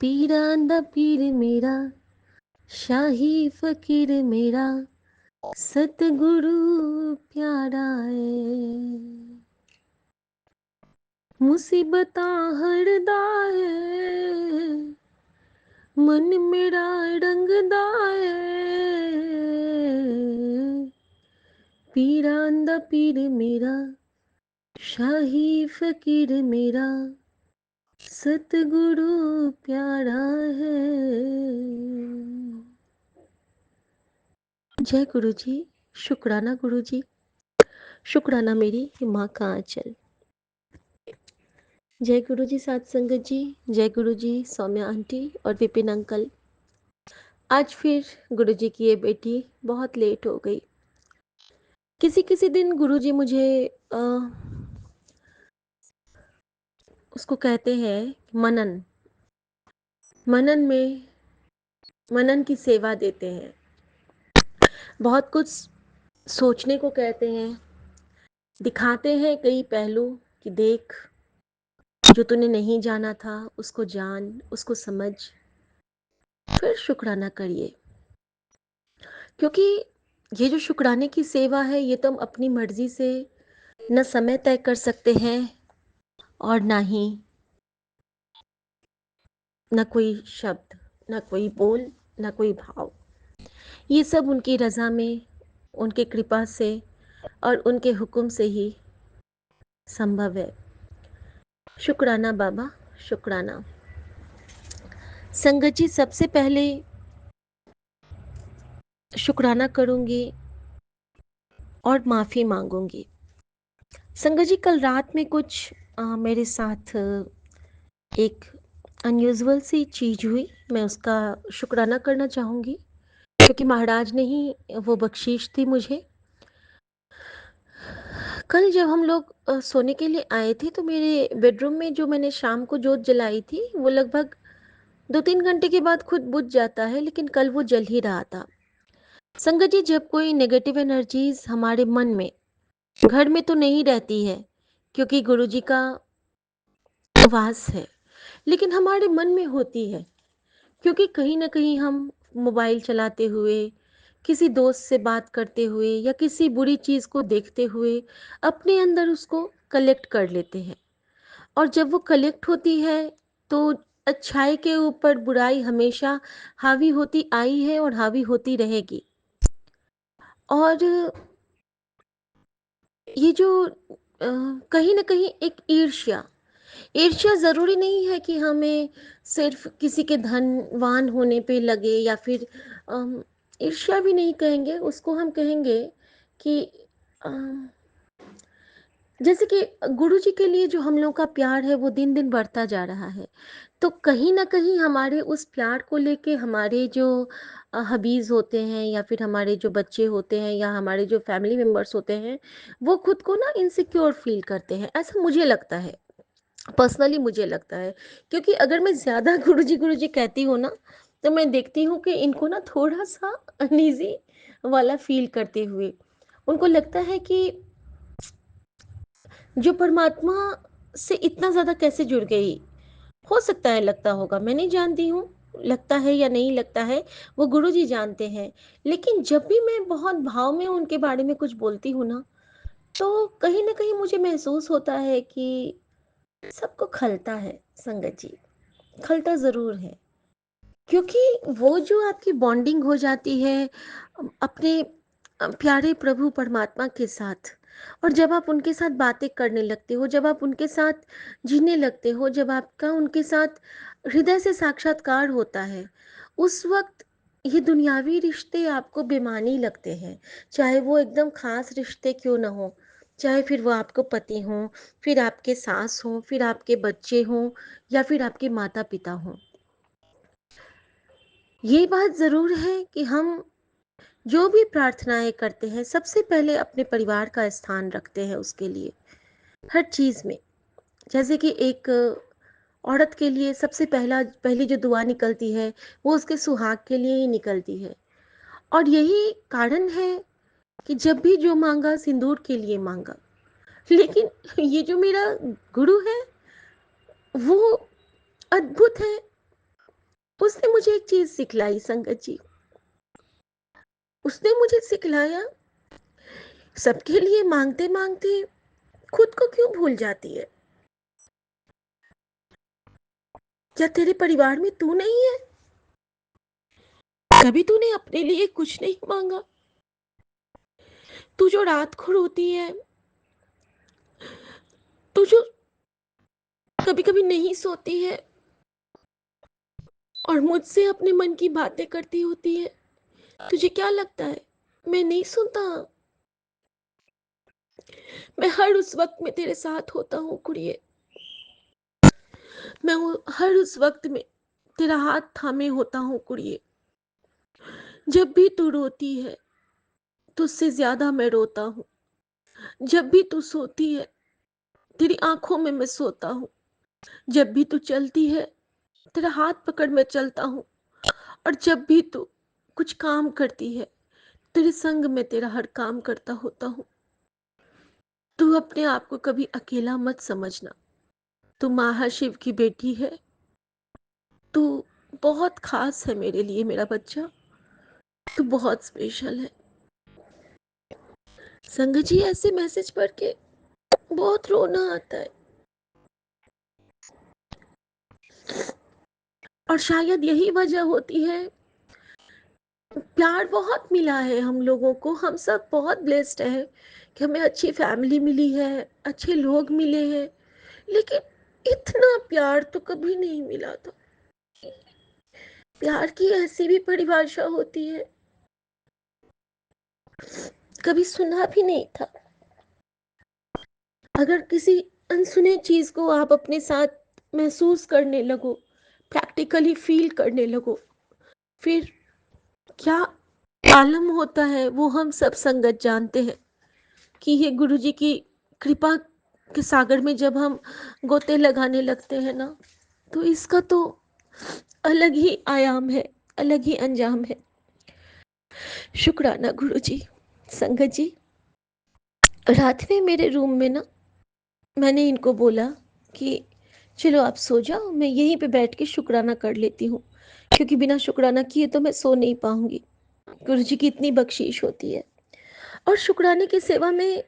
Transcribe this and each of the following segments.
पीरांदा पीर मेरा, शाही फकीर मेरा, सतगुरु प्यारा है। मुसीबतां हरदा है, मन मेरा रंगदा है। पीरांदा पीर मेरा, शाही फकीर मेरा, सतगुरु प्यारा है। जय गुरु जी। शुक्राना गुरु जी, शुक्राना मेरी माँ का आंचल। जय गुरु जी साथ संगत जी, जय गुरु जी सौम्या आंटी और विपिन अंकल। आज फिर गुरु जी की ये बेटी बहुत लेट हो गई। किसी किसी दिन गुरु जी मुझे उसको कहते हैं मनन, मनन में मनन की सेवा देते हैं। बहुत कुछ सोचने को कहते हैं, दिखाते हैं कई पहलू कि देख, जो तूने नहीं जाना था उसको जान, उसको समझ, फिर शुक्राना करिए। क्योंकि ये जो शुक्राने की सेवा है, ये तो हम अपनी मर्जी से न समय तय कर सकते हैं और ना ही न कोई शब्द, न कोई बोल, न कोई भाव। ये सब उनकी रज़ा में, उनके कृपा से और उनके हुक्म से ही संभव है। शुक्राना बाबा, शुक्राना। संगत जी, सबसे पहले शुक्राना करूंगी और माफ़ी मांगूंगी। संगत जी, कल रात में कुछ मेरे साथ एक अनयूजुअल सी चीज़ हुई। मैं उसका शुक्राना करना चाहूँगी क्योंकि महाराज ने ही वो बख्शीश दी मुझे। कल जब हम लोग सोने के लिए आए थे तो मेरे बेडरूम में जो मैंने शाम को जोत जलाई थी वो लगभग 2-3 घंटे के बाद खुद बुझ जाता है, लेकिन कल वो जल ही रहा था। संगत जी, जब कोई नेगेटिव एनर्जीज हमारे मन में, घर में तो नहीं रहती है क्योंकि गुरुजी का वास है, लेकिन हमारे मन में होती है क्योंकि कहीं ना कहीं हम मोबाइल चलाते हुए, किसी दोस्त से बात करते हुए या किसी बुरी चीज़ को देखते हुए अपने अंदर उसको कलेक्ट कर लेते हैं। और जब वो कलेक्ट होती है तो अच्छाई के ऊपर बुराई हमेशा हावी होती आई है और हावी होती रहेगी। और ये जो कहीं ना कहीं एक ईर्ष्या, ईर्ष्या ज़रूरी नहीं है कि हमें सिर्फ किसी के धनवान होने पे लगे, या फिर ईर्ष्या भी नहीं कहेंगे उसको, हम कहेंगे कि अम, जैसे कि गुरुजी के लिए जो हम लोग का प्यार है वो दिन दिन बढ़ता जा रहा है। तो कहीं न कहीं हमारे उस प्यार को लेके हमारे जो हबीज़ होते हैं या फिर हमारे जो बच्चे होते हैं या हमारे जो फैमिली मेंबर्स होते हैं, वो खुद को ना इनसिक्योर फ़ील करते हैं, ऐसा मुझे लगता है। पर्सनली मुझे लगता है, क्योंकि अगर मैं ज़्यादा गुरुजी कहती हूँ ना, तो मैं देखती हूँ कि इनको ना थोड़ा-सा अनईज़ी वाला फ़ील करते हुए, उनको लगता है कि जो परमात्मा से इतना ज़्यादा कैसे जुड़ गई? हो सकता है लगता होगा, मैं नहीं जानती हूँ, लगता है या नहीं लगता है, वो गुरुजी जानते हैं। लेकिन जब भी मैं बहुत भाव में उनके बारे में कुछ बोलती हूँ ना, तो कहीं न कहीं मुझे महसूस होता है कि सबको खलता है संगत जी, खलता ज़रूर है। क्योंकि वो जो आपकी बॉन्डिंग हो जाती है अपने प्यारे प्रभु परमात्मा के साथ, और जब आप उनके साथ बातें करने लगते हो, जब आप उनके साथ जीने लगते हो, जब आपका उनके साथ हृदय से साक्षात्कार होता है, उस वक्त ये दुनियावी रिश्ते आपको बेमानी लगते हैं। चाहे वो एकदम खास रिश्ते क्यों ना हो, चाहे फिर वो आपको पति हों, फिर आपके सास हों, फिर आपके बच्चे हों, या फिर आपके माता पिता हों। ये बात ज़रूर है कि हम जो भी प्रार्थनाएं करते हैं, सबसे पहले अपने परिवार का स्थान रखते हैं उसके लिए, हर चीज़ में। जैसे कि एक औरत के लिए सबसे पहली जो दुआ निकलती है, वो उसके सुहाग के लिए ही निकलती है। और यही कारण है कि जब भी जो मांगा सिंदूर के लिए मांगा। लेकिन ये जो मेरा गुरु है, वो अद्भुत है। उसने मुझे एक चीज़ सिखलाई संगत जी, उसने मुझे सिखलाया, सबके लिए माँगते-माँगते खुद को क्यों भूल जाती है? क्या तेरे परिवार में तू नहीं है? कभी तूने अपने लिए कुछ नहीं माँगा? तू जो रात को रोती है, तू जो कभी-कभी नहीं सोती है और मुझसे अपने मन की बातें करती होती है, तुझे क्या लगता है मैं नहीं सुनता? मैं हर उस वक़्त में तेरे साथ होता हूँ कुड़िए। मैं वो हर उस वक़्त में तेरा हाथ थामे होता हूँ कुड़िए। जब भी तू रोती है, तुझसे ज़्यादा मैं रोता हूँ। जब भी तू सोती है, तेरी आँखों में मैं सोता हूँ। जब भी तू चलती है, तेरा हाथ पकड़ मैं चलता हूँ और जब भी तू कुछ काम करती है, तेरे संग में तेरा हर काम करता होता हूँ। तू अपने आप को कभी अकेला मत समझना। तू महाशिव की बेटी है। तू बहुत ख़ास है मेरे लिए मेरा बच्चा। तू बहुत स्पेशल है। संग जी, ऐसे मैसेज पढ़ के बहुत रोना आता है और शायद यही वजह होती है, प्यार बहुत मिला है हम लोगों को, हम सब बहुत ब्लेस्ड है कि हमें अच्छी फैमिली मिली है, अच्छे लोग मिले हैं, लेकिन इतना प्यार तो कभी नहीं मिला था। प्यार की ऐसी भी परिभाषा होती है, कभी सुना भी नहीं था। अगर किसी अनसुने चीज को आप अपने साथ महसूस करने लगो, प्रैक्टिकली फील करने लगो, फिर क्या आलम होता है वो हम सब संगत जानते हैं कि ये गुरु जी की कृपा के सागर में जब हम गोते लगाने लगते हैं ना, तो इसका तो अलग ही आयाम है, अलग ही अंजाम है। शुक्राना गुरु जी। संगत जी, रात में मेरे रूम में ना, मैंने इनको बोला कि चलो आप सो जाओ, मैं यहीं पे बैठ के शुक्राना कर लेती हूँ, क्योंकि बिना शुक्राना किए तो मैं सो नहीं पाऊंगी। गुरु जी की इतनी बख्शीश होती है और शुक्राने की सेवा में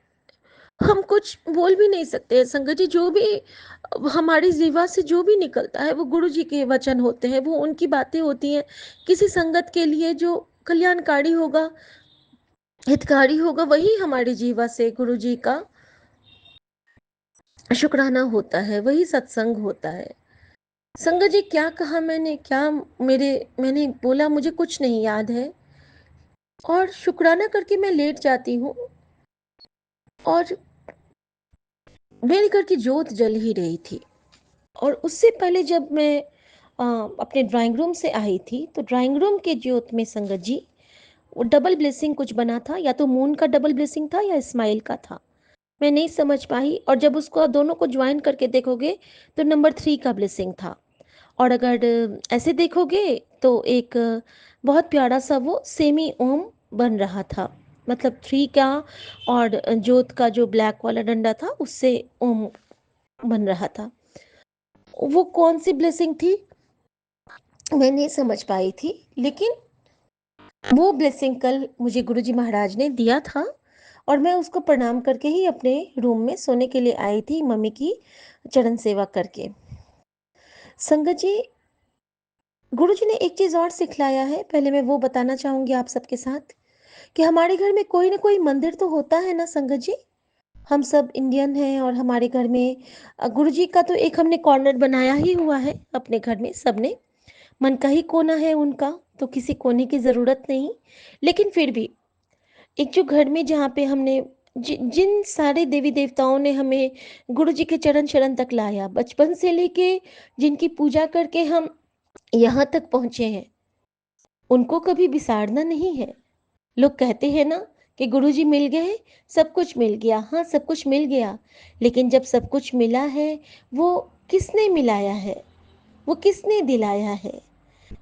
हम कुछ बोल भी नहीं सकते हैं संगत जी। जो भी हमारी जीवा से जो भी निकलता है वो गुरु जी के वचन होते हैं, वो उनकी बातें होती हैं। किसी संगत के लिए जो कल्याणकारी होगा, हितकारी होगा, वही हमारी जीवा से गुरु जी का शुक्राना होता है, वही सत्संग होता है। संगत जी, क्या कहा मैंने, क्या मैंने बोला, मुझे कुछ नहीं याद है। और शुक्राना करके मैं लेट जाती हूँ और मेरे घर की जोत जल ही रही थी। और उससे पहले जब मैं अपने ड्राइंग रूम से आई थी, तो ड्राइंग रूम के ज्योत में संगत जी वो डबल ब्लेसिंग कुछ बना था, या तो मून का डबल ब्लेसिंग था या स्माइल का था, मैं नहीं समझ पाई। और जब उसको दोनों को ज्वाइन करके देखोगे तो नंबर 3 का ब्लेसिंग था। और अगर ऐसे देखोगे तो एक बहुत प्यारा सा वो सेमी ओम बन रहा था, मतलब 3 का और जोत का जो ब्लैक वाला डंडा था उससे ओम बन रहा था। वो कौन सी ब्लेसिंग थी मैं नहीं समझ पाई थी, लेकिन वो ब्लेसिंग कल मुझे गुरुजी महाराज ने दिया था और मैं उसको प्रणाम करके ही अपने रूम में सोने के लिए आई थी, मम्मी की चरण सेवा करके। संगत जी, गुरुजी ने एक चीज़ और सिखलाया है, पहले मैं वो बताना चाहूँगी आप सबके साथ कि हमारे घर में कोई ना कोई मंदिर तो होता है ना संगत जी। हम सब इंडियन हैं और हमारे घर में गुरुजी का तो एक हमने कॉर्नर बनाया ही हुआ है अपने घर में, सबने मन का ही कोना है उनका, तो किसी कोने की ज़रूरत नहीं। लेकिन फिर भी एक जो घर में जहाँ पे हमने जिन सारे देवी देवताओं ने हमें गुरु जी के चरण शरण तक लाया, बचपन से लेके जिनकी पूजा करके हम यहाँ तक पहुँचे हैं, उनको कभी बिसारना नहीं है। लोग कहते हैं ना कि गुरुजी मिल गए, सब कुछ मिल गया। हाँ, सब कुछ मिल गया, लेकिन जब सब कुछ मिला है, वो किसने मिलाया है, वो किसने दिलाया है?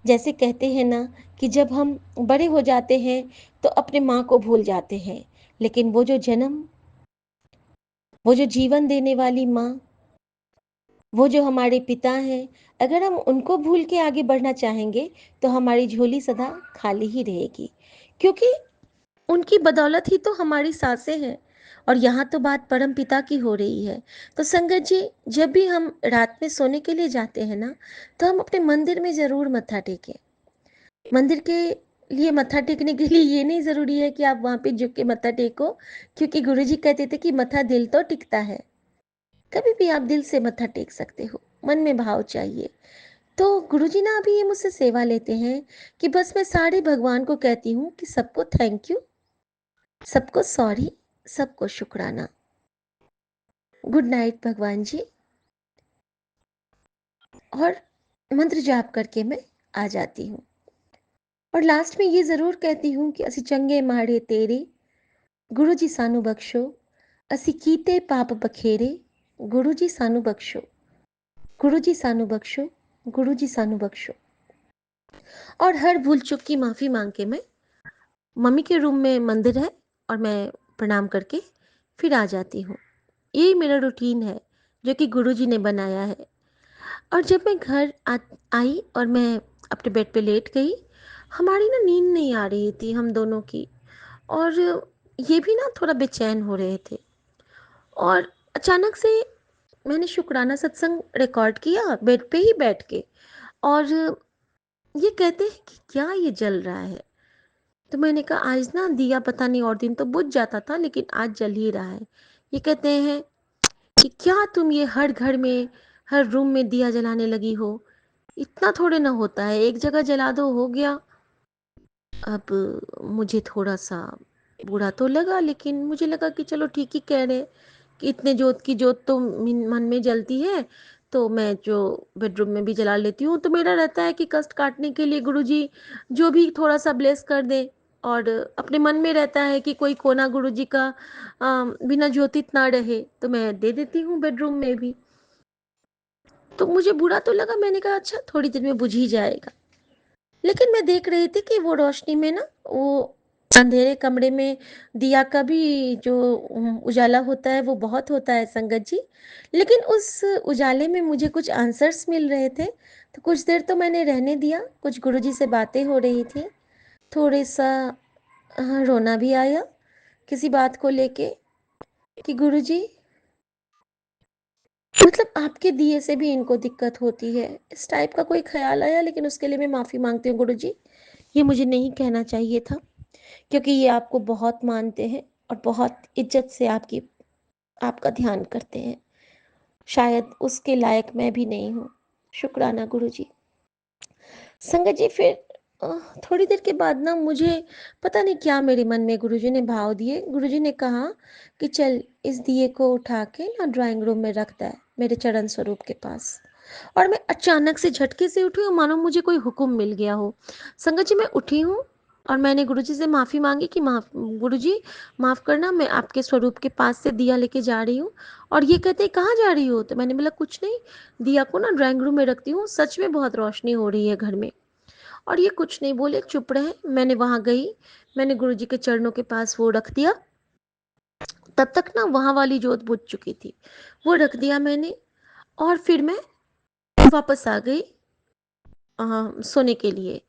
जैसे कहते हैं ना कि जब हम बड़े हो जाते हैं तो अपने माँ को भूल जाते हैं, लेकिन वो जो जन्म, वो जो जीवन देने वाली माँ, वो जो हमारे पिता हैं, अगर हम उनको भूल के आगे बढ़ना चाहेंगे, तो हमारी झोली सदा खाली ही रहेगी। क्योंकि उनकी बदौलत ही तो हमारी सांसें हैं। और यहाँ तो बात परम पिता की हो रही है। तो संगत जी, जब भी हम रात में सोने के लिए जाते हैं ना, तो हम अपने मंदिर में ज़रूर मत्था टेकें। मंदिर के लिए मत्था टेकने के लिए ये नहीं ज़रूरी है कि आप वहाँ पे झुक के मत्था टेको, क्योंकि गुरुजी कहते थे कि मत्था दिल तो टिकता है। कभी भी आप दिल से मत्था टेक सकते हो, मन में भाव चाहिए। तो गुरुजी ना अभी ये मुझसे सेवा लेते हैं कि बस मैं सारे भगवान को कहती हूँ कि सबको थैंक यू, सबको सॉरी, सबको शुक्राना। गुड नाइट भगवान जी। और मंत्र जाप करके मैं आ जाती हूँ। और लास्ट में ये ज़रूर कहती हूँ कि ਅਸੀਂ ਚੰਗੇ ਮਾੜੇ तेरे, गुरु जी सानू बख्शो, ਅਸੀਂ ਕੀਤੇ पाप बखेरे, गुरु जी सानू बख्शो, गुरु जी सानू बख्शो, गुरु जी सानू बख्शो। और हर भूल चूक की माफ़ी मांग के मैं, मम्मी के रूम में मंदिर है और मैं प्रणाम करके फिर आ जाती हूँ। यही मेरा रूटीन है जो कि गुरुजी ने बनाया है। और जब मैं घर आई और मैं अपने बेड पे लेट गई, हमारी ना नींद नहीं आ रही थी हम दोनों की। और ये भी ना थोड़ा बेचैन हो रहे थे। और अचानक से मैंने शुक्राना सत्संग रिकॉर्ड किया बेड पे ही बैठ के। और ये कहते हैं कि क्या ये जल रहा है। तो मैंने कहा आज ना दिया पता नहीं, और दिन तो बुझ जाता था लेकिन आज जल ही रहा है। ये कहते हैं कि क्या तुम ये हर घर में, हर रूम में दिया जलाने लगी हो, इतना थोड़े ना होता है, एक जगह जला दो हो गया। अब मुझे थोड़ा सा बुरा तो लगा, लेकिन मुझे लगा कि चलो ठीक ही कह रहे कि इतने जोत की जोत तो मन में जलती है, तो मैं जो बेडरूम में भी जला लेती हूँ। तो मेरा रहता है कि कष्ट काटने के लिए गुरुजी जो भी थोड़ा सा ब्लेस कर दे। और अपने मन में रहता है कि कोई कोना गुरुजी का बिना ज्योतित ना रहे, तो मैं दे देती हूँ बेडरूम में भी। तो मुझे बुरा तो लगा, मैंने कहा अच्छा थोड़ी देर में बुझ ही जाएगा। लेकिन मैं देख रही थी कि वो रोशनी में ना, वो अंधेरे कमरे में दिया का भी जो उजाला होता है वो बहुत होता है संगत जी। लेकिन उस उजाले में मुझे कुछ आंसर्स मिल रहे थे। तो कुछ देर तो मैंने रहने दिया, कुछ गुरुजी से बातें हो रही थी। थोड़े सा रोना भी आया किसी बात को लेके कि गुरुजी, मतलब आपके दिए से भी इनको दिक्कत होती है, इस टाइप का कोई ख्याल आया। लेकिन उसके लिए मैं माफ़ी मांगती हूँ गुरुजी, ये मुझे नहीं कहना चाहिए था, क्योंकि ये आपको बहुत मानते हैं और बहुत इज्जत से आपका ध्यान करते हैं। शायद उसके लायक मैं भी नहीं हूँ। शुक्राना गुरुजी। संगत जी, फिर थोड़ी देर के बाद ना मुझे पता नहीं क्या मेरे मन में गुरुजी ने भाव दिए। गुरुजी ने कहा कि चल इस दिए को उठा के ना ड्राइंग रूम में रख दे, मेरे चरण स्वरूप के पास। और मैं अचानक से झटके से उठी हूँ, मानो मुझे कोई हुक्म मिल गया हो। संगत जी, मैं उठी हूँ और मैंने गुरुजी से माफ़ी मांगी कि गुरुजी माफ़ करना, मैं आपके स्वरूप के पास से दिया लेके जा रही हूँ। और ये कहते कहाँ जा रही हो, तो मैंने बोला कुछ नहीं, दिया को ना ड्राइंग रूम में रखती हूँ, सच में बहुत रोशनी हो रही है घर में। और ये कुछ नहीं बोले, चुप रहे। मैंने वहाँ गई, मैंने गुरुजी के चरणों के पास वो रख दिया। तब तक ना वहाँ वाली जोत बुझ चुकी थी, वो रख दिया मैंने। और फिर मैं वापस आ गई सोने के लिए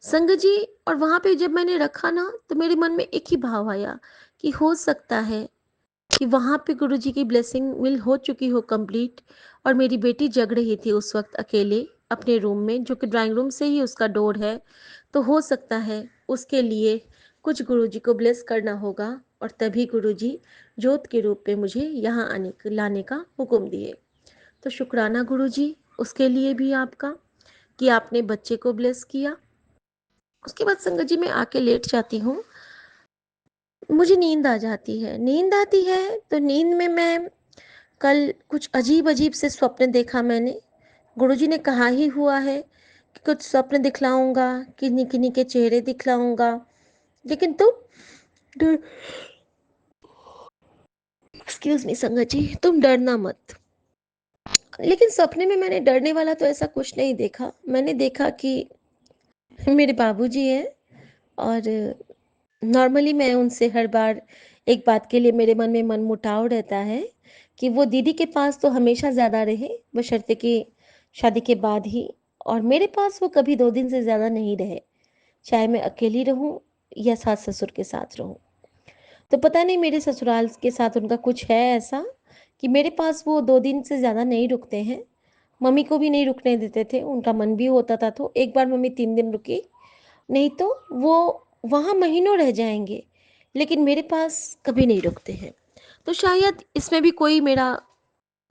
संगत जी। और वहाँ पे जब मैंने रखा ना, तो मेरे मन में एक ही भाव आया कि हो सकता है कि वहाँ पे गुरुजी की ब्लेसिंग मिल हो चुकी हो कंप्लीट, और मेरी बेटी जग रही थी उस वक्त अकेले अपने रूम में, जो कि ड्राइंग रूम से ही उसका डोर है। तो हो सकता है उसके लिए कुछ गुरुजी को ब्लेस करना होगा, और तभी गुरुजी जोत के रूप में मुझे यहाँ लाने का हुक्म दिए। तो शुक्राना गुरुजी उसके लिए भी आपका, कि आपने बच्चे को ब्लेस किया। उसके बाद संगत जी मैं आके लेट जाती हूँ, मुझे नींद आ जाती है। नींद आती है तो नींद में मैं कल कुछ अजीब अजीब से स्वप्न देखा मैंने। गुरुजी ने कहा ही हुआ है कि कुछ स्वप्न दिखलाऊंगा, किन्हीं किन्हीं के चेहरे दिखलाऊंगा, लेकिन तुम डर, एक्सक्यूज मी संगत जी, तुम डरना मत। लेकिन सपने में मैंने डरने वाला तो ऐसा कुछ नहीं देखा। मैंने देखा कि मेरे बाबूजी हैं, और नॉर्मली मैं उनसे हर बार एक बात के लिए मेरे मन में मनमुटाव रहता है कि वो दीदी के पास तो हमेशा ज़्यादा रहे, बशर्ते कि शादी के बाद ही, और मेरे पास वो कभी 2 दिन से ज़्यादा नहीं रहे, चाहे मैं अकेली रहूँ या सास-ससुर के साथ रहूँ। तो पता नहीं मेरे ससुराल के साथ उनका कुछ है ऐसा कि मेरे पास वो 2 दिन से ज़्यादा नहीं रुकते हैं। मम्मी को भी नहीं रुकने देते थे, उनका मन भी होता था तो एक बार मम्मी 3 दिन रुकी, नहीं तो वो वहाँ महीनों रह जाएँगे, लेकिन मेरे पास कभी नहीं रुकते हैं। तो शायद इसमें भी कोई मेरा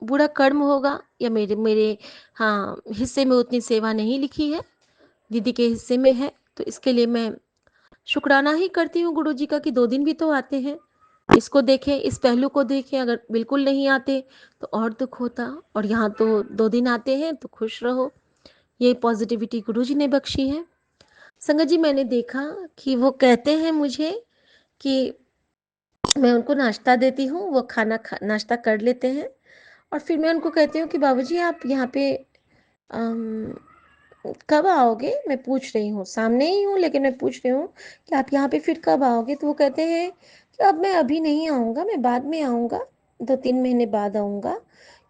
बुरा कर्म होगा, या मेरे मेरे हाँ, हिस्से में उतनी सेवा नहीं लिखी है, दीदी के हिस्से में है, तो इसके लिए मैं शुक्राना ही करती हूँ गुरुजी का कि 2 दिन भी तो आते हैं। इसको देखें, इस पहलू को देखें, अगर बिल्कुल नहीं आते तो और दुःख होता, और यहाँ तो 2 दिन आते हैं तो खुश रहो। ये पॉज़िटिविटी गुरुजी ने बख्शी है। संगत जी, मैंने देखा कि वो कहते हैं मुझे कि मैं उनको नाश्ता देती हूँ, वो नाश्ता कर लेते हैं, और फिर मैं उनको कहती हूँ कि बाबूजी आप यहाँ पे अम, कब आओगे? मैं पूछ रही हूँ, सामने ही हूँ लेकिन मैं पूछ रही हूँ कि आप यहाँ पे फिर कब आओगे? तो वो कहते हैं कि अब मैं अभी नहीं आऊँगा, मैं बाद में आऊँगा, 2-3 महीने बाद आऊँगा,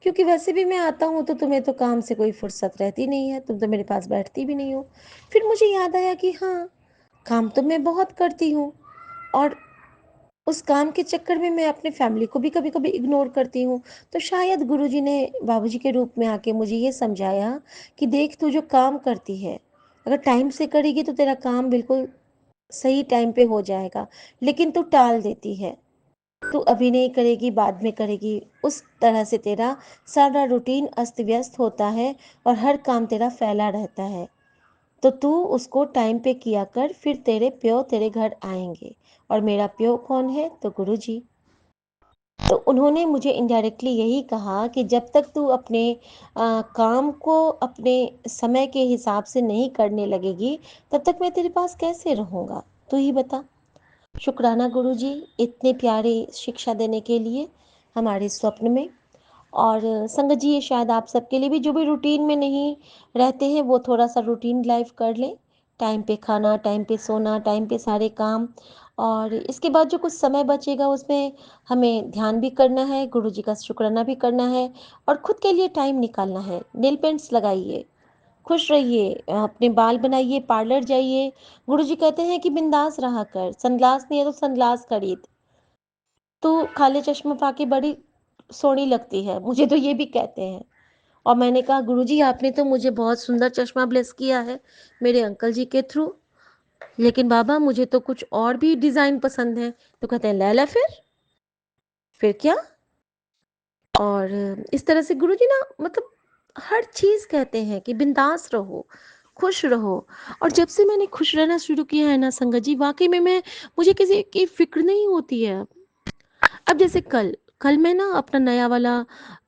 क्योंकि वैसे भी मैं आता हूँ तो तुम्हें तो काम से कोई फुर्सत रहती नहीं है, तुम तो मेरे पास बैठती भी नहीं हो। फिर मुझे याद आया कि हाँ, काम तो मैं बहुत करती हूँ, और उस काम के चक्कर में मैं अपने फैमिली को भी कभी-कभी इग्नोर करती हूँ। तो शायद गुरुजी ने बाबूजी के रूप में आके मुझे ये समझाया कि देख, तू जो काम करती है, अगर टाइम से करेगी तो तेरा काम बिल्कुल सही टाइम पे हो जाएगा, लेकिन तू टाल देती है। तू अभी नहीं करेगी, बाद में करेगी। उस तरह से तेरा सारा रूटीन अस्त-व्यस्त होता है और हर काम तेरा फैला रहता है। तो तू उसको टाइम पे किया कर, फिर तेरे प्यो तेरे घर आएँगे, और मेरा प्यो कौन है? तो गुरुजी। तो उन्होंने मुझे इनडायरेक्टली यही कहा कि जब तक तू अपने काम को अपने समय के हिसाब से नहीं करने लगेगी, तब तक मैं तेरे पास कैसे रहूँगा? तू ही बता। शुक्राना गुरुजी, इतने प्यारे शिक्षा देने के लिए हमारे स्वप्न में। और संगत जी, ये शायद आप सबके लिए भी, जो भी रूटीन में नहीं रहते हैं, वो थोड़ा-सा रूटीन लाइफ़ कर लें। टाइम पे खाना, टाइम पे सोना, टाइम पे सारे काम, और इसके बाद जो कुछ समय बचेगा उसमें हमें ध्यान भी करना है, गुरुजी का शुक्राना भी करना है, और खुद के लिए टाइम निकालना है। नेल पेंट्स लगाइए, खुश रहिए, अपने बाल बनाइए, पार्लर जाइए। गुरुजी कहते हैं कि बिंदास रहा कर, सनग्लास नहीं है तो सनग्लास खरीद। तू काले चश्मे पाके बड़ी सोहनी लगती है, मुझे तो ये भी कहते हैं। और मैंने कहा गुरुजी, आपने तो मुझे बहुत सुंदर चश्मा ब्लेस किया है मेरे अंकल जी के थ्रू, लेकिन बाबा मुझे तो कुछ और भी डिज़ाइन पसंद है। तो कहते हैं ले ला फिर क्या? और इस तरह से गुरुजी ना, मतलब हर चीज़ कहते हैं कि बिंदास रहो, खुश रहो। और जब से मैंने खुश रहना शुरू किया है ना संगत जी, वाक़ई में मुझे किसी की फ़िक्र नहीं होती है। अब जैसे कल कल मैं ना अपना नया वाला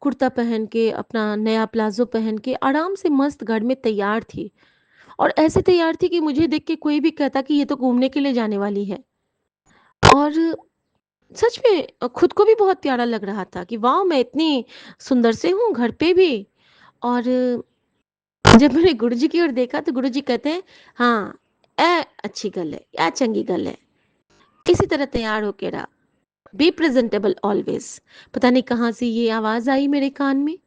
कुर्ता पहन के, अपना नया प्लाज़ो पहन के आराम से मस्त घर में तैयार थी, और ऐसे तैयार थी कि मुझे देख के कोई भी कहता कि ये तो घूमने के लिए जाने वाली है। और सच में खुद को भी बहुत प्यारा लग रहा था कि वाह! मैं इतनी सुंदर से हूँ घर पे भी। और जब मैंने गुरुजी की ओर देखा तो गुरुजी कहते हैं, हाँ, ए अच्छी गल है, या चंगी गल है, इसी तरह तैयार होके रहा, बी प्रेजेंटेबल ऑलवेज। पता नहीं कहाँ से ये आवाज़ आई मेरे कान में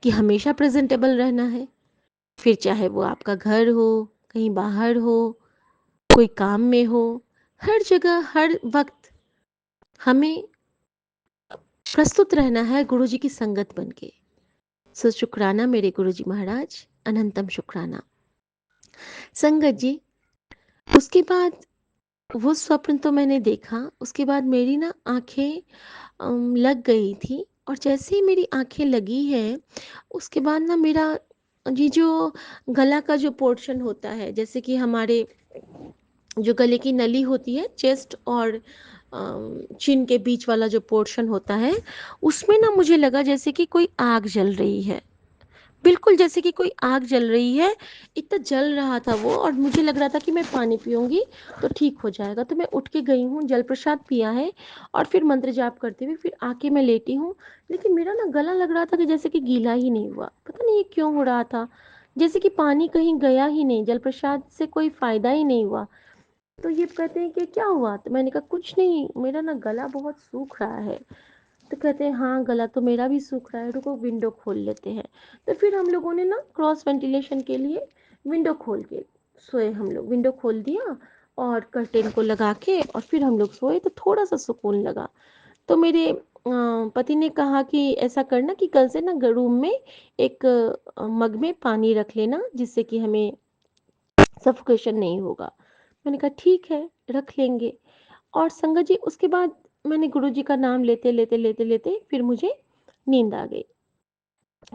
कि हमेशा प्रेजेंटेबल रहना है, फिर चाहे वो आपका घर हो, कहीं बाहर हो, कोई काम में हो, हर जगह हर वक्त हमें प्रस्तुत रहना है गुरुजी की संगत बन के। सो शुक्राना मेरे गुरुजी महाराज, अनंतम शुक्राना। संगत जी, उसके बाद वो स्वप्न तो मैंने देखा, उसके बाद मेरी ना आँखें लग गई थी, और जैसे ही मेरी आँखें लगी हैं, उसके बाद ना मेरा ये जो गला का जो पोर्शन होता है, जैसे कि हमारे जो गले की नली होती है, चेस्ट और चिन के बीच वाला जो पोर्शन होता है, उसमें ना मुझे लगा जैसे कि कोई आग जल रही है। बिल्कुल जैसे कि कोई आग जल रही है, इतना जल रहा था वो, और मुझे लग रहा था कि मैं पानी पीऊँगी तो ठीक हो जाएगा। तो मैं उठ के गई हूँ, जल प्रसाद पिया है, और फिर मंत्र जाप करते हुए फिर आके मैं लेटी हूँ। लेकिन मेरा ना गला लग रहा था कि जैसे कि गीला ही नहीं हुआ। पता नहीं ये क्यों हो रहा था? जैसे कि पानी कहीं गया ही नहीं, जल प्रसाद से कोई फ़ायदा ही नहीं हुआ। तो ये कहते हैं कि क्या हुआ? तो मैंने कहा कुछ नहीं, मेरा ना गला बहुत सूख रहा है। तो कहते हैं हाँ, गला तो मेरा भी सूख रहा है, रुको विंडो खोल लेते हैं। तो फिर हम लोगों ने ना क्रॉस वेंटिलेशन के लिए विंडो खोल के सोए। हम लोग विंडो खोल दिया और कर्टेन को लगा के और फिर हम लोग सोए, तो थोड़ा सा सुकून लगा। तो मेरे पति ने कहा कि ऐसा करना कि कल से ना रूम में एक मग में पानी रख लेना, जिससे कि हमें सफोकेशन नहीं होगा। मैंने कहा ठीक है, रख लेंगे। और संगत जी उसके बाद मैंने गुरुजी का नाम लेते लेते लेते लेते फिर मुझे नींद आ गई।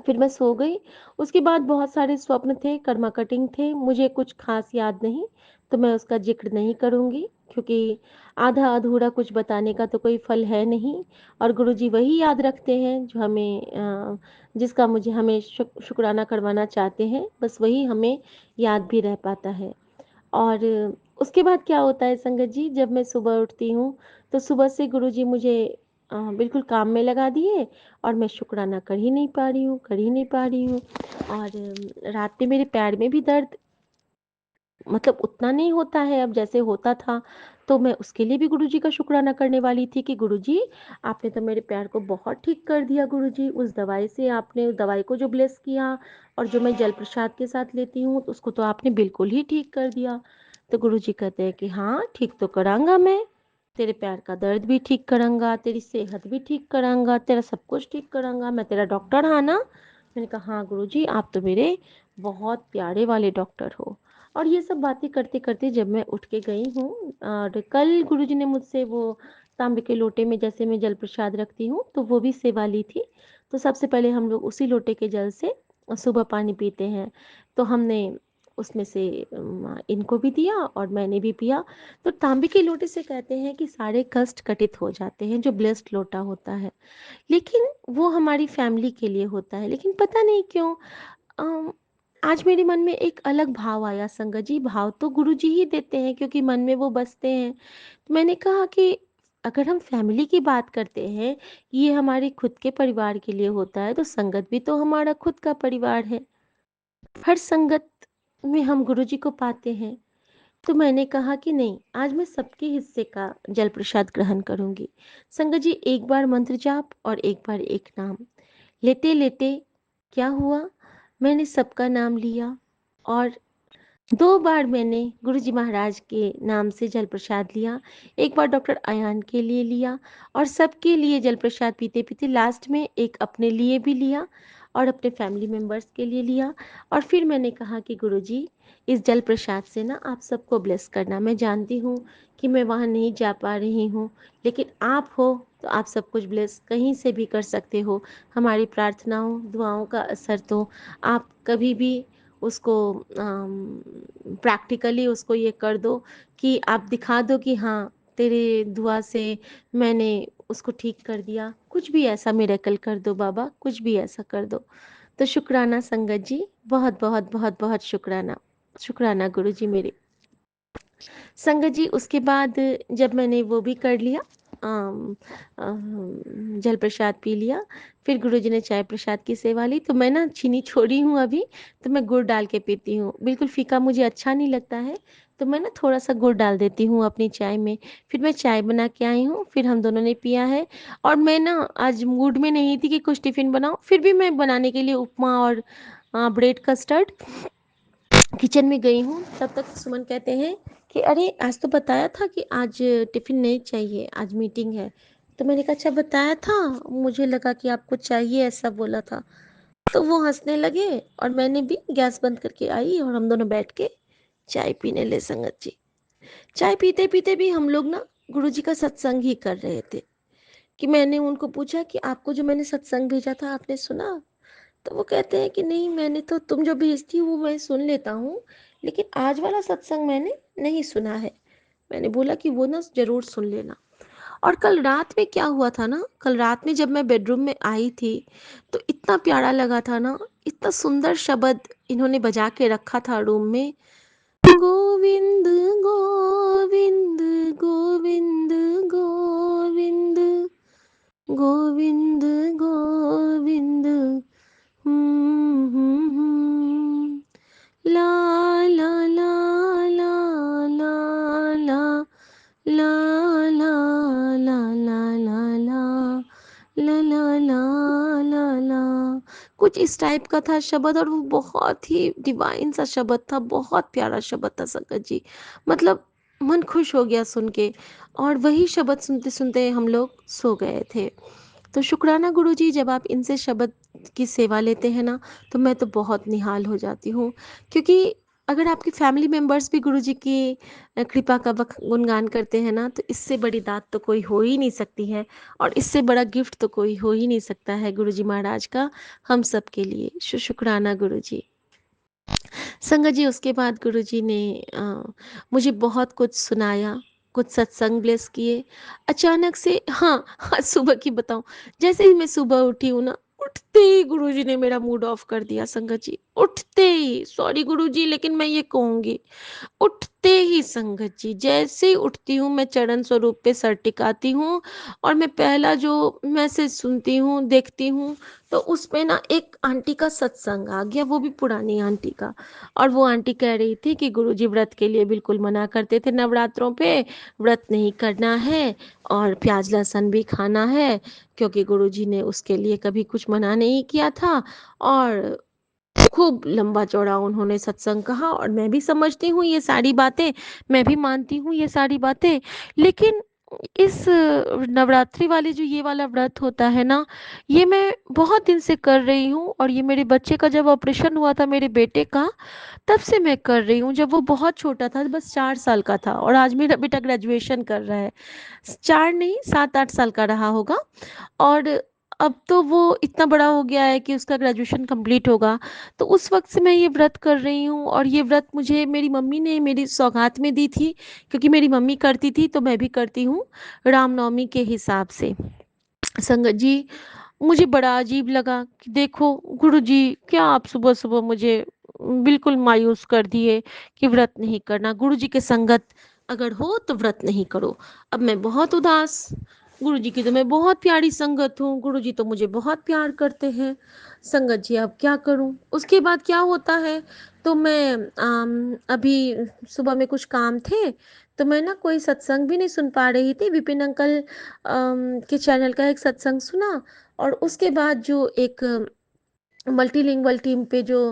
फिर मैं सो गई। उसके बाद बहुत सारे स्वप्न थे, कर्मा कटिंग थे, मुझे कुछ खास याद नहीं, तो मैं उसका जिक्र नहीं करूँगी, क्योंकि आधा अधूरा कुछ बताने का तो कोई फल है नहीं। और गुरुजी वही याद रखते हैं जो हमें जिसका मुझे हमें शुक्राना करवाना चाहते हैं, बस वही हमें याद भी रह पाता है। और उसके बाद क्या होता है संगत जी, जब मैं सुबह उठती हूँ तो सुबह से गुरुजी मुझे बिल्कुल काम में लगा दिए और मैं शुक्राना कर ही नहीं पा रही हूँ, कर ही नहीं पा रही हूँ। और रात में मेरे पैर में भी दर्द, मतलब उतना नहीं होता है अब जैसे होता था। तो मैं उसके लिए भी गुरुजी का शुक्राना करने वाली थी कि गुरुजी आपने तो मेरे पैर को बहुत ठीक कर दिया। गुरुजी उस दवाई से, आपने उस दवाई को जो ब्लेस किया और जो मैं जल प्रसाद के साथ लेती हूँ तो उसको तो आपने बिल्कुल ही ठीक कर दिया। तो गुरुजी कहते हैं कि हाँ ठीक तो करांगा मैं, तेरे पैर का दर्द भी ठीक करांगा, तेरी सेहत भी ठीक करांगा, तेरा सब कुछ ठीक करांगा, मैं तेरा डॉक्टर हाँ ना। मैंने कहा हाँ गुरुजी आप तो मेरे बहुत प्यारे वाले डॉक्टर हो। और ये सब बातें करते करते जब मैं उठ के गई हूँ, और कल गुरुजी ने मुझसे वो तांबे के लोटे में जैसे मैं जल प्रसाद रखती हूँ तो वो भी सेवा ली थी। तो सबसे पहले हम लोग उसी लोटे के जल से सुबह पानी पीते हैं। तो हमने उसमें से इनको भी दिया और मैंने भी पिया। तो तांबे के लोटे से कहते हैं कि सारे कष्ट कटित हो जाते हैं, जो ब्लेस्ड लोटा होता है। लेकिन वो हमारी फैमिली के लिए होता है, लेकिन पता नहीं क्यों अम, आज मेरे मन में एक अलग भाव आया संगत जी। भाव तो गुरुजी ही देते हैं क्योंकि मन में वो बसते हैं। तो मैंने कहा कि अगर हम फैमिली की बात करते हैं, ये हमारे खुद के परिवार के लिए होता है, तो संगत भी तो हमारा खुद का परिवार है। हर संगत में हम गुरुजी को पाते हैं। तो मैंने कहा कि नहीं, आज मैं सबके हिस्से का जल प्रसाद ग्रहण करूंगी। संगत जी एक बार मंत्र जाप और एक बार एक नाम लेते लेते क्या हुआ, मैंने सबका नाम लिया और 2 बार मैंने गुरुजी महाराज के नाम से जल प्रसाद लिया। एक बार डॉक्टर अयान के लिए लिया और सबके लिए जल प्रसाद पीते-पीते लास्ट में एक अपने लिए भी लिया और अपने फैमिली मेंबर्स के लिए लिया। और फिर मैंने कहा कि गुरुजी इस जल प्रसाद से ना आप सबको ब्लेस करना। मैं जानती हूँ कि मैं वहाँ नहीं जा पा रही हूँ, लेकिन आप हो तो आप सब कुछ ब्लेस कहीं से भी कर सकते हो। हमारी प्रार्थनाओं, दुआओं का असर तो आप कभी भी उसको प्रैक्टिकली उसको ये कर दो कि आप दिखा दो कि हाँ, तेरे दुआ से मैंने उसको ठीक कर दिया। कुछ भी ऐसा मिरेकल कर दो बाबा, कुछ भी ऐसा कर दो। तो शुक्राना संगत जी, बहुत बहुत बहुत बहुत शुक्राना। शुक्राना गुरुजी मेरे। संगत जी उसके बाद जब मैंने वो भी कर लिया, जल प्रसाद पी लिया, फिर गुरुजी ने चाय प्रसाद की सेवा ली। तो मैं ना चीनी छोड़ी हूँ अभी, तो मैं गुड़ डाल के पीती हूँ। बिल्कुल फीका मुझे अच्छा नहीं लगता है, तो मैं ना थोड़ा सा गुड़ डाल देती हूँ अपनी चाय में। फिर मैं चाय बना के आई हूँ, फिर हम दोनों ने पिया है। और मैं ना आज मूड में नहीं थी कि कुछ टिफ़िन बनाऊँ, फिर भी मैं बनाने के लिए उपमा और ब्रेड कस्टर्ड किचन में गई हूँ। तब तक सुमन कहते हैं कि अरे आज तो बताया था कि आज टिफ़िन नहीं चाहिए, आज मीटिंग है। तो मैंने कहा अच्छा बताया था, मुझे लगा कि आपको चाहिए ऐसा बोला था। तो वो हंसने लगे और मैंने भी गैस बंद करके आई और हम दोनों बैठ के चाय पीने ले संगत जी। चाय पीते पीते भी हम लोग ना गुरुजी का सत्संग ही कर रहे थे कि मैंने उनको पूछा कि आपको जो मैंने सत्संग भेजा था आपने सुना? तो वो कहते हैं कि नहीं, मैंने तो तुम जो भेजती हो वो मैं सुन लेता हूँ, लेकिन आज वाला सत्संग मैंने नहीं सुना है। मैंने बोला कि वो ना ज़रूर सुन लेना। और कल रात में क्या हुआ था ना, कल रात में जब मैं बेडरूम में आई थी, तो इतना प्यारा लगा था ना, इतना सुंदर शब्द इन्होंने बजा के रखा था रूम में। गोविंद गोविंद गोविंद गोविंद गोविंद गोविंद ला ला ला ला ला ला ला ला ला ला ला ला इस टाइप का था शब्द, और वो बहुत ही डिवाइन सा शब्द था, बहुत प्यारा शब्द था संगत जी। मतलब मन खुश हो गया सुन के, और वही शब्द सुनते-सुनते हम लोग सो गए थे। तो शुक्राना गुरुजी, जब आप इनसे शब्द की सेवा लेते हैं ना, तो मैं तो बहुत निहाल हो जाती हूँ। क्योंकि अगर आपके फैमिली मेंबर्स भी गुरुजी की कृपा का गुणगान करते हैं ना, तो इससे बड़ी दात तो कोई हो ही नहीं सकती है, और इससे बड़ा गिफ्ट तो कोई हो ही नहीं सकता है गुरुजी महाराज का हम सब के लिए। शुक्राना गुरुजी। संगत जी, उसके बाद गुरुजी ने मुझे बहुत कुछ सुनाया, कुछ सत्संग ब्लेस किए। अचानक से, हाँ, आज सुबह की बताऊँ, जैसे ही मैं सुबह उठी हूँ ना, उठते ही गुरुजी ने मेरा मूड ऑफ कर दिया संगत जी, उठते ही। सॉरी गुरुजी, लेकिन मैं ये कहूँगी, उठते ही संगत जी, जैसे ही उठती हूँ मैं चरण स्वरूप पे सर टिकाती हूँ, और मैं पहला जो मैसेज सुनती हूँ, देखती हूँ, तो उसपे ना एक आंटी का सत्संग आ गया, वो भी पुरानी आंटी का। और वो आंटी कह रही थी कि गुरुजी व्रत के लिए बिल्कुल मना करते थे नवरात्रों पे, व्रत नहीं करना है और प्याज लहसुन भी खाना है, क्योंकि गुरुजी ने उसके लिए कभी कुछ मना नहीं किया था। और खूब लंबा चौड़ा उन्होंने सत्संग कहा, और मैं भी समझती हूँ ये सारी बातें, मैं भी मानती हूँ ये सारी बातें। लेकिन इस नवरात्रि वाली जो ये वाला व्रत होता है ना, ये मैं बहुत दिन से कर रही हूँ, और ये मेरे बच्चे का जब ऑपरेशन हुआ था, मेरे बेटे का, तब से मैं कर रही हूँ। जब वो बहुत छोटा था, बस 4 साल का था, और आज मेरा बेटा ग्रेजुएशन कर रहा है। 4 नहीं, 7-8 साल का रहा होगा। और अब तो वो इतना बड़ा हो गया है कि उसका ग्रेजुएशन कंप्लीट होगा। तो उस वक़्त से मैं ये व्रत कर रही हूँ, और ये व्रत मुझे मेरी मम्मी ने मेरी सौगात में दी थी, क्योंकि मेरी मम्मी करती थी तो मैं भी करती हूँ, रामनवमी के हिसाब से। संगत जी, मुझे बड़ा अजीब लगा कि देखो गुरुजी, क्या आप सुबह-सुबह मुझे बिल्कुल मायूस कर दिए कि व्रत नहीं करना। गुरुजी के संगत अगर हो तो व्रत नहीं करो। अब मैं बहुत उदास, गुरुजी की तो मैं बहुत प्यारी संगत हूँ, गुरुजी तो मुझे बहुत प्यार करते हैं। संगत जी, अब क्या करूँ? उसके बाद क्या होता है, तो मैं अभी सुबह में कुछ काम थे, तो मैं ना कोई सत्संग भी नहीं सुन पा रही थी। विपिन अंकल के चैनल का एक सत्संग सुना, और उसके बाद जो एक मल्टीलिंगुअल टीम पे जो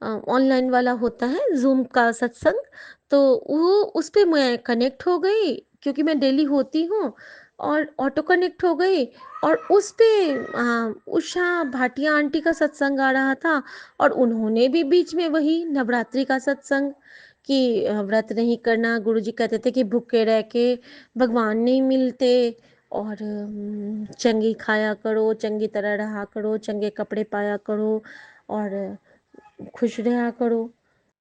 ऑनलाइन वाला होता है ज़ूम का सत्संग, तो वो उस पे मैं कनेक्ट हो गई, क्योंकि मैं डेली होती हूँ, और ऑटो कनेक्ट हो गई। और उस पे उषा भाटिया आंटी का सत्संग आ रहा था, और उन्होंने भी बीच में वही नवरात्रि का सत्संग कि व्रत नहीं करना, गुरुजी कहते थे कि भूखे रह के भगवान नहीं मिलते, और चंगी खाया करो, चंगी तरह रहा करो, चंगे कपड़े पाया करो, और खुश रहा करो।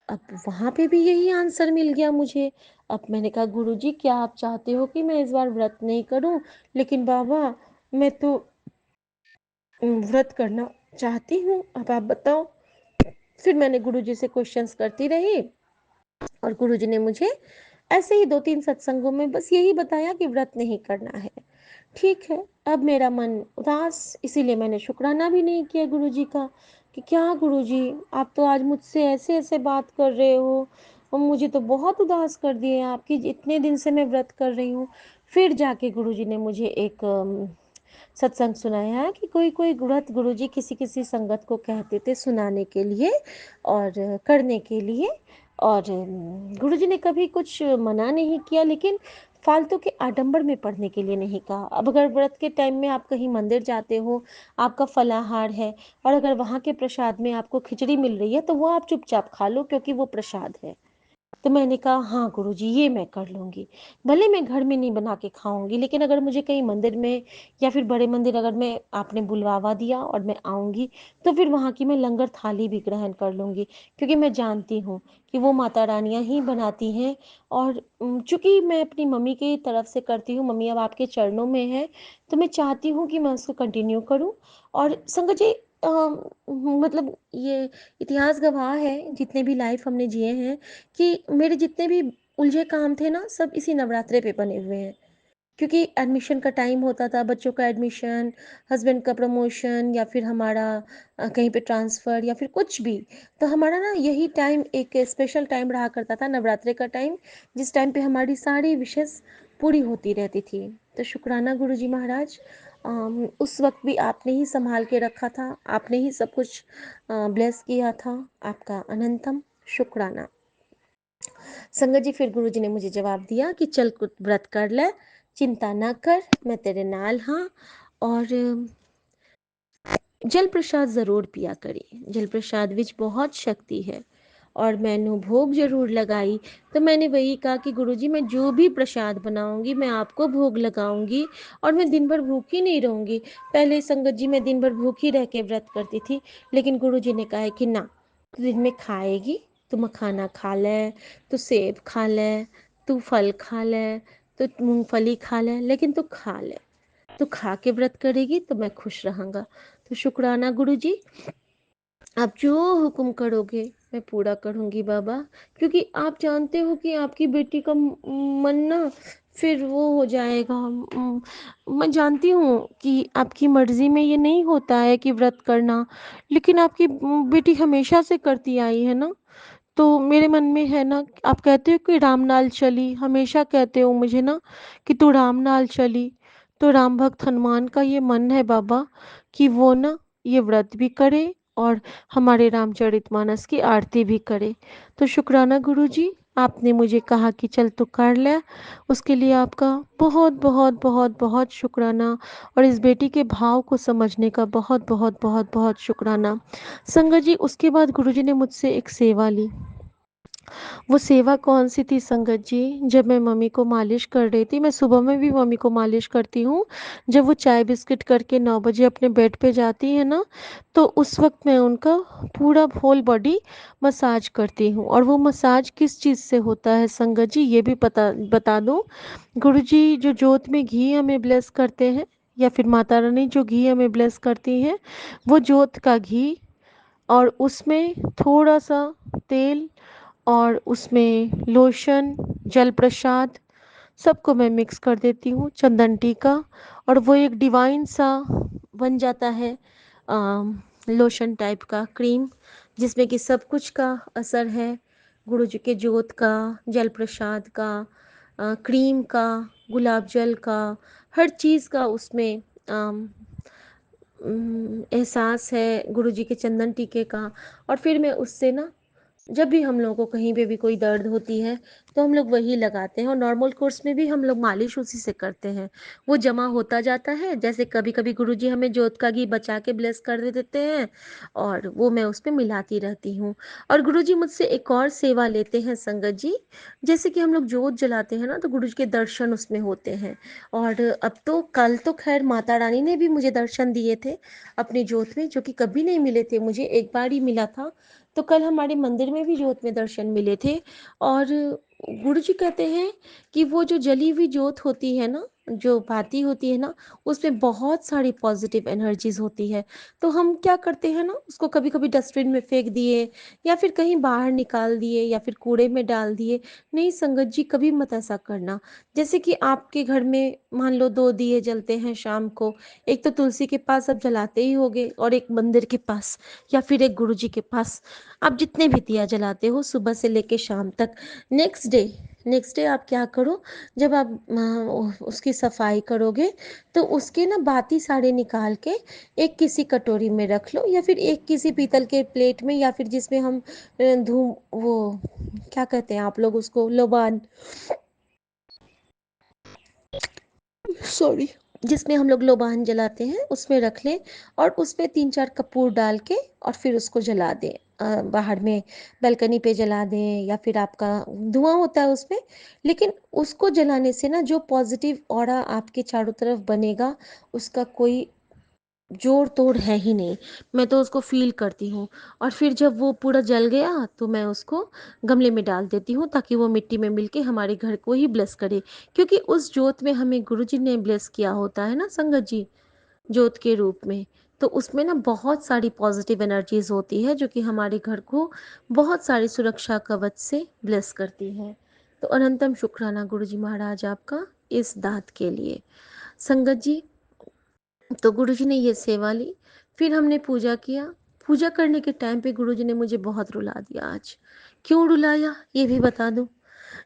अब वहाँ पे भी यही आंसर मिल गया मुझे। अब मैंने कहा गुरुजी, क्या आप चाहते हो कि मैं इस बार व्रत नहीं करूं? लेकिन बाबा, मैं तो व्रत करना चाहती हूँ, अब आप बताओ। फिर मैंने गुरुजी से क्वेश्चंस करती रही, और गुरुजी ने मुझे ऐसे ही 2-3 सत्संगों में बस यही बताया कि व्रत नहीं करना है। ठीक है, अब मेरा मन उदास, इसीलिए मैंने शुक्राना भी नहीं किया गुरुजी का कि क्या गुरुजी, आप तो आज मुझसे ऐसे-ऐसे बात कर रहे हो, और मुझे तो बहुत उदास कर दिए आप कि इतने दिन से मैं व्रत कर रही हूँ। फिर जाके गुरुजी ने मुझे एक सत्संग सुनाया कि कोई-कोई व्रत गुरुजी किसी-किसी संगत को कहते थे सुनाने के लिए और करने के लिए, और गुरुजी ने कभी कुछ मना नहीं किया, लेकिन फालतू के आडंबर में पढ़ने के लिए नहीं कहा। अब अगर व्रत के टाइम में आप कहीं मंदिर जाते हो, आपका फलाहार है, और अगर वहाँ के प्रसाद में आपको खिचड़ी मिल रही है, तो वो आप चुपचाप खा लो, क्योंकि वो प्रसाद है। तो मैंने कहा हाँ गुरुजी, ये मैं कर लूँगी। भले मैं घर में नहीं बना के खाऊँगी, लेकिन अगर मुझे कहीं मंदिर में या फिर बड़े मंदिर अगर मैं आपने बुलवावा दिया और मैं आऊँगी, तो फिर वहाँ की मैं लंगर थाली भी ग्रहण कर लूँगी। क्योंकि मैं जानती हूँ कि वो माता रानियाँ ही बनाती हैं, और चूँकि मैं अपनी मम्मी की तरफ से करती हूँ, मम्मी अब आपके चरणों में है, तो मैं चाहती हूँ कि मैं उसको कंटिन्यू करूँ। और संगत जी, मतलब ये इतिहास गवाह है, जितने भी लाइफ हमने जिए हैं, कि मेरे जितने भी उलझे काम थे ना, सब इसी नवरात्रे पे बने हुए हैं। क्योंकि एडमिशन का टाइम होता था, बच्चों का एडमिशन, हस्बैंड का प्रमोशन, या फिर हमारा कहीं पे ट्रांसफ़र, या फिर कुछ भी। तो हमारा ना यही टाइम एक स्पेशल टाइम रहा करता था, नवरात्रे का टाइम, जिस टाइम पे हमारी सारी विशेज़ पूरी होती रहती थी। तो शुक्राना गुरुजी महाराज, उस वक़्त भी आपने ही सँभाल के रखा था, आपने ही सब कुछ ब्लेस किया था, आपका अनंतम शुक्राना। संगत जी फिर गुरुजी ने मुझे जवाब दिया कि चल कुछ व्रत कर ले, चिंता ना कर, मैं तेरे नाल हाँ। और जल प्रसाद ज़रूर पिया करी, जल प्रसाद विच बहुत शक्ति है। और मैंने भोग ज़रूर लगाई। तो मैंने वही कहा कि गुरुजी मैं जो भी प्रसाद बनाऊंगी मैं आपको भोग लगाऊंगी और मैं दिन भर भूखी नहीं रहूंगी। पहले संगत जी मैं दिन भर भूखी रह के व्रत करती थी, लेकिन गुरुजी ने कहा है कि ना, तू दिन में खाएगी, तू मखाना खा ले, तू सेब खा ले, तू फल खा ले, तू मूंगफली खा ले, लेकिन तू खा ले, तू खा के व्रत करेगी तो मैं खुश रहूंगा। तो शुक्राना गुरुजी, आप जो हुक्म करोगे मैं पूरा करूंगी बाबा, क्योंकि आप जानते हो कि आपकी बेटी का मन ना फिर वो हो जाएगा। मैं जानती हूँ कि आपकी मर्जी में ये नहीं होता है कि व्रत करना, लेकिन आपकी बेटी हमेशा से करती आई है ना। तो मेरे मन में है ना, आप कहते हो कि राम नाल चली, हमेशा कहते हो मुझे ना कि तू राम नाल चली। तो राम भक्त हनुमान का ये मन है बाबा कि वो ना ये व्रत भी करे और हमारे रामचरितमानस की आरती भी करे। तो शुक्राना गुरुजी, आपने मुझे कहा कि चल तू कर ले, उसके लिए आपका बहुत बहुत बहुत बहुत शुक्राना। और इस बेटी के भाव को समझने का बहुत बहुत बहुत बहुत शुक्राना। संगत जी उसके बाद गुरुजी ने मुझसे एक सेवा ली। वो सेवा कौन-सी थी संगत जी, जब मैं मम्मी को मालिश कर रही थी, मैं सुबह में भी मम्मी को मालिश करती हूँ। जब वो चाय बिस्किट करके 9 बजे अपने बेड पे जाती हैं ना, तो उस वक़्त मैं उनका पूरा होल बॉडी मसाज करती हूँ। और वो मसाज किस चीज़ से होता है संगत जी, ये भी पता बता दूँ। गुरुजी जो जोत में घी हमें ब्लेस करते हैं, या फिर माता रानी जो घी हमें ब्लेस करती हैं, वो जोत का घी और उसमें थोड़ा-सा तेल और उसमें लोशन, जल प्रसाद सबको मैं मिक्स कर देती हूँ, चंदन टीका, और वो एक डिवाइन सा बन जाता है लोशन टाइप का क्रीम, जिसमें कि सब कुछ का असर है, गुरु जी के जोत का, जल प्रसाद का, क्रीम का, गुलाब जल का, हर चीज़ का उसमें एहसास है गुरु जी के चंदन टीके का। और फिर मैं उससे ना, जब भी हम लोगों को कहीं पे भी कोई दर्द होती है तो हम लोग वही लगाते हैं, और नॉर्मल कोर्स में भी हम लोग मालिश उसी से करते हैं। वो जमा होता जाता है, जैसे कभी कभी गुरुजी हमें जोत का घी बचा के ब्लेस कर दे देते हैं, और वो मैं उस पे मिलाती रहती हूँ। और गुरुजी मुझसे एक और सेवा लेते हैं संगत जी, जैसे कि हम लोग जोत जलाते हैं ना तो गुरुजी के दर्शन उसमें होते हैं। और अब तो कल तो खैर माता रानी ने भी मुझे दर्शन दिए थे अपनी जोत में, जो कि कभी नहीं मिले थे मुझे, एक बार ही मिला था। तो कल हमारे मंदिर में भी जोत में दर्शन मिले थे। और गुरु जी कहते हैं कि वो जो जली हुई जोत होती है ना, जो बाती होती है ना, उसमें बहुत सारी पॉजिटिव एनर्जीज होती है। तो हम क्या करते हैं ना, उसको कभी कभी डस्टबिन में फेंक दिए, या फिर कहीं बाहर निकाल दिए, या फिर कूड़े में डाल दिए। नहीं संगत जी, कभी मत ऐसा करना। जैसे कि आपके घर में मान लो 2 दिए जलते हैं शाम को, एक तो तुलसी के पास आप जलाते ही होगे, और एक मंदिर के पास, या फिर एक गुरु जी के पास। आप जितने भी दिया जलाते हो सुबह से लेके शाम तक, नेक्स्ट डे आप क्या करो, जब आप उसकी सफाई करोगे तो उसके ना बाती सारे निकाल के एक किसी कटोरी में रख लो, या फिर एक किसी पीतल के प्लेट में, या फिर जिसमें हम धूम वो क्या कहते हैं आप लोग उसको, लोबान, सॉरी, जिसमें हम लोग लोबान जलाते हैं उसमें रख लें, और उसमें 3-4 कपूर डाल के और फिर उसको जला दें। बाहर में बालकनी पे जला दें, या फिर आपका धुआं होता है उसमें, लेकिन उसको जलाने से ना जो पॉजिटिव ऑरा आपके चारों तरफ बनेगा, उसका कोई जोड़ तोड़ है ही नहीं। मैं तो उसको फील करती हूँ। और फिर जब वो पूरा जल गया तो मैं उसको गमले में डाल देती हूँ, ताकि वो मिट्टी में मिलके हमारे घर को ही ब्लेस करे, क्योंकि उस जोत में हमें गुरुजी ने ब्लेस किया होता है ना संगत जी, जोत के रूप में। तो उसमें ना बहुत सारी पॉजिटिव एनर्जीज होती है, जो कि हमारे घर को बहुत सारी सुरक्षा कवच से ब्लेस करती है। तो अनंतम शुक्राना गुरुजी महाराज आपका इस दात के लिए। संगत जी, तो गुरुजी ने ये सेवा ली, फिर हमने पूजा किया। पूजा करने के टाइम पे गुरुजी ने मुझे बहुत रुला दिया आज। क्यों रुलाया ये भी बता दूं।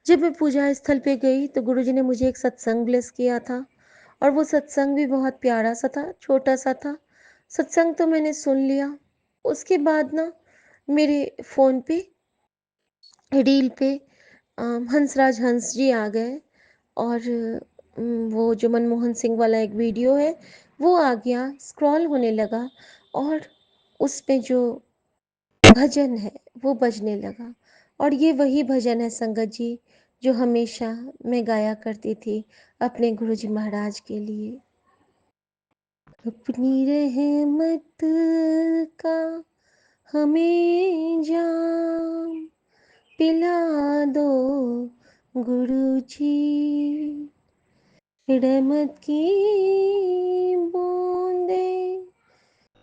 जब मैं पूजा स्थल पे गई तो गुरुजी ने मुझे एक सत्संग ब्लेस किया था, और वो सत्संग भी बहुत प्यारा-सा था, छोटा-सा था। सत्संग तो मैंने सुन लिया। उसके बाद ना मेरे फ़ोन पे रील पे हंसराज हंस जी आ गए और वो जो मनमोहन सिंह वाला एक वीडियो है, वो आ गया, स्क्रॉल होने लगा और उसपे जो भजन है, वो बजने लगा और ये वही भजन है संगत जी, जो हमेशा मैं गाया करती थी अपने गुरुजी महाराज के लिए। अपनी रहमत का हमें जाम पिला दो गुरुजी, रहमत की बूंदें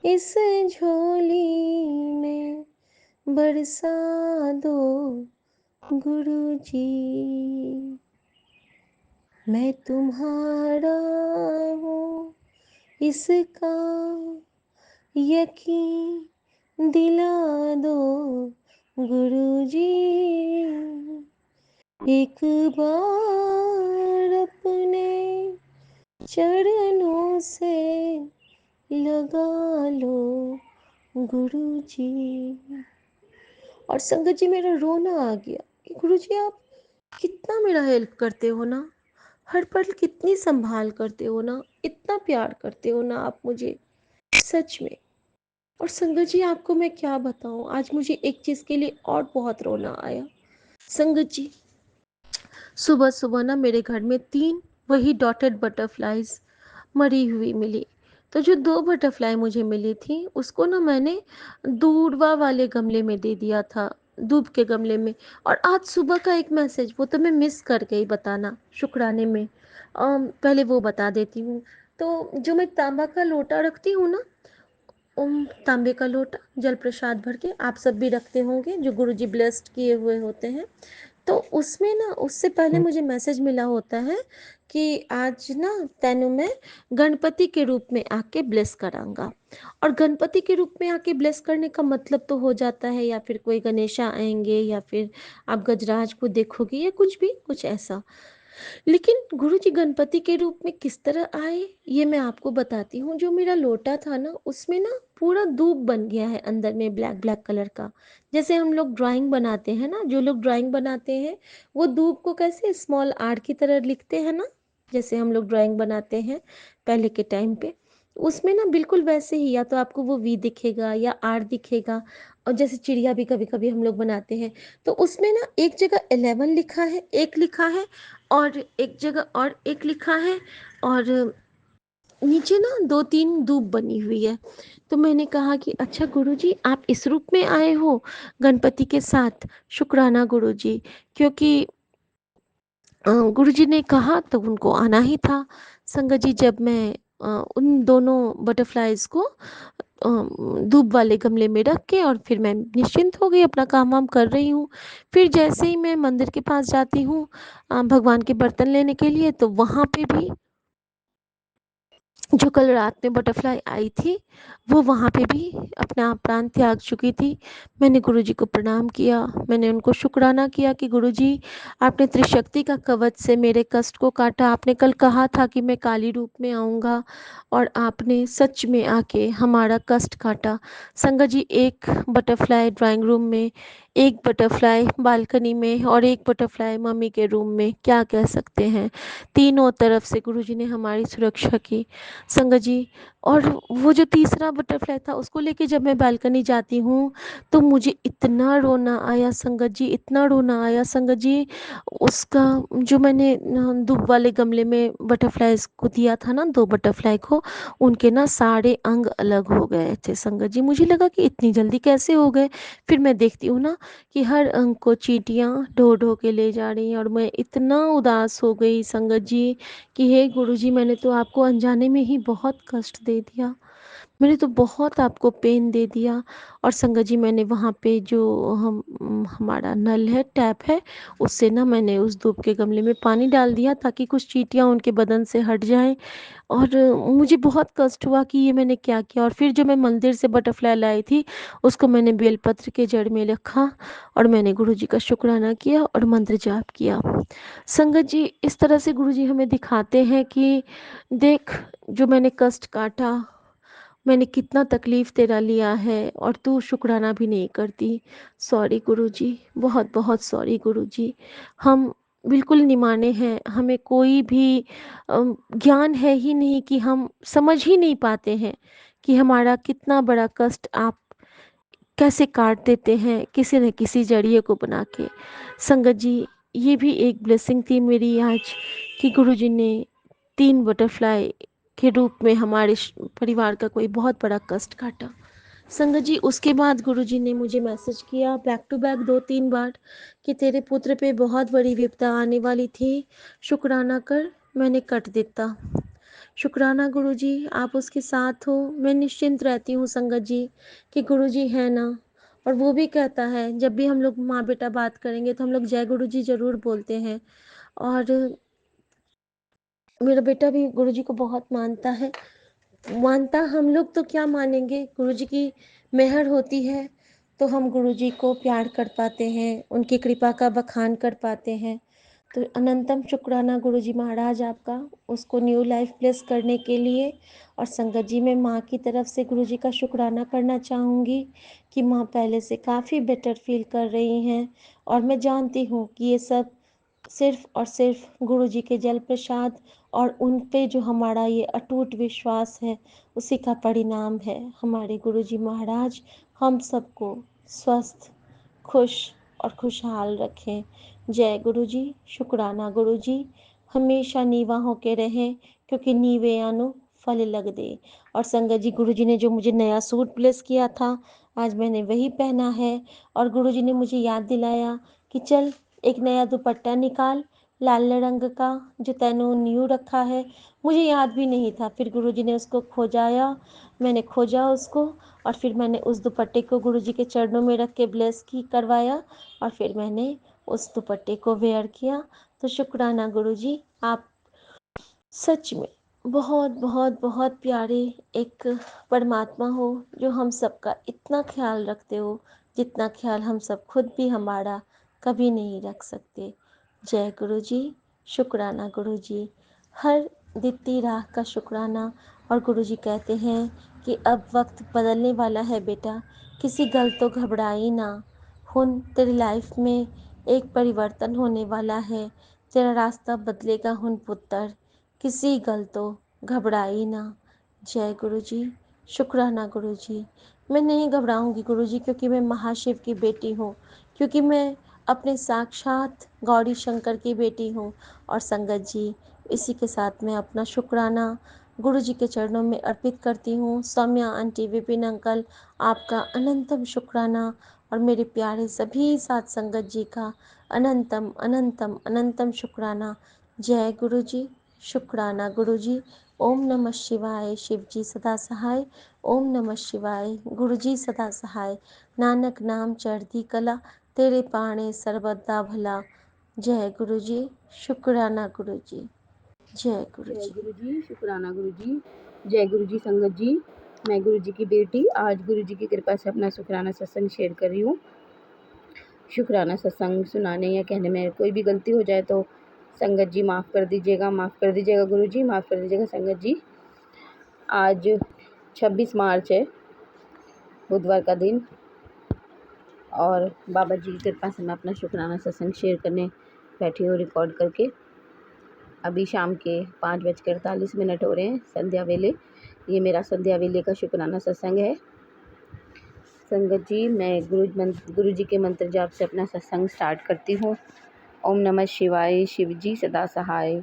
इस झोली में बरसा दो गुरुजी। मैं तुम्हारा हूँ इसका यकीन दिला दो गुरुजी, एक बार अपने चरणों से लगा लो गुरुजी। और संगत जी मेरा रोना आ गया कि गुरुजी आप कितना मेरा हेल्प करते हो ना, हर पल कितनी संभाल करते हो ना, इतना प्यार करते हो ना आप मुझे, सच में। और संगत जी आपको मैं क्या बताऊं, आज मुझे एक चीज़ के लिए और बहुत रोना आया। संगत जी सुबह सुबह ना मेरे घर में 3 वही डॉटेड बटरफ्लाइज मरी हुई मिली। तो जो 2 बटरफ्लाई मुझे मिली थी उसको ना मैंने दूरवा वाले गमले में दे दिया था, दूब के गमले में। और आज सुबह का एक मैसेज वो तो मैं मिस कर गई बताना शुक्राने में। पहले वो बता देती हूँ। तो जो मैं तांबा का लोटा रखती हूँ ना, तांबे का लोटा जल प्रसाद भर के आप सब भी रखते होंगे जो गुरुजी ब्लेस्ड किए हुए होते हैं, तो उसमें ना उससे पहले मुझे मैसेज मिला होता है कि आज ना तेनु मैं गणपति के रूप में आके ब्लेस करांगा। और गणपति के रूप में आके ब्लेस करने का मतलब तो हो जाता है या फिर कोई गणेशा आएंगे या फिर आप गजराज को देखोगे या कुछ भी कुछ ऐसा। लेकिन गुरुजी गणपति के रूप में किस तरह आए ये मैं आपको बताती हूँ। जो मेरा लोटा था ना उसमें ना पूरा दूब बन गया है अंदर में, ब्लैक ब्लैक कलर का। जैसे हम लोग ड्राइंग बनाते हैं ना, जो लोग ड्राइंग बनाते हैं वो दूब को कैसे स्मॉल आर की तरह लिखते हैं ना, जैसे हम लोग ड्राइंग बनाते हैं पहले के टाइम पे, उसमें ना बिल्कुल वैसे ही या तो आपको वो वी दिखेगा या आर दिखेगा। और जैसे चिड़िया भी कभी कभी हम लोग बनाते हैं, तो उसमें ना एक जगह 11 लिखा है, एक लिखा है और एक जगह और एक लिखा है, और नीचे ना 2-3 धूप बनी हुई है। तो मैंने कहा कि अच्छा गुरुजी आप इस रूप में आए हो गणपति के साथ, शुक्राना गुरुजी। क्योंकि गुरुजी ने कहा तो उनको आना ही था। संगत जी जब मैं उन दोनों बटरफ्लाइज को धूप वाले गमले में रख के और फिर मैं निश्चिंत हो गई, अपना काम वाम कर रही हूँ। फिर जैसे ही मैं मंदिर के पास जाती हूँ भगवान के बर्तन लेने के लिए, तो वहाँ पे भी जो कल रात में बटरफ्लाई आई थी वो वहाँ पे भी अपना प्राण त्याग चुकी थी। मैंने गुरुजी को प्रणाम किया, मैंने उनको शुक्राना किया कि गुरुजी आपने त्रिशक्ति का कवच से मेरे कष्ट को काटा। आपने कल कहा था कि मैं काली रूप में आऊँगा और आपने सच में आके हमारा कष्ट काटा। संगत जी एक बटरफ्लाई ड्राइंग रूम में, एक बटरफ्लाई बालकनी में और एक बटरफ्लाई मम्मी के रूम में, क्या कह सकते हैं। तीनों तरफ से गुरुजी ने हमारी सुरक्षा की संगत जी। और वो जो तीसरा बटरफ्लाई था उसको लेके जब मैं बालकनी जाती हूँ तो मुझे इतना रोना आया संगत जी, इतना रोना आया संगत जी। उसका जो मैंने धूप वाले गमले में बटरफ्लाईज को दिया था ना, 2 बटरफ्लाई को, उनके ना सारे अंग अलग हो गए थे संगत जी। मुझे लगा कि इतनी जल्दी कैसे हो गए। फिर मैं देखती हूँ ना कि हर अंग को चींटियाँ ढो ढो के ले जा रही हैं और मैं इतना उदास हो गई संगत जी कि हे गुरुजी मैंने तो आपको अनजाने में ही बहुत कष्ट दे दिया, मैंने तो बहुत आपको पेन दे दिया। और संगत जी मैंने वहाँ पे जो हमारा नल है, टैप है, उससे ना मैंने उस धूप के गमले में पानी डाल दिया ताकि कुछ चींटियाँ उनके बदन से हट जाएं। और मुझे बहुत कष्ट हुआ कि ये मैंने क्या किया। और फिर जो मैं मंदिर से बटरफ्लाई लाई थी उसको मैंने बेलपत्र के जड़ में रखा और मैंने गुरुजी का शुक्राना किया और मंत्र जाप किया। संगत जी, इस तरह से गुरुजी हमें दिखाते हैं कि देख, जो मैंने कष्ट काटा, मैंने कितना तकलीफ़ तेरा लिया है और तू शुक्राना भी नहीं करती। सॉरी गुरुजी, बहुत-बहुत सॉरी गुरुजी। हम बिल्कुल निमाने हैं, हमें कोई भी ज्ञान है ही नहीं कि हम समझ ही नहीं पाते हैं कि हमारा कितना बड़ा कष्ट आप कैसे काट देते हैं किसी न किसी ज़रिए को बना के। संगत जी, ये भी एक ब्लेसिंग थी मेरी आज कि गुरुजी ने 3 बटरफ्लाई के रूप में हमारे परिवार का कोई बहुत बड़ा कष्ट काटा। संगत जी, उसके बाद गुरुजी ने मुझे मैसेज किया बैक टू बैक 2-3 बार कि तेरे पुत्र पे बहुत बड़ी विपदा आने वाली थी, शुक्राना कर। मैंने कट दिता। शुक्राना गुरुजी, आप उसके साथ हो, मैं निश्चिंत रहती हूँ संगत जी कि गुरुजी है ना। और वो भी कहता है, जब भी हम लोग माँ बेटा बात करेंगे तो हम लोग जय गुरुजी ज़रूर बोलते हैं। और मेरा बेटा भी गुरुजी को बहुत मानता है। मानता, हम लोग तो क्या मानेंगे, गुरुजी की मेहर होती है तो हम गुरुजी को प्यार कर पाते हैं, उनकी कृपा का बखान कर पाते हैं। तो अनंतम शुक्राना गुरुजी महाराज आपका, उसको न्यू लाइफ ब्लेस करने के लिए। और संगत जी, मैं माँ की तरफ से गुरुजी का शुक्राना करना चाहूँगी कि माँ पहले से काफ़ी बेटर फील कर रही हैं। और मैं जानती हूँ कि ये सब सिर्फ़ और सिर्फ़ गुरुजी के जल प्रसाद और उन पे जो हमारा ये अटूट विश्वास है, उसी का परिणाम है। हमारे गुरुजी महाराज हम सबको स्वस्थ, खुश और खुशहाल रखें। जय गुरुजी, शुक्राना गुरुजी। हमेशा नीवा होके रहें, क्योंकि नीवे आनो फल लग दे। और संगत जी, गुरुजी ने जो मुझे नया सूट ब्लेस किया था, आज मैंने वही पहना है। और गुरुजी ने मुझे याद दिलाया कि चल एक नया दुपट्टा निकाल लाल रंग का, जो तैने न्यू रखा है। मुझे याद भी नहीं था, फिर गुरुजी ने उसको खोजाया, मैंने खोजा उसको। और फिर मैंने उस दुपट्टे को गुरुजी के चरणों में रख के ब्लेस की करवाया। और फिर मैंने उस दुपट्टे को वेयर किया। तो शुक्राना गुरुजी, आप सच में बहुत बहुत बहुत प्यारे एक परमात्मा हो, जो हम सबका इतना ख्याल रखते हो जितना ख्याल हम सब खुद भी हमारा कभी नहीं रख सकते। जय गुरु जी, शुक्राना गुरु जी, हर दित्ती राह का शुक्राना। और गुरु जी कहते हैं कि अब वक्त बदलने वाला है बेटा, किसी गल तो घबराई ना। हुन तेरी लाइफ में एक परिवर्तन होने वाला है, तेरा रास्ता बदलेगा हुन पुत्र, किसी गल तो घबराई ना। जय गुरु जी, शुक्राना गुरु जी। मैं नहीं घबराऊंगी गुरु जी, क्योंकि मैं महाशिव की बेटी हूँ, क्योंकि मैं अपने साक्षात गौरी शंकर की बेटी हूँ। और संगत जी, इसी के साथ मैं अपना शुक्राना गुरु जी के चरणों में अर्पित करती हूँ। सौम्या आंटी, विपिन अंकल, आपका अनंतम शुक्राना। और मेरे प्यारे सभी साथ संगत जी का अनंतम अनंतम अनंतम शुक्राना। जय गुरु जी, शुक्राना गुरु जी। ओम नमः शिवाय, शिव जी सदा सहाय। ओम नमः शिवाय, गुरु जी सदा सहाय। नानक नाम चढ़ती कला, तेरे पाणे सर्वदा भला। जय गुरु जी, शुक्राना गुरु जी। जय गुरु जय जी। गुरु जी, शुक्राना गुरु जी। जय गुरु जी संगत जी, मैं गुरु जी की बेटी आज गुरु जी की कृपा से अपना शुक्राना सत्संग शेयर कर रही हूँ। शुक्राना सत्संग सुनाने या कहने में कोई भी गलती हो जाए तो संगत जी माफ़ कर दीजिएगा, माफ़ कर दीजिएगा गुरु जी, माफ़ कर दीजिएगा संगत जी। आज 26 मार्च है, बुधवार का दिन, और बाबा जी की कृपा से मैं अपना शुक्राना सत्संग शेयर करने बैठी हूँ रिकॉर्ड करके। अभी शाम के 5:48 हो रहे हैं, संध्या वेले। ये मेरा संध्या वेले का शुक्राना सत्संग है। संगत जी, मैं गुरु जी के मंत्र जाप से अपना सत्संग स्टार्ट करती हूँ। ओम नमः शिवाय, शिव जी सदा सहाय।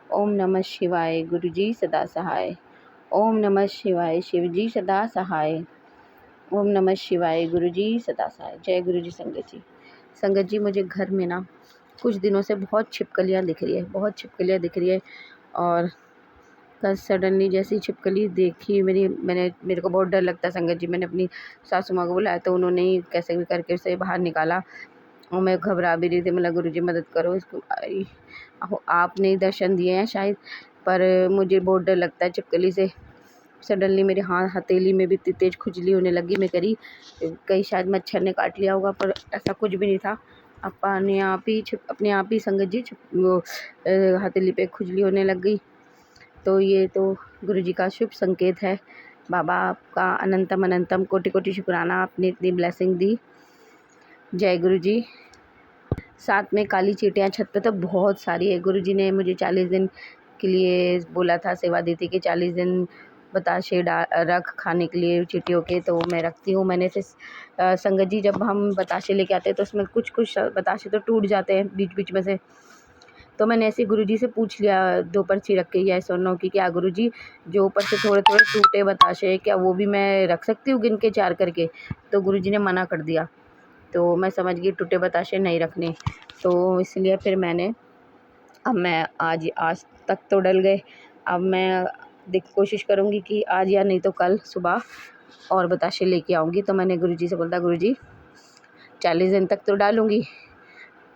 ओम नमः शिवाय, गुरु जी सदा सहाय। ओम नमः शिवाय, शिव जी सदा सहाय। ओम नमः शिवाय, गुरु जी सदा सहाय। जय गुरु जी संगत जी। संगत जी, मुझे घर में ना कुछ दिनों से बहुत छिपकलियाँ दिख रही है, बहुत छिपकलियाँ दिख रही है। और कल सडनली जैसी छिपकली देखी मेरे को बहुत डर लगता है संगत जी। मैंने अपनी सासू माँ को बुलाया तो उन्होंने ही कैसे भी करके उसे बाहर निकाला, और मैं घबरा भी रही थी। मतलब गुरु जी मदद करो इसको, आपने ही दर्शन दिए हैं शायद, पर मुझे बहुत डर लगता है छिपकली से। सडनली मेरे हथेली में भी इतनी तेज़ खुजली होने लगी, मैं करी कहीं शायद मच्छर ने काट लिया होगा, पर ऐसा कुछ भी नहीं था। अपने आप ही संगत जी वो हथेली पे खुजली होने लग गई। तो ये तो गुरु जी का शुभ संकेत है। बाबा आपका अनंतम अनंतम कोटि कोटि शुक्राना, आपने इतनी ब्लेसिंग दी। जय गुरु जी। साथ में काली चींटियाँ छत पे तो बहुत सारी है। गुरु जी ने मुझे 40 दिन के लिए बोला था, सेवा दी थी कि 40 दिन बताशे रख खाने के लिए चींटियों के, तो मैं रखती हूँ। मैंने से संगत जी जब हम बताशे लेके आते हैं तो उसमें कुछ कुछ बताशे तो टूट जाते हैं बीच बीच में से। तो मैंने ऐसे गुरुजी से पूछ लिया 2 पर्ची रख के यस और नो कि क्या गुरुजी जो ऊपर से थोड़े थोड़े टूटे बताशे क्या वो भी मैं रख सकती हूँ गिन के 4 करके? तो गुरुजी ने मना कर दिया। तो मैं समझ गई टूटे बताशे नहीं रखने, तो इसलिए फिर मैं आज तक तो डल गए। अब मैं कोशिश करूँगी कि आज या नहीं तो कल सुबह और बताशे लेके आऊँगी। तो मैंने गुरुजी से बोला गुरुजी 40 दिन तक तो डालूँगी,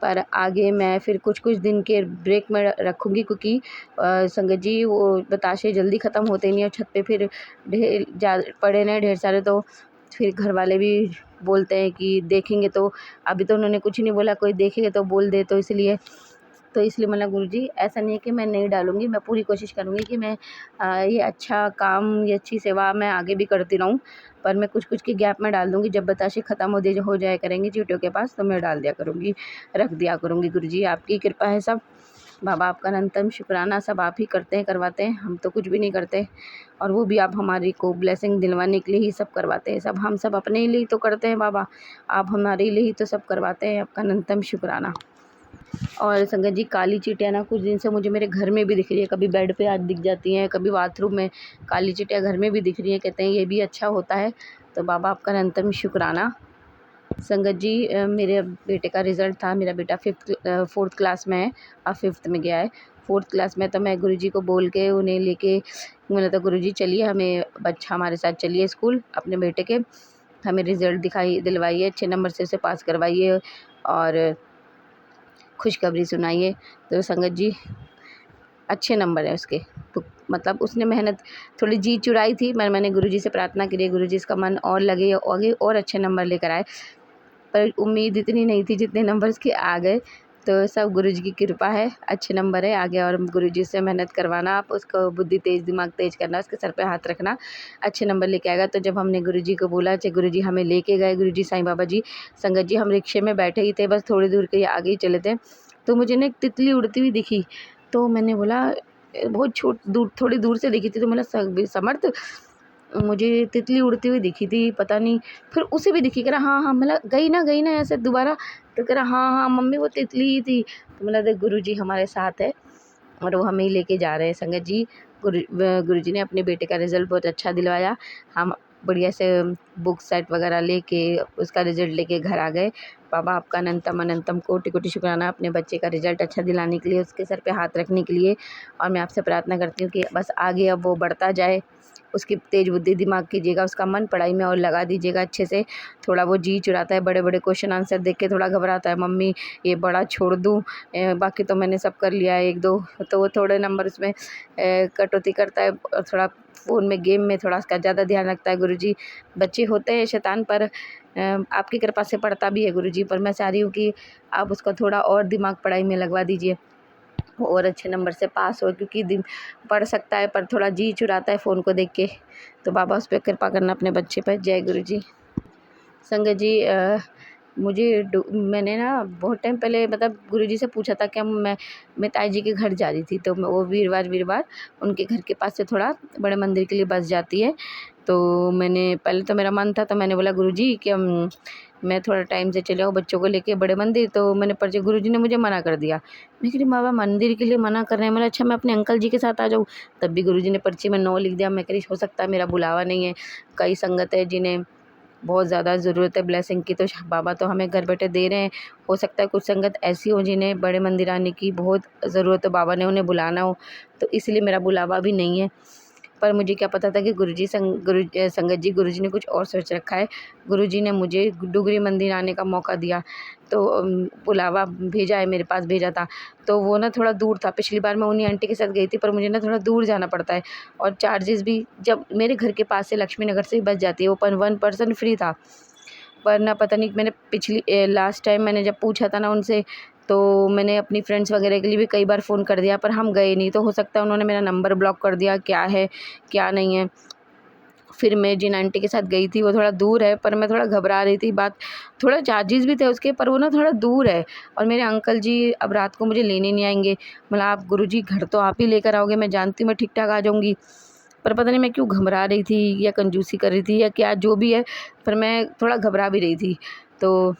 पर आगे मैं फिर कुछ दिन के ब्रेक में रखूँगी, क्योंकि संगत जी वो बताशे जल्दी ख़त्म होते नहीं और छत पे फिर पड़े रहे ढेर सारे, तो फिर घर वाले भी बोलते हैं कि देखेंगे। तो अभी तो उन्होंने कुछ नहीं बोला, कोई देखेंगे तो बोल दे, तो इसलिए मतलब गुरुजी ऐसा नहीं है कि मैं नहीं डालूँगी, मैं पूरी कोशिश करूँगी कि मैं ये अच्छा काम, ये अच्छी सेवा मैं आगे भी करती रहूँ। पर मैं कुछ के गैप में डाल दूँगी, जब बताशे ख़त्म हो जाया करेंगे चींटियों के पास तो मैं डाल दिया करूँगी, रख दिया करूँगी। गुरुजी आपकी कृपा है सब। बाबा आपका अनंतम शुक्राना, सब आप ही करते हैं, करवाते हैं, हम तो कुछ भी नहीं करते। और वो भी आप हमारी को ब्लेसिंग दिलवाने के लिए ही सब करवाते हैं। सब हम सब अपने लिए ही तो करते हैं बाबा, आप हमारे लिए ही तो सब करवाते हैं। आपका अनंतम शुक्राना। और संगत जी काली चींटियाँ ना कुछ दिन से मुझे मेरे घर में भी दिख रही है, कभी बेड पे आज दिख जाती हैं, कभी बाथरूम में काली चींटियाँ घर में भी दिख रही हैं। कहते हैं ये भी अच्छा होता है। तो बाबा आपका अनंतम शुक्राना। संगत जी मेरे बेटे का रिज़ल्ट था, मेरा बेटा 4th क्लास में है, अब 5th में गया है। 4th क्लास में तो मैं गुरुजी को बोल के उन्हें लेके बोला था गुरुजी चलिए हमें बच्चा हमारे साथ चलिए स्कूल अपने बेटे के, हमें रिज़ल्ट दिलवाइए, अच्छे नंबर से उसे पास करवाइए और खुशखबरी सुनाइए। तो संगत जी अच्छे नंबर है उसके, तो मतलब उसने मेहनत थोड़ी जी चुराई थी, मैंने गुरुजी से प्रार्थना करी गुरुजी इसका मन और लगे आगे और अच्छे नंबर लेकर आए, पर उम्मीद इतनी नहीं थी जितने नंबर उसके आ गए। तो सब गुरुजी की कृपा है, अच्छे नंबर है आगे, और गुरुजी से मेहनत करवाना, आप उसको बुद्धि तेज़ दिमाग तेज़ करना, उसके सर पे हाथ रखना, अच्छे नंबर लेके आएगा। तो जब हमने गुरुजी को बोला, गुरुजी हमें लेके गए, गुरुजी साईं बाबा जी, संगत जी हम रिक्शे में बैठे ही थे, बस थोड़ी दूर के आगे ही चले थे, तो मुझे ना एक तितली उड़ती हुई दिखी। तो मैंने बोला बहुत थोड़ी दूर से दिखी थी, तो मैंने समर्थ मुझे तितली उड़ती हुई दिखी थी, पता नहीं, फिर उसे भी दिखी, कह रहा हाँ हाँ, मतलब गई ना ऐसे दोबारा, तो कह रहा हाँ हाँ मम्मी वो तितली ही थी। तो मतलब देख गुरुजी हमारे साथ है और वो हमें ही लेके जा रहे हैं। संगत जी गुरुजी ने अपने बेटे का रिज़ल्ट बहुत अच्छा दिलवाया, हम बढ़िया से बुक सेट वगैरह लेके उसका रिज़ल्ट लेके घर आ गए। बाबा आपका अनंतम अनंतम कोटि कोटि शुक्राना अपने बच्चे का रिज़ल्ट अच्छा दिलाने के लिए, उसके सर पे हाथ रखने के लिए। और मैं आपसे प्रार्थना करती हूँ कि बस आगे अब वो बढ़ता जाए, उसकी तेज़ बुद्धि दिमाग कीजिएगा, उसका मन पढ़ाई में और लगा दीजिएगा अच्छे से। थोड़ा वो जी चुराता है, बड़े बड़े क्वेश्चन आंसर देख के थोड़ा घबराता है, मम्मी ये बड़ा छोड़ दूँ, बाकी तो मैंने सब कर लिया है 1-2, तो वो थोड़े नंबर उसमें कटौती करता है और थोड़ा फ़ोन में गेम में थोड़ा उसका ज़्यादा ध्यान रखता है। गुरुजी बच्चे होते हैं शैतान, पर आपकी कृपा से पढ़ता भी है गुरुजी, पर मैं चाह रही हूँ कि आप उसका थोड़ा और दिमाग पढ़ाई में लगवा दीजिए और अच्छे नंबर से पास हो, क्योंकि पढ़ सकता है पर थोड़ा जी चुराता है फ़ोन को देख के। तो बाबा उस पर कृपा करना अपने बच्चे पर। जय गुरुजी। संगत जी मैंने ना बहुत टाइम पहले मतलब गुरुजी से पूछा था कि मैं ताई जी के घर जा रही थी, तो वो वीरवार उनके घर के पास से थोड़ा बड़े मंदिर के लिए बस जाती है। तो मैंने पहले तो मेरा मन था, तो मैंने बोला गुरुजी कि मैं थोड़ा टाइम से चले आऊँ बच्चों को लेके बड़े मंदिर, तो मैंने पर्ची गुरुजी ने मुझे मना कर दिया। मैं कह रही बाबा मंदिर के लिए मना कर रहे हैं, मतलब अच्छा मैं अपने अंकल जी के साथ आ जाऊँ, तब भी गुरुजी ने पर्ची में नो लिख दिया। मैं कह रही हो सकता है मेरा बुलावा नहीं है, कई संगत है जिन्हें बहुत ज़्यादा ज़रूरत है ब्लेसिंग की, तो बाबा तो हमें घर बैठे दे रहे हैं, हो सकता है कुछ संगत ऐसी हो जिन्हें बड़े मंदिर आने की बहुत ज़रूरत हो, बाबा ने उन्हें बुलाना हो, तो इसलिए मेरा बुलावा भी नहीं है। पर मुझे क्या पता था कि संगत जी गुरुजी ने कुछ और सोच रखा है। गुरुजी ने मुझे डुगरी मंदिर आने का मौका दिया, तो बुलावा भेजा है, मेरे पास भेजा था, तो वो ना थोड़ा दूर था। पिछली बार मैं उन्हीं आंटी के साथ गई थी, पर मुझे ना थोड़ा दूर जाना पड़ता है और चार्जेस भी, जब मेरे घर के पास से लक्ष्मी नगर से ही बस जाती है, वो 1 पर्सन फ्री था, पर ना पता नहीं, मैंने लास्ट टाइम मैंने जब पूछा था ना उनसे, तो मैंने अपनी फ्रेंड्स वगैरह के लिए भी कई बार फ़ोन कर दिया, पर हम गए नहीं। तो हो सकता है उन्होंने मेरा नंबर ब्लॉक कर दिया, क्या है क्या नहीं है। फिर मैं जिन आंटी के साथ गई थी वो थोड़ा दूर है, पर मैं थोड़ा घबरा रही थी। बात थोड़ा चार्जेस भी थे उसके, पर वो ना थोड़ा दूर है, और मेरे अंकल जी अब रात को मुझे लेने नहीं आएंगे। मतलब आप गुरुजी घर तो आप ही लेकर आओगे, मैं जानती हूँ मैं ठीक ठाक आ जाऊँगी, पर पता नहीं मैं क्यों घबरा रही थी या कंजूसी कर रही थी या क्या जो भी है, पर मैं थोड़ा घबरा भी रही थी। तो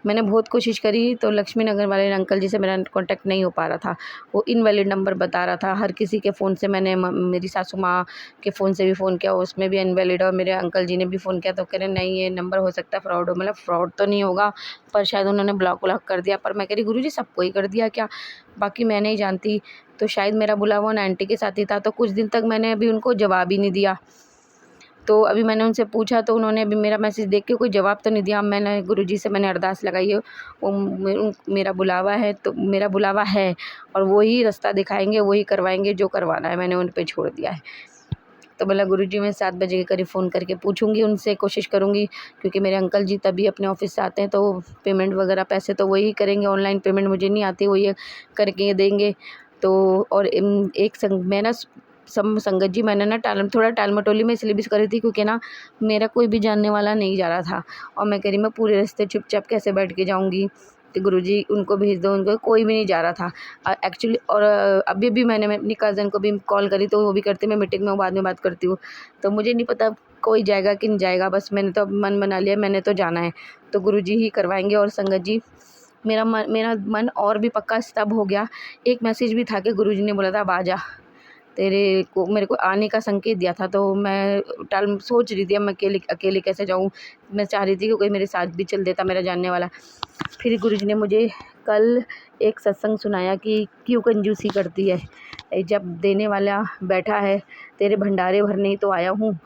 मैंने बहुत कोशिश करी, तो लक्ष्मी नगर वाले अंकल जी से मेरा कॉन्टैक्ट नहीं हो पा रहा था। वो इनवैलिड नंबर बता रहा था। हर किसी के फ़ोन से मैंने मेरी सासू माँ के फ़ोन से भी फ़ोन किया, उसमें भी इनवैलिड, और मेरे अंकल जी ने भी फ़ोन किया तो कह रहे नहीं ये नंबर हो सकता है फ्रॉड हो। मतलब फ्रॉड तो नहीं होगा, पर शायद उन्होंने ब्लॉक व्लॉक कर दिया। पर मैं कह रही गुरुजी सबको ही कर दिया क्या? बाकी मैं नहीं जानती। तो शायद मेरा बुलावा उन आंटी के साथ ही था, तो कुछ दिन तक मैंने अभी उनको जवाब ही नहीं दिया। तो अभी मैंने उनसे पूछा तो उन्होंने अभी मेरा मैसेज देख के कोई जवाब तो नहीं दिया। मैंने गुरुजी से मैंने अरदास लगाई है, वो मेरा बुलावा है तो मेरा बुलावा है, और वो ही रास्ता दिखाएंगे, वही करवाएंगे जो करवाना है, मैंने उन पे छोड़ दिया है। तो बोला गुरुजी मैं 7 बजे के करीब फ़ोन करके पूछूंगी उनसे, कोशिश करूंगी, क्योंकि मेरे अंकल जी तभी अपने ऑफिस से आते हैं, तो पेमेंट वगैरह पैसे तो वही करेंगे, ऑनलाइन पेमेंट मुझे नहीं आती, वही करके देंगे। तो और एक संग मैं ना संगत जी मैंने ना थोड़ा टाल मटोली में इसलिए भी करी थी, क्योंकि ना मेरा कोई भी जानने वाला नहीं जा रहा था, और मैं कह रही मैं पूरे रास्ते चुपचाप कैसे बैठ के जाऊँगी कि गुरुजी उनको भेज दो, उनको कोई भी नहीं जा रहा था एक्चुअली। और अभी भी मैं अपनी कज़न को भी कॉल करी, तो वो भी करती मैं मीटिंग में हूँ, बाद में बात करती हूँ। तो मुझे नहीं पता कोई जाएगा कि नहीं जाएगा, बस मैंने तो अब मन बना लिया, मैंने तो जाना है, तो गुरुजी ही करवाएंगे। और संगत जी मेरा मन और भी पक्का तब हो गया। एक मैसेज भी था कि गुरुजी ने बोला था अब आ जा, तेरे को मेरे को आने का संकेत दिया था, तो मैं सोच रही थी अब मैं अकेले अकेले कैसे जाऊँ। मैं चाह रही थी कि कोई मेरे साथ भी चल देता मेरा जानने वाला। फिर गुरुजी ने मुझे कल एक सत्संग सुनाया कि क्यों कंजूसी करती है, जब देने वाला बैठा है, तेरे भंडारे भरने ही तो आया हूँ।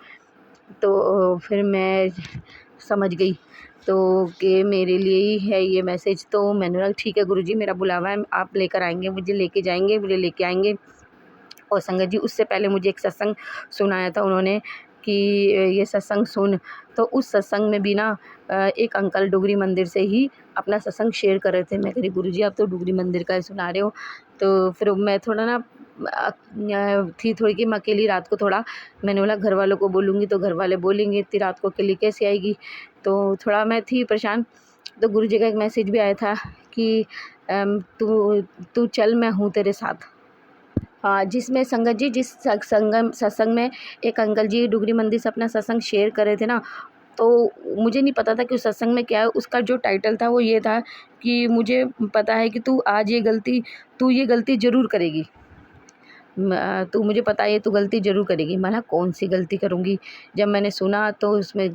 तो फिर मैं समझ गई तो कि मेरे लिए ही है ये मैसेज। तो मैंने बोला ठीक है गुरुजी मेरा बुलावा है, आप लेकर आएंगे, मुझे लेके जाएंगे, मुझे लेके आएंगे। और संगत जी उससे पहले मुझे एक सत्संग सुनाया था उन्होंने कि ये सत्संग सुन। तो उस सत्संग में भी ना एक अंकल डुगरी मंदिर से ही अपना सत्संग शेयर कर रहे थे। मैं कह रही गुरुजी आप तो डुगरी मंदिर का ही सुना रहे हो। तो फिर मैं थोड़ा ना थी थोड़ी कि मैं अकेली रात को थोड़ा, मैंने बोला घर वालों को बोलूँगी तो घर वाले बोलेंगे इतनी रात को अकेली कैसे आएगी, तो थोड़ा मैं थी परेशान। तो गुरुजी का एक मैसेज भी आया था कि तू तू चल मैं हूँ तेरे साथ। हाँ, जिसमें संगत जी जिस सत्संग में एक अंकल जी डुगरी मंदिर से अपना सत्संग शेयर कर रहे थे ना, तो मुझे नहीं पता था कि उस सत्संग में क्या है। उसका जो टाइटल था वो ये था कि मुझे पता है कि तू ये गलती ज़रूर करेगी। तू मुझे पता है तू गलती ज़रूर करेगी। मैंने कहा कौन सी गलती करूँगी? जब मैंने सुना तो उसमें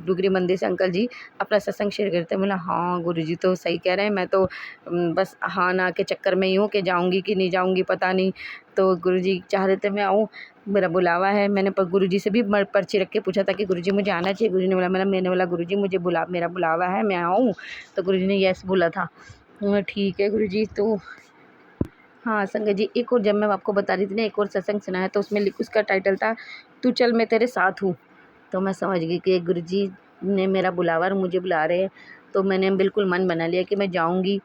डुगरी मंदिर से अंकल जी अपना सत्संग शेयर करते हैं। बोला हाँ गुरुजी तो सही कह रहे हैं, मैं तो बस हाँ ना के चक्कर में ही हूँ कि जाऊँगी कि नहीं जाऊँगी पता नहीं। तो गुरुजी चाह रहे थे मैं आऊँ, मेरा बुलावा है। मैंने गुरुजी से भी पर्ची रख के पूछा था कि गुरुजी मुझे आना चाहिए। गुरुजी ने बोला मैंने बोला गुरुजी मुझे मेरा बुलावा है, मैं आऊँ? तो गुरुजी ने यस बोला था। ठीक है गुरुजी। तो हाँ संगत जी एक और, जब मैं आपको बता रही थी ना एक और सत्संग सुनाया, तो उसमें उसका टाइटल था तू चल मैं तेरे साथ हूँ। तो मैं समझ गई कि गुरुजी ने मेरा बुलावा और मुझे बुला रहे हैं। तो मैंने बिल्कुल मन बना लिया कि मैं जाऊँगी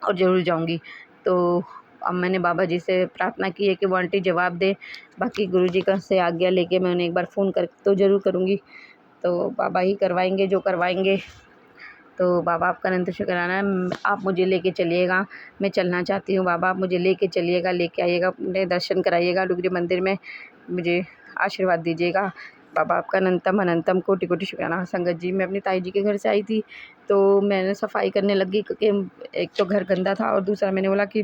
और ज़रूर जाऊँगी। तो अब मैंने बाबा जी से प्रार्थना की है कि वो आंटी जवाब दें। बाकी गुरुजी का से आज्ञा लेके मैं उन्हें एक बार फ़ोन कर तो ज़रूर करूँगी। तो बाबा ही करवाएंगे जो करवाएंगे। तो बाबा आपका अनंत शुक्राना है, आप मुझे लेके चलिएगा, मैं चलना चाहती हूँ। बाबा आप मुझे लेके चलिएगा, लेके आइएगा, अपने दर्शन कराइएगा डुगरी मंदिर में, मुझे आशीर्वाद दीजिएगा। बाबा आपका अनंतम अनंतम कोटि कोटि शुक्राना। संगत जी मैं अपनी ताई जी के घर से आई थी, तो मैंने सफाई करने लगी क्योंकि एक तो घर गंदा था और दूसरा मैंने बोला कि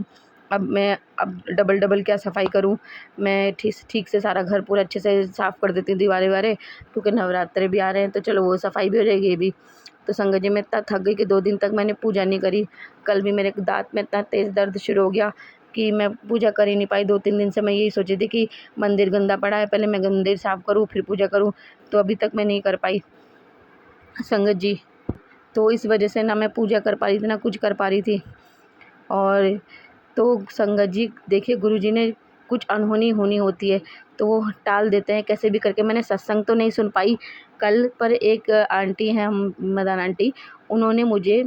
अब डबल क्या सफाई करूँ। मैं ठीक से सारा घर पूरा अच्छे से साफ़ कर देती हूँ, दीवारें वारें, क्योंकि नवरात्रे भी आ रहे हैं तो चलो वो सफाई भी हो जाएगी ये भी। तो संगत जी मैं इतना थक गई कि 2 दिन तक मैंने पूजा नहीं करी। कल भी मेरे दाँत में इतना तेज़ दर्द शुरू हो गया कि मैं पूजा कर ही नहीं पाई। 2-3 दिन से मैं यही सोची थी कि मंदिर गंदा पड़ा है, पहले मैं मंदिर साफ़ करूँ फिर पूजा करूँ, तो अभी तक मैं नहीं कर पाई संगत जी। तो इस वजह से ना मैं पूजा कर पा रही थी ना कुछ कर पा रही थी। और तो संगत जी देखिए गुरुजी ने कुछ अनहोनी होनी होती है तो वो टाल देते हैं कैसे भी करके। मैंने सत्संग तो नहीं सुन पाई कल, पर एक आंटी हैं, हम मदन आंटी, उन्होंने मुझे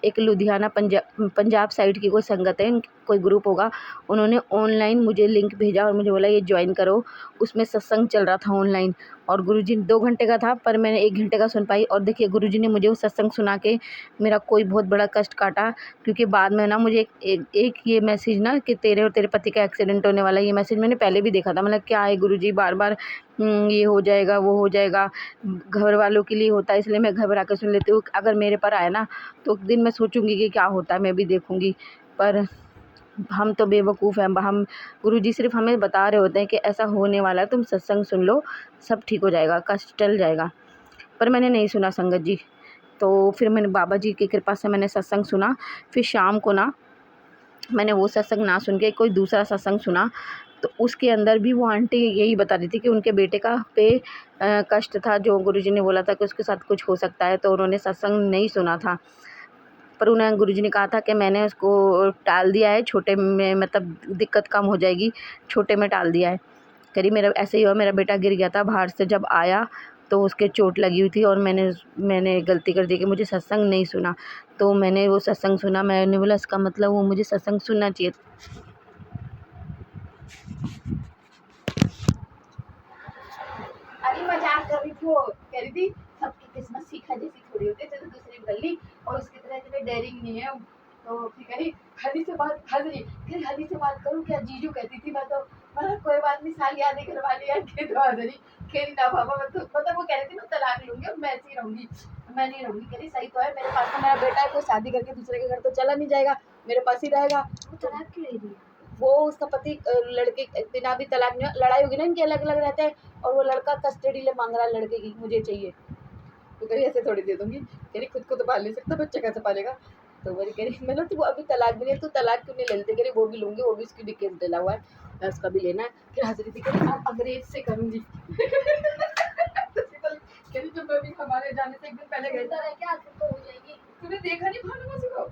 एक लुधियाना पंजाब साइड की कोई संगत है, कोई ग्रुप होगा, उन्होंने ऑनलाइन मुझे लिंक भेजा और मुझे बोला ये ज्वाइन करो। उसमें सत्संग चल रहा था ऑनलाइन और गुरुजी 2 घंटे का था, पर मैंने 1 घंटे का सुन पाई। और देखिए गुरुजी ने मुझे वो सत्संग सुना के मेरा कोई बहुत बड़ा कष्ट काटा, क्योंकि बाद में ना मुझे एक ये मैसेज ना कि तेरे और तेरे पति का एक्सीडेंट होने वाला है, ये मैसेज मैंने पहले भी देखा था। मतलब क्या है गुरुजी बार बार ये हो जाएगा वो हो जाएगा, घर वालों के लिए होता है, इसलिए मैं घबरा कर सुन लेती हूँ। अगर मेरे पर आए ना तो एक दिन मैं सोचूंगी कि क्या होता है, मैं भी देखूंगी। पर हम तो बेवकूफ़ हैं, हम गुरुजी सिर्फ हमें बता रहे होते हैं कि ऐसा होने वाला है, तुम सत्संग सुन लो, सब ठीक हो जाएगा, कष्ट टल जाएगा। पर मैंने नहीं सुना संगत जी। तो फिर मैंने बाबा जी की कृपा से मैंने सत्संग सुना। फिर शाम को ना मैंने वो सत्संग ना सुन के कोई दूसरा सत्संग सुना, तो उसके अंदर भी वो आंटी यही बता रही थी कि उनके बेटे का कष्ट था, जो गुरुजी ने बोला था कि उसके साथ कुछ हो सकता है, तो उन्होंने सत्संग नहीं सुना था। पर उन्हें गुरुजी ने कहा था कि मैंने उसको टाल दिया है, छोटे में मतलब दिक्कत कम हो जाएगी, छोटे में टाल दिया है। करीब मेरा ऐसे ही हुआ, मेरा बेटा गिर गया था बाहर से, जब आया तो उसके चोट लगी हुई थी और मैंने गलती कर दी कि मुझे सत्संग नहीं सुना। तो मैंने वो सत्संग सुना, मैंने बोला इसका मतलब वो मुझे सत्संग सुनना चाहिए। अरे मजाक कर रही थी, वो कह रही थी सबकी किस्मत सीखा जैसी थोड़ी होती है, चलो दूसरी कर ली और उसकी तरह इतने डेयरिंग नहीं है। तो फिर कही हनी से बात हंस रही, फिर हनी से बात करूँ क्या, जीजू कहती थी मैं तो मतलब कोई बात नहीं, साल याद ही करवा लिया के तो हंस रही। खेली ना बाबा, मैं तो मतलब वो कह रही थी मैं तलाक लूंगी और मैं ऐसी ही रहूंगी, मैं नहीं रहूंगी। कह रही सही तो है, मेरे पास तो मेरा बेटा है, कोई शादी करके दूसरे के घर तो चला नहीं जाएगा, मेरे पास ही रहेगा। वो तलाक क्यों ले रही है? वो उसका पति लड़के बिना भी तलाक नहीं, लड़ाई होगी ना इनके, अलग अलग रहते हैं, और वो लड़का कस्टडी ले मांग रहा है लड़के की, मुझे चाहिए। तो कह रही ऐसे थोड़ी दे दूंगी, कह रही खुद को तो पाल नहीं सकता, बच्चे कैसे पालेगा। तो वही कह रही मैंने तू अभी तलाक भी नहीं, तू तलाक क्यों नहीं ले लेते, कह रही वो भी लूंगी, वो भी उसकी भी केस डला हुआ है, उसका भी लेना है। फिर हंस रही थी, कह रही अब अंग्रेज से करूंगी। कह रही जब अभी हमारे जाने से एक दिन पहले गए थे क्या, तो हो जाएगी। तूने देखा नहीं भानु मौसी को?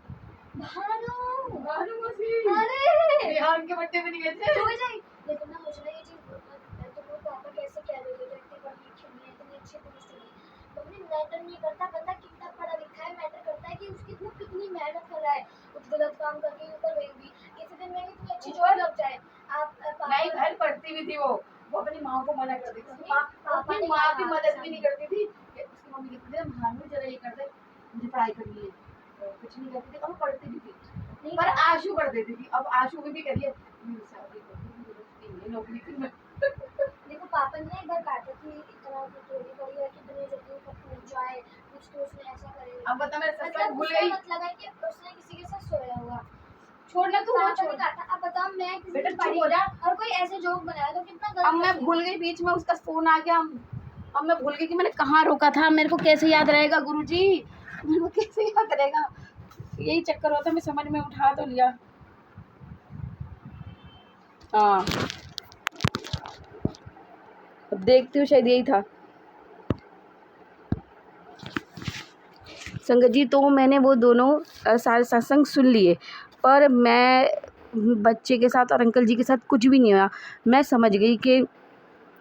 भानु मौसी अरे रिहान के बर्थडे में नहीं गए थे? हो जाए, लेकिन ना मुझे ना ये चीज तो वो पापा कैसे कह रहे थे कि बड़ी अच्छी नहीं है, इतनी अच्छी पुलिस नहीं। मम्मी मैटर नहीं करता, पता कितना पढ़ा लिखा है, मैटर करता है कि उसकी वो कितनी मेहनत कर रहा है उस गलत काम करके ऊपर गई हुई, किसी दिन में इतनी अच्छी जॉब लग जाए। आप नहीं घर पढ़ती भी थी वो अपनी माँ को मना कर देती थी, पापा अपनी माँ की मदद भी नहीं करती थी। उसकी मम्मी कहती थी भानु जरा ये कर दे, मुझे पढ़ाई करनी है, तो कुछ नहीं करती थी, और पढ़ती भी थी। नहीं पर आशु कर देती थी, अब आशु भी करिए नौकरी की। देखो पापा ने एक बार कहा था कि इतना थोड़ी बड़ी है कि दुनिया जल्दी फूट जाए, कुछ तो उसने ऐसा करेगा। अब बता मेरे ससुर मतलब भूल उसका गई, मतलब है कि उसने किसी के साथ सोया होगा। छोड़ना तू वो पापा ने छोड़। कहा था, अब बताओ मैं किसी बेटा की चुप पढ़ी हो जा। और कोई ऐसे जोक बनाया तो कितना गलत। अब मैं भूल गई, बीच में उसका फोन आ गया, अब मैं भूल गई कि मैंने कहाँ रोका था। मेरे को कैसे याद रहेगा गुरुजी, मेरे को कैसे याद रहेगा, यही चक्कर होता, मैं समझ में उठा तो लिया। हाँ अब देखती हूँ, शायद यही था संगत जी। तो मैंने वो दोनों सारे सत्संग सुन लिए, पर मैं बच्चे के साथ और अंकल जी के साथ कुछ भी नहीं हुआ। मैं समझ गई कि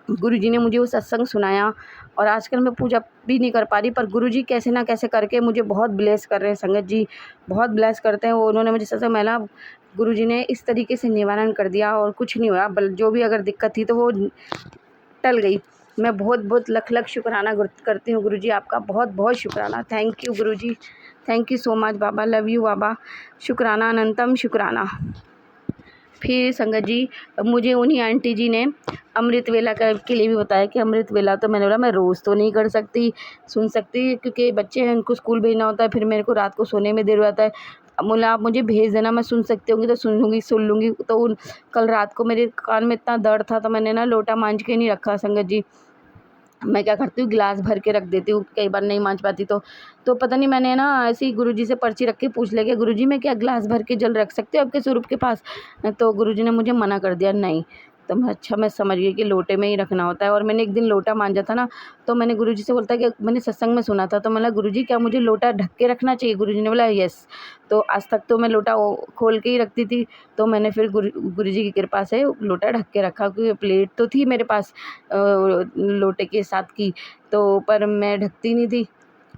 गुरुजी ने मुझे वो सत्संग सुनाया, और आजकल मैं पूजा भी नहीं कर पा रही, पर गुरुजी कैसे ना कैसे करके मुझे बहुत ब्लेस कर रहे हैं संगत जी, बहुत ब्लेस करते हैं वो। उन्होंने मुझे सत्संग महिला गुरुजी ने इस तरीके से निवारण कर दिया और कुछ नहीं हुआ, जो भी अगर दिक्कत थी तो वो टल गई। मैं बहुत बहुत लख लख शुक्राना करती हूँ गुरुजी, आपका बहुत बहुत शुक्राना। Thank you Guruji, thank you so much बाबा, लव यू बाबा, शुक्राना अनंतम शुक्राना। फिर संगत जी मुझे उन्हीं आंटी जी ने अमृत वेला के लिए भी बताया कि अमृत वेला तो मैंने बोला मैं रोज़ तो नहीं कर सकती, सुन सकती, क्योंकि बच्चे हैं उनको स्कूल भेजना होता है, फिर मेरे को रात को सोने में देर हो जाता है। बोला आप मुझे भेज देना, मैं सुन सकती होंगी तो सुन लूँगी। तो कल रात को मेरे कान में इतना दर्द था, तो मैंने ना लोटा मांझ के नहीं रखा संगत जी, मैं क्या करती हूँ गिलास भर के रख देती हूँ, कई बार नहीं मांझ पाती तो पता नहीं मैंने ना ऐसे ही गुरुजी से पर्ची रख के पूछ लिया कि गुरुजी मैं क्या गिलास भर के जल रख सकती हूँ आपके स्वरूप के पास, तो गुरुजी ने मुझे मना कर दिया नहीं, तो मैं समझ गई कि लोटे में ही रखना होता है। और मैंने एक दिन लोटा मांजा था ना, तो मैंने गुरुजी से बोलता कि मैंने सत्संग में सुना था, तो मैंने गुरुजी क्या मुझे लोटा ढक के रखना चाहिए? गुरुजी ने बोला यस। तो आज तक तो मैं लोटा खोल के ही रखती थी, तो मैंने फिर गुरुजी की कृपा से लोटा ढक के रखा, क्योंकि प्लेट तो थी मेरे पास लोटे के साथ की, तो पर मैं ढकती नहीं थी।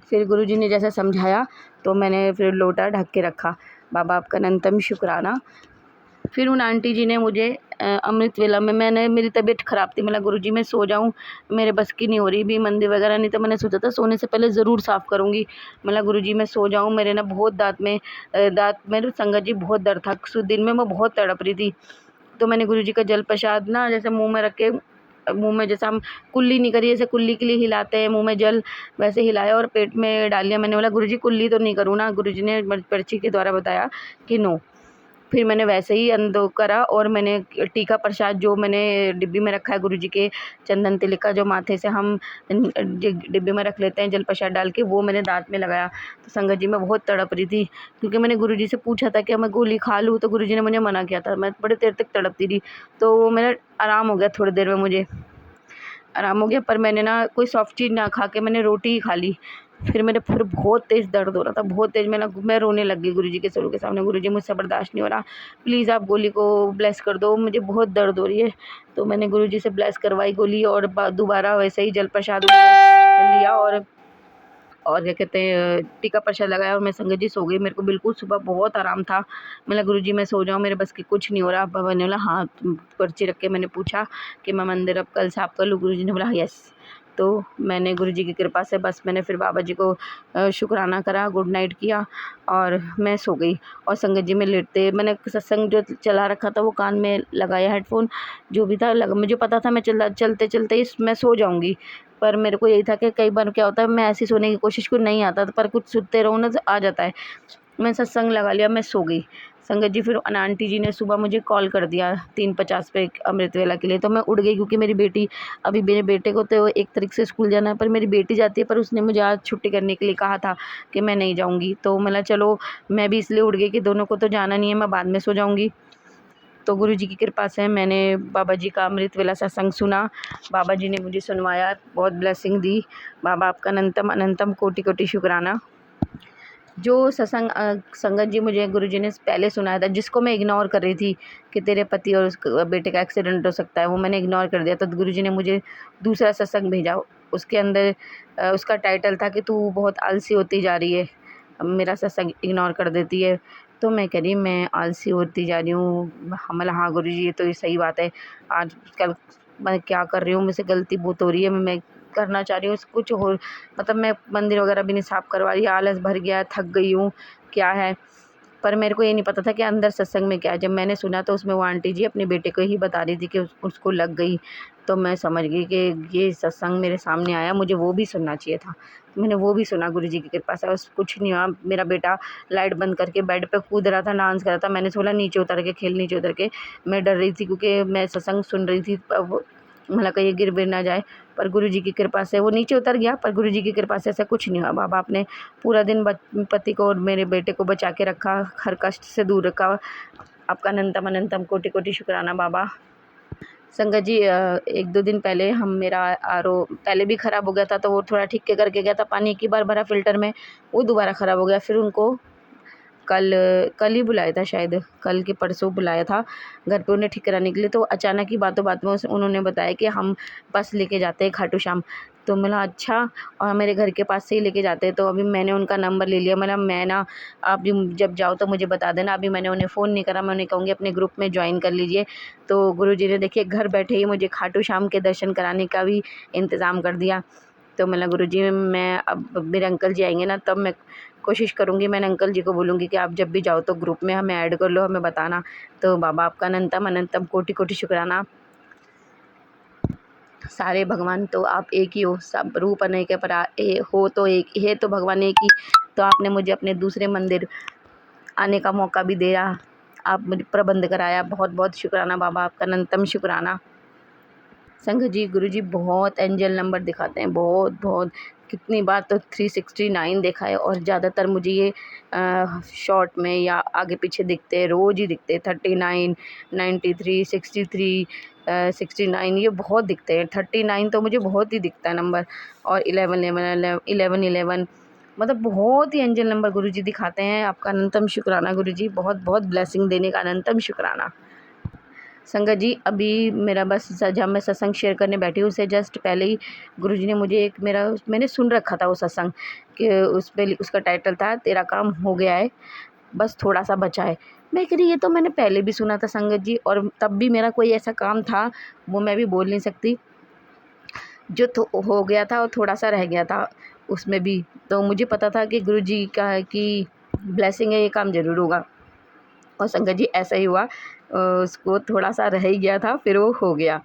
फिर गुरुजी ने जैसा समझाया तो मैंने फिर लोटा ढक के रखा। बाबा आपका अनंतम शुक्राना। फिर उन आंटी जी ने मुझे अमृत वेला में, मेरी तबीयत ख़राब थी, मतलब गुरुजी मैं सो जाऊँ, मेरे बस की नहीं हो रही भी मंदिर वगैरह, नहीं तो मैंने सोचा था सोने से पहले ज़रूर साफ़ करूँगी। मतलब गुरुजी मैं सो जाऊँ, मेरे ना बहुत दाँत मेरे संगत जी बहुत दर्द था, दिन में मैं बहुत तड़प रही थी। तो मैंने गुरुजी का जल प्रसाद ना जैसे मुँह में रख के, मुँह में जैसे हम कुल्ली नहीं करी, जैसे कुल्ली के लिए हिलाते हैं मुँह में जल, वैसे हिलाया और पेट में डाल लिया। मैंने बोला गुरुजी कुल्ली तो नहीं करूँ ना? गुरुजी ने पर्ची के द्वारा बताया कि नो। फिर मैंने वैसे ही अंदो करा और मैंने टीका प्रसाद जो मैंने डिब्बी में रखा है गुरुजी के चंदन तिलक का, जो माथे से हम डिब्बी में रख लेते हैं जल प्रसाद डाल के, वो मैंने दांत में लगाया। तो संगत जी मैं बहुत तड़प रही थी, क्योंकि मैंने गुरुजी से पूछा था कि मैं गोली खा लूँ, तो गुरुजी ने मुझे मना किया था। मैं बड़े देर तक तड़पती रही, तो मेरा आराम हो गया, थोड़ी देर में मुझे आराम हो गया। पर मैंने ना कोई सॉफ्ट चीज़ ना खा के मैंने रोटी ही खा ली। फिर बहुत तेज़ दर्द हो रहा था, बहुत तेज़। मैं रोने लग गई गुरुजी के स्वरूप के सामने, गुरुजी मुझसे बर्दाश्त नहीं हो रहा, प्लीज़ आप गोली को ब्लेस कर दो, मुझे बहुत दर्द हो रही है। तो मैंने गुरुजी से ब्लेस करवाई गोली, और दोबारा वैसे ही जल प्रसाद लिया और क्या कहते हैं टीका प्रसाद लगाया, और मैं संगत जी सो गई। मेरे को बिल्कुल सुबह बहुत आराम था। मैं गुरुजी मैं सो जाऊँ, मेरे बस की कुछ नहीं हो रहा। बाबा ने बोला हाँ, पर्ची रख के मैंने पूछा कि मैं मंदिर अब कल साफ कर लूँ? गुरुजी ने बोला यस। तो मैंने गुरुजी की कृपा से बस मैंने फिर बाबा जी को शुक्राना करा, गुड नाइट किया, और मैं सो गई। और संगत जी में लेटते मैंने सत्संग जो चला रखा था वो कान में लगाया, हेडफोन जो भी था मुझे पता था मैं चलते चलते ही मैं सो जाऊँगी। पर मेरे को यही था कि कई बार क्या होता है, मैं ऐसी सोने की कोशिश को नहीं आता, पर कुछ सुनते रहो ना तो आ जाता है। मैं सत्संग लगा लिया, मैं सो गई। संगत जी फिर आंटी जी ने सुबह मुझे कॉल कर दिया 3:50 पे अमृत वेला के लिए, तो मैं उठ गई, क्योंकि अभी मेरे बेटे को तो 1 तारीख से स्कूल जाना है, पर मेरी बेटी जाती है, पर उसने मुझे आज छुट्टी करने के लिए कहा था कि मैं नहीं जाऊँगी। तो मतलब चलो, मैं भी इसलिए उठ गई कि दोनों को तो जाना नहीं है, मैं बाद में सो जाऊँगी। तो गुरुजी की कृपा से मैंने बाबा जी का अमृत वेला सत्संग सुना। बाबा जी ने मुझे सुनवाया, बहुत ब्लेसिंग दी। बाबा आपका अनंतम अनंतम कोटि कोटि शुक्राना। जो सत्संग संगत जी मुझे गुरुजी ने पहले सुनाया था, जिसको मैं इग्नोर कर रही थी कि तेरे पति और बेटे का एक्सीडेंट हो सकता है, वो मैंने इग्नोर कर दिया। तो गुरुजी ने मुझे दूसरा सत्संग भेजा। उसके अंदर उसका टाइटल था कि तू बहुत आलसी होती जा रही है, मेरा सत्संग इग्नोर कर देती है। तो मैं कह रही मैं आलसी होती जा रही हूँ? मतलब हाँ गुरुजी, ये तो ये सही बात है। आजकल मैं क्या कर रही हूँ, मुझसे गलती बहुत हो रही है, मैं करना चाह रही हूँ कुछ और, मतलब मैं मंदिर वगैरह भी नहीं साफ़ करवा रही, आलस भर गया, थक गई हूँ, क्या है? पर मेरे को ये नहीं पता था कि अंदर सत्संग में क्या है। जब मैंने सुना तो उसमें वो आंटी जी अपने बेटे को ही बता रही थी कि उसको लग गई। तो मैं समझ गई कि ये सत्संग मेरे सामने आया, मुझे वो भी सुनना चाहिए था। तो मैंने वो भी सुना गुरुजी की कृपा से, बस कुछ नहीं हुआ। मेरा बेटा लाइट बंद करके बेड पे कूद रहा था, डांस कर रहा था। मैंने बोला नीचे उतर के खेल, नीचे उतर के। मैं डर रही थी, क्योंकि मैं सत्संग सुन रही थी, मतलब कहीं गिर विर ना जाए। पर गुरुजी की कृपा से वो नीचे उतर गया, पर गुरुजी की कृपा से ऐसा कुछ नहीं हुआ। बाबा आपने पूरा दिन पति को और मेरे बेटे को बचा के रखा, हर कष्ट से दूर रखा। आपका अनंतम अनंतम कोटि कोटि शुक्राना बाबा। संगत जी 1-2 दिन पहले मेरा आरओ पहले भी ख़राब हो गया था, तो वो थोड़ा ठीक के करके गया था, पानी एक ही बार भरा फ़िल्टर में, वो दोबारा ख़राब हो गया। फिर उनको कल कल ही बुलाया था, शायद कल के परसों बुलाया था घर पे उन्हें ठीक कराने के लिए। तो अचानक ही बातों बात में उन्होंने बताया कि हम बस लेके जाते हैं खाटू श्याम। तो मैं बोला अच्छा, और मेरे घर के पास से ही लेके जाते हैं। तो अभी मैंने उनका नंबर ले लिया। मतलब मैं ना, आप भी जब जाओ तो मुझे बता देना। अभी मैंने उन्हें फ़ोन नहीं करा, मैं उन्हें कहूँगी अपने ग्रुप में ज्वाइन कर लीजिए। तो गुरुजी ने देखिए घर बैठे ही मुझे खाटू श्याम के दर्शन कराने का भी इंतज़ाम कर दिया। तो मतलब गुरुजी, मैं अब मेरे अंकल जी आएंगे ना, तब मैं कोशिश करूँगी, मैंने अंकल जी को बोलूँगी कि आप जब भी जाओ तो ग्रुप में हमें ऐड कर लो, हमें बताना। तो बाबा आपका अनंतम अनंतम कोटि कोटि शुक्राना। सारे भगवान तो आप एक ही हो, सब रूप अनेक है, पर हो तो एक है, तो भगवान एक ही। तो आपने मुझे अपने दूसरे मंदिर आने का मौका भी दिया, आप मुझे प्रबंध कराया, बहुत बहुत शुक्राना बाबा आपका अनंतम शुक्राना। संगत जी गुरुजी बहुत एंजल नंबर दिखाते हैं, बहुत बहुत, कितनी बार तो 369 देखा है, और ज़्यादातर मुझे ये शॉर्ट में या आगे पीछे दिखते हैं, रोज़ ही दिखते हैं। 39, 93, 63, 69 ये बहुत दिखते हैं। 39 तो मुझे बहुत ही दिखता है नंबर, और 11 मतलब बहुत ही एंजल नंबर गुरुजी दिखाते हैं। आपका अनंतम शुक्राना गुरुजी, बहुत बहुत ब्लेसिंग देने का अनंतम शुक्राना। संगत जी, अभी मेरा बस जब मैं सत्संग शेयर करने बैठी हूँ, उससे जस्ट पहले ही गुरुजी ने मुझे एक मैंने सुन रखा था वो सत्संग कि उस पे उसका टाइटल था तेरा काम हो गया है, बस थोड़ा सा बचा है। मैं कह रही ये तो मैंने पहले भी सुना था संगत जी, और तब भी मेरा कोई ऐसा काम था वो मैं भी बोल नहीं सकती जो हो गया था और थोड़ा सा रह गया था उसमें भी। तो मुझे पता था कि गुरुजी का की ब्लेसिंग है, ये काम ज़रूर होगा, और संगत जी ऐसा ही हुआ। उसको थोड़ा सा रह ही गया था, फिर वो हो गया।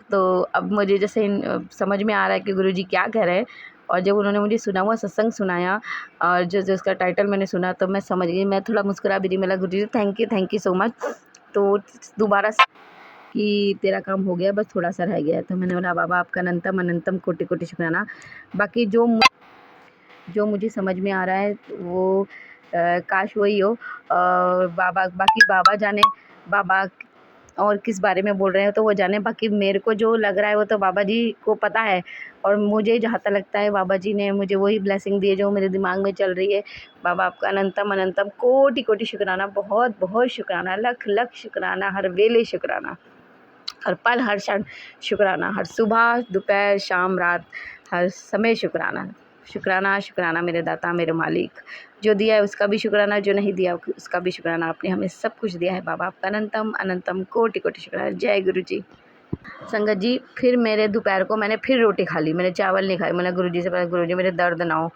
तो अब मुझे जैसे समझ में आ रहा है कि गुरुजी क्या कह रहे हैं। और जब उन्होंने मुझे सुना हुआ सत्संग सुनाया और जो जो उसका टाइटल मैंने सुना, तो मैं समझ गई, मैं थोड़ा मुस्कुरा भी रही। मैं गुरुजी थैंक यू सो मच। तो दोबारा से कि तेरा काम हो गया, बस थोड़ा सा रह गया है। तो मैंने बोला बाबा आपका अनंतम अनंतम कोटि कोटि शुक्राना। बाकी जो मुझे समझ में आ रहा है वो काश वही हो। बाबा बाकी बाबा जाने, बाबा और किस बारे में बोल रहे हैं तो वो जाने। बाकी मेरे को जो लग रहा है वो तो बाबा जी को पता है, और मुझे जहाँ तक लगता है बाबा जी ने मुझे वही ब्लेसिंग दी है जो मेरे दिमाग में चल रही है। बाबा आपका अनंतम अनंतम कोटि कोटि शुक्राना, बहुत बहुत शुक्राना, लख लख शुक्राना, हर वेले शुक्राना, हर पल हर क्षण शुक्राना, हर सुबह दोपहर शाम रात हर समय शुक्राना। शुक्राना शुक्राना मेरे दाता मेरे मालिक, जो दिया है उसका भी शुक्राना, जो नहीं दिया उसका भी शुक्राना। आपने हमें सब कुछ दिया है बाबा, आपका अनंतम अनंतम कोटि कोटि शुक्राना। जय गुरु जी। संगत जी, फिर मेरे दोपहर को मैंने फिर रोटी खा ली, मैंने चावल नहीं खाई। मैंने गुरुजी से बोला गुरुजी मेरे दर्द ना हो,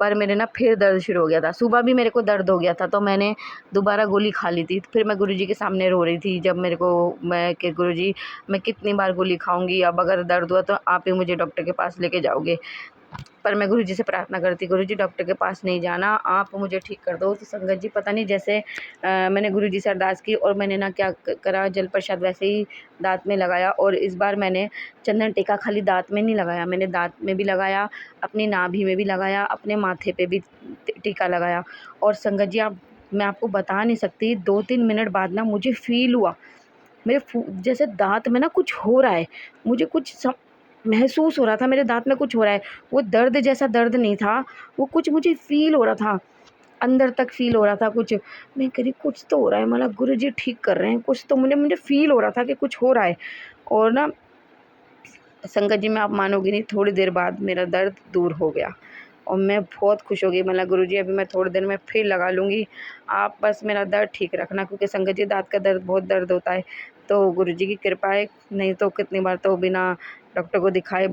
पर मेरे ना फिर दर्द शुरू हो गया था। सुबह भी मेरे को दर्द हो गया था, तो मैंने दोबारा गोली खा ली थी। फिर मैं गुरुजी के सामने रो रही थी जब मेरे को, मैं कि गुरुजी मैं कितनी बार गोली खाऊंगी, अब अगर दर्द हुआ तो आप ही मुझे डॉक्टर के पास लेके जाओगे। पर मैं गुरुजी से प्रार्थना करती, गुरुजी डॉक्टर के पास नहीं जाना, आप मुझे ठीक कर दो। तो संगत जी पता नहीं जैसे मैंने गुरुजी से अरदास की, और मैंने ना क्या करा, जल प्रसाद वैसे ही दांत में लगाया। और इस बार मैंने चंदन टीका खाली दांत में नहीं लगाया, मैंने दांत में भी लगाया, अपनी नाभि में भी लगाया, अपने माथे पे भी टीका लगाया। और संगत जी मैं आपको बता नहीं सकती, 2-3 मिनट बाद ना मुझे फील हुआ मेरे जैसे दांत में ना कुछ हो रहा है, मुझे कुछ महसूस हो रहा था, मेरे दांत में कुछ हो रहा है। वो दर्द जैसा दर्द नहीं था, वो कुछ मुझे फ़ील हो रहा था, अंदर तक फ़ील हो रहा था कुछ। मैं कह रही कुछ तो हो रहा है, मतलब गुरुजी ठीक कर रहे हैं, कुछ तो मुझे फ़ील हो रहा था कि कुछ हो रहा है। और ना संगत जी, मैं आप मानोगी नहीं, थोड़ी देर बाद मेरा दर्द दूर हो गया और मैं बहुत खुश हो गई। मतलब गुरुजी अभी मैं थोड़ी देर में फिर लगा लूँगी, आप बस मेरा दर्द ठीक रखना, क्योंकि संगत जी दांत का दर्द बहुत दर्द होता है। तो गुरुजी की कृपा है, नहीं तो कितनी बार तो बिना डॉक्टर को दिखाए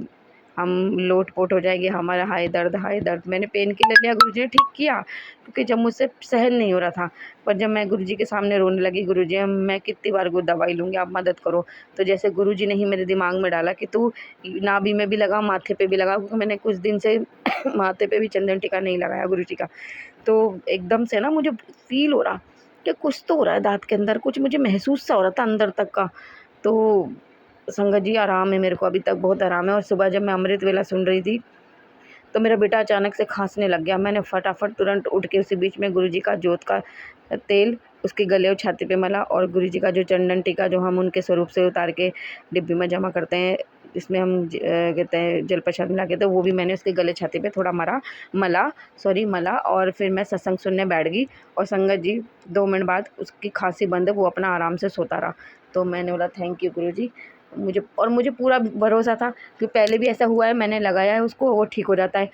हम लोट-पोट हो जाएँगे, हमारा हाय दर्द। मैंने पेन किलर लिया, गुरुजी ने ठीक किया, क्योंकि जब मुझसे सहन नहीं हो रहा था। पर जब मैं गुरुजी के सामने रोने लगी, गुरुजी मैं कितनी बार दवाई लूँगी, आप मदद करो। तो जैसे गुरुजी ने ही मेरे दिमाग में डाला कि तू नाभि में भी लगा, माथे पे भी लगा, क्योंकि मैंने कुछ दिन से माथे पे भी चंदन टीका नहीं लगाया गुरुजी का। तो एकदम से ना मुझे फ़ील हो रहा कि कुछ तो हो रहा है दाँत के अंदर, कुछ मुझे महसूस सा हो रहा था अंदर तक का। तो संगत जी आराम है, मेरे को अभी तक बहुत आराम है। और सुबह जब मैं अमृत वेला सुन रही थी, तो मेरा बेटा अचानक से खाँसने लग गया। मैंने फटाफट तुरंत उठ के उसी बीच में गुरुजी का जोत का तेल उसके गले और छाती पे मला, और गुरुजी का जो चंदन टीका जो हम उनके स्वरूप से उतार के डिब्बी में जमा करते हैं, इसमें हम कहते हैं जल प्रसाद मिला के, तो वो भी मैंने उसके गले छाती पे थोड़ा मला। और फिर मैं सत्संग सुनने बैठ गई। और संगत जी 2 मिनट बाद उसकी खाँसी बंद, वो अपना आराम से सोता रहा। तो मैंने बोला थैंक यू गुरुजी। मुझे पूरा भरोसा था कि पहले भी ऐसा हुआ है, मैंने लगाया है उसको, वो ठीक हो जाता है।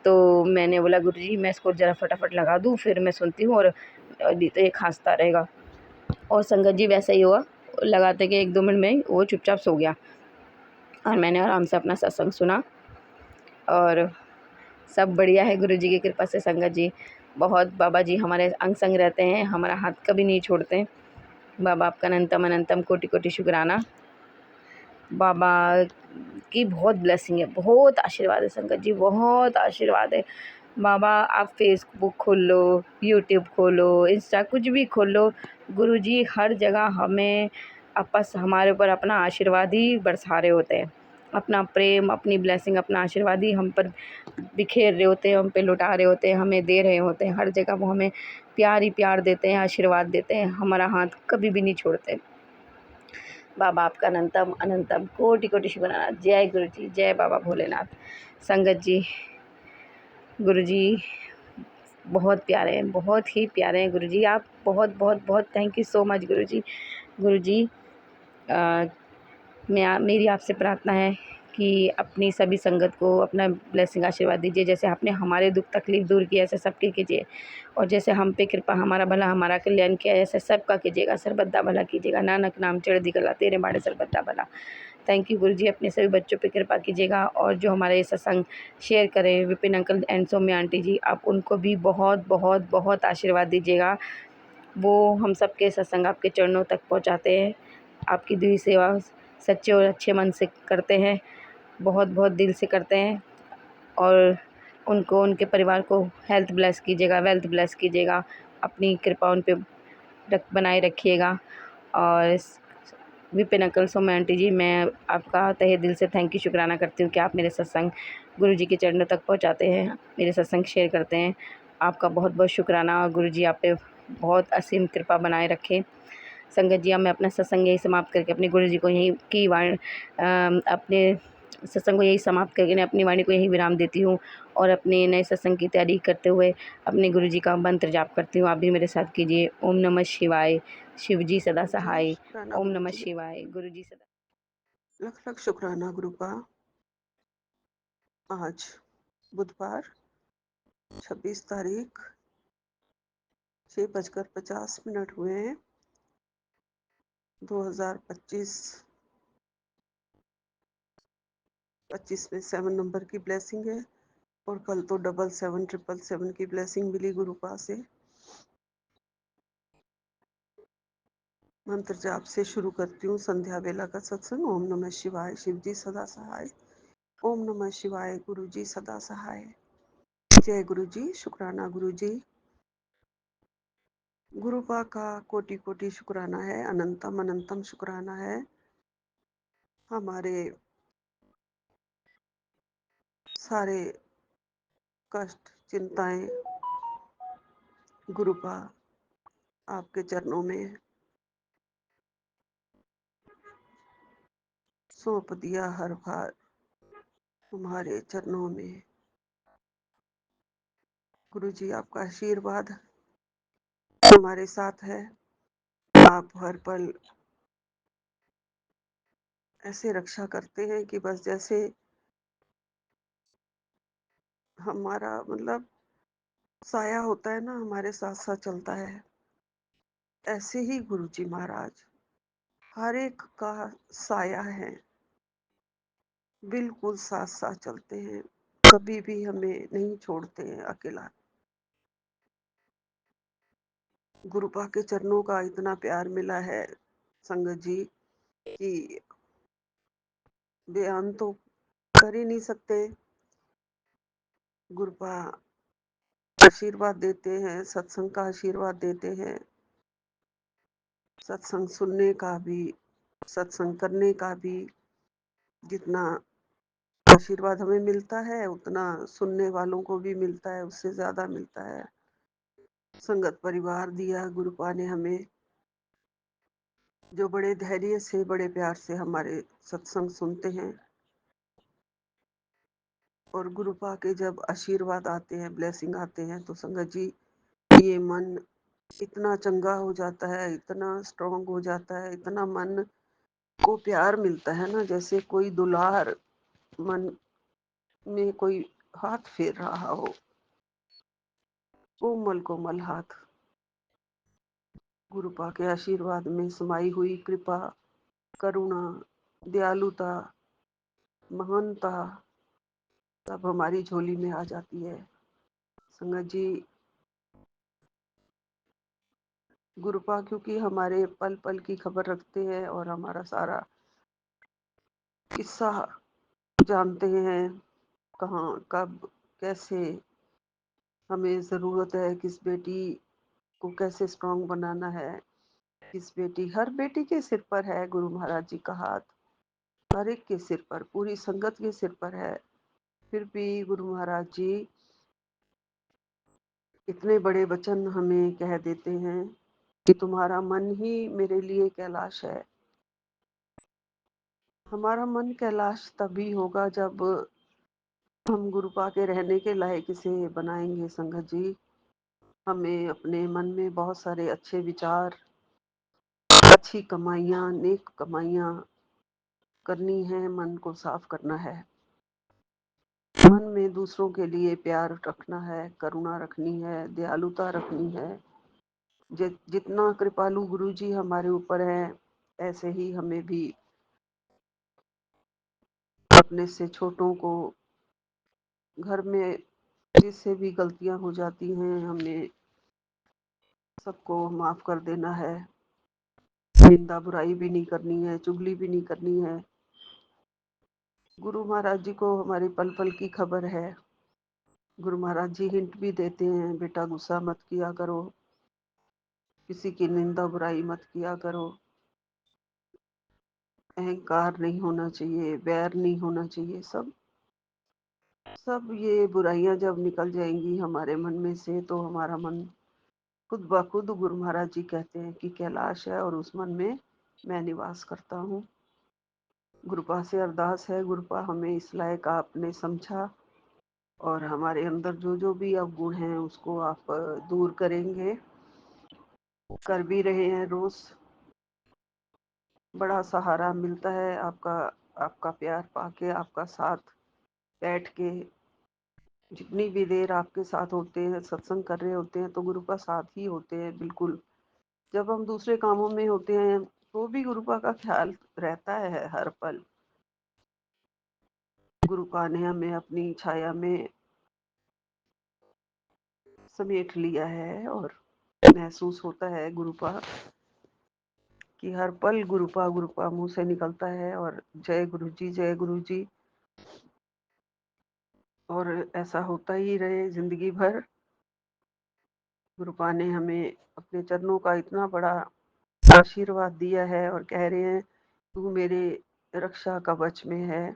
तो मैंने बोला गुरुजी मैं इसको ज़रा फटाफट लगा दूँ, फिर मैं सुनती हूँ, और नहीं तो ये खाँसता रहेगा। और संगत जी वैसा ही हुआ, लगाते के 1-2 मिनट में ही वो चुपचाप सो गया, और मैंने आराम से अपना सत्संग सुना, और सब बढ़िया है गुरुजी की कृपा से। संगत जी बहुत, बाबा जी हमारे अंग संग रहते हैं, हमारा हाथ कभी नहीं छोड़ते। बाबा आपका अनंतम अनंतम कोटि कोटि शुक्राना। बाबा की बहुत ब्लेसिंग है, बहुत आशीर्वाद है संगत जी, बहुत आशीर्वाद है। बाबा आप फेसबुक खोल लो, यूट्यूब खोलो, इंस्टा कुछ भी खोलो, गुरुजी हर जगह हमें आपस हमारे ऊपर अपना आशीर्वाद ही बरसा रहे होते हैं, अपना प्रेम, अपनी ब्लेसिंग, अपना आशीर्वाद ही हम पर बिखेर रहे होते हैं, हम पे लुटा रहे होते हैं, हमें दे रहे होते हैं। हर जगह वो हमें प्यार ही प्यार देते हैं, आशीर्वाद देते हैं, हमारा हाथ कभी भी नहीं छोड़ते। बाबा आपका अनंतम अनंतम कोटि कोटि शुक्राना। जय गुरु जी, जय बाबा भोलेनाथ। संगत जी, गुरु जी बहुत प्यारे हैं, बहुत ही प्यारे हैं गुरु जी। आप बहुत बहुत बहुत थैंक यू सो मच गुरु जी। गुरु जी मेरी आपसे प्रार्थना है कि अपनी सभी संगत को अपना ब्लेसिंग आशीर्वाद दीजिए। जैसे आपने हमारे दुख तकलीफ दूर किया ऐसे सबके कीजिए, और जैसे हम पे कृपा हमारा भला हमारा कल्याण किया ऐसे सबका कीजिएगा। सरबत्ता भला कीजिएगा, नानक नाम चढ़ गला तेरे बाड़े सरबत्ता भला। थैंक यू गुरु जी। अपने सभी बच्चों पे कृपा कीजिएगा, और जो हमारा ये सत्संग शेयर करें Vipin uncle and Saumya aunty ji, आप उनको भी बहुत बहुत बहुत आशीर्वाद दीजिएगा। वो हम सबके सत्संग आपके चरणों तक पहुंचाते हैं, आपकी दी सेवा सच्चे और अच्छे मन से करते हैं, बहुत बहुत दिल से करते हैं। और उनको उनके परिवार को हेल्थ ब्लेस कीजिएगा, वेल्थ ब्लेस कीजिएगा, अपनी कृपा उन पे बनाए रखिएगा। और विपिन अंकल सौम्या आंटी जी, मैं आपका तहे दिल से थैंक यू शुक्राना करती हूँ कि आप मेरे सत्संग गुरु जी के चरणों तक पहुँचाते हैं, मेरे सत्संग शेयर करते हैं। आपका बहुत बहुत शुक्राना, और गुरु जी आप पे बहुत असीम कृपा बनाए रखें। संगत जी, अब मैं अपना सत्संग यही समाप्त करके अपने गुरु जी को यहीं की वाणी अपने सत्संग को यही समाप्त करके मैं अपनी वाणी को यही विराम देती हूँ, और अपने नए सत्संग की तैयारी करते हुए अपने गुरु जी का मंत्र जाप करती हूँ। आप भी मेरे साथ कीजिए। ओम नमः शिवाय, शिव जी सदा जी, सहाय। शुक्राना ओम गुरु नमः जी। शिवाय, गुरु जी सदा। लख लख शुक्राना गुरु का। आज बुधवार 26 तारीख 6:50 हुए हैं 2025। 25 में 7 नंबर की ब्लेसिंग है, और कल तो डबल 7 की ब्लेसिंग मिली गुरु पा से। मंत्र जाप से शुरू करती हूँ संध्या वेला का सत्संग। ओम नमः शिवाय, शिव जी सदा सहाय। ओम नमः शिवाय, गुरु जी सदा सहाय। जय गुरु जी, शुक्राना गुरु जी। गुरुपा का कोटि कोटि शुक्राना है, अनंतम अनंतम शुक्राना है। हमारे सारे कष्ट चिंताएं गुरुपा आपके चरणों में सौंप दिया, हर भार तुम्हारे चरणों में। गुरु जी आपका आशीर्वाद हमारे साथ है। आप हर पल ऐसे रक्षा करते हैं कि बस जैसे हमारा मतलब साया होता है ना, हमारे साथ साथ चलता है, ऐसे ही गुरु जी महाराज हर एक का साया है, बिल्कुल साथ साथ चलते हैं, कभी भी हमें नहीं छोड़ते हैं अकेला। गुरुपा के चरणों का इतना प्यार मिला है संगत जी कि बयान तो कर ही नहीं सकते। गुरुपा आशीर्वाद देते हैं, सत्संग का आशीर्वाद देते हैं, सत्संग सुनने का भी, सत्संग करने का भी। जितना आशीर्वाद हमें मिलता है उतना सुनने वालों को भी मिलता है, उससे ज्यादा मिलता है। संगत परिवार दिया गुरुपा ने हमें, जो बड़े धैर्य से बड़े प्यार से हमारे सत्संग सुनते हैं। और गुरुपा के जब आशीर्वाद आते हैं, ब्लेसिंग आते हैं, तो संगत जी ये मन इतना चंगा हो जाता है, इतना स्ट्रांग हो जाता है, इतना मन को प्यार मिलता है ना, जैसे कोई दुलार मन में कोई हाथ फेर रहा हो, कोमल कोमल हाथ। गुरुपा के आशीर्वाद में समाई हुई कृपा, करुणा, दयालुता, महानता सब हमारी झोली में आ जाती है। संगत जी गुरुपा क्योंकि हमारे पल पल की खबर रखते हैं और हमारा सारा किस्सा जानते हैं, कहाँ कब कैसे हमें ज़रूरत है, किस बेटी को कैसे स्ट्रांग बनाना है, किस बेटी, हर बेटी के सिर पर है गुरु महाराज जी का हाथ, हर एक के सिर पर, पूरी संगत के सिर पर है। फिर भी गुरु महाराज जी इतने बड़े वचन हमें कह देते हैं कि तुम्हारा मन ही मेरे लिए कैलाश है। हमारा मन कैलाश तभी होगा जब हम गुरुपा के रहने के लायक इसे बनाएंगे संगत जी। हमें अपने मन में बहुत सारे अच्छे विचार, अच्छी कमाइयाँ, नेक कमाइयाँ करनी है, मन को साफ करना है। मन में दूसरों के लिए प्यार रखना है, करुणा रखनी है, दयालुता रखनी है। जितना कृपालु गुरुजी हमारे ऊपर हैं, ऐसे ही हमें भी अपने से छोटों को, घर में जिससे भी गलतियां हो जाती हैं, हमें सबको माफ कर देना है। निंदा बुराई भी नहीं करनी है, चुगली भी नहीं करनी है। गुरु महाराज जी को हमारी पल पल की खबर है। गुरु महाराज जी हिंट भी देते हैं, बेटा गुस्सा मत किया करो, किसी की निंदा बुराई मत किया करो, अहंकार नहीं होना चाहिए, बैर नहीं होना चाहिए। सब सब ये बुराइयां जब निकल जाएंगी हमारे मन में से, तो हमारा मन खुद ब खुद, गुरु महाराज जी कहते हैं कि कैलाश है और उस मन में मैं निवास करता हूँ। गुरुपा से अरदास है, गुरुपा हमें इस लायक आपने समझा और हमारे अंदर जो जो भी अवगुण हैं उसको आप दूर करेंगे, कर भी रहे हैं। रोज बड़ा सहारा मिलता है आपका, आपका प्यार पाके, आपका साथ बैठ के। जितनी भी देर आपके साथ होते हैं, सत्संग कर रहे होते हैं, तो गुरु का साथ ही होते हैं बिल्कुल। जब हम दूसरे कामों में होते हैं तो भी गुरुपा का ख्याल रहता है हर पल। गुरुपा ने हमें अपनी छाया में समेट लिया है और महसूस होता है गुरुपा कि हर पल गुरुपा गुरुपा मुंह से निकलता है, और जय गुरु जी, जय गुरु जी। और ऐसा होता ही रहे जिंदगी भर। गुरुपा ने हमें अपने चरणों का इतना बड़ा आशीर्वाद दिया है और कह रहे हैं तू मेरे रक्षा कवच में है।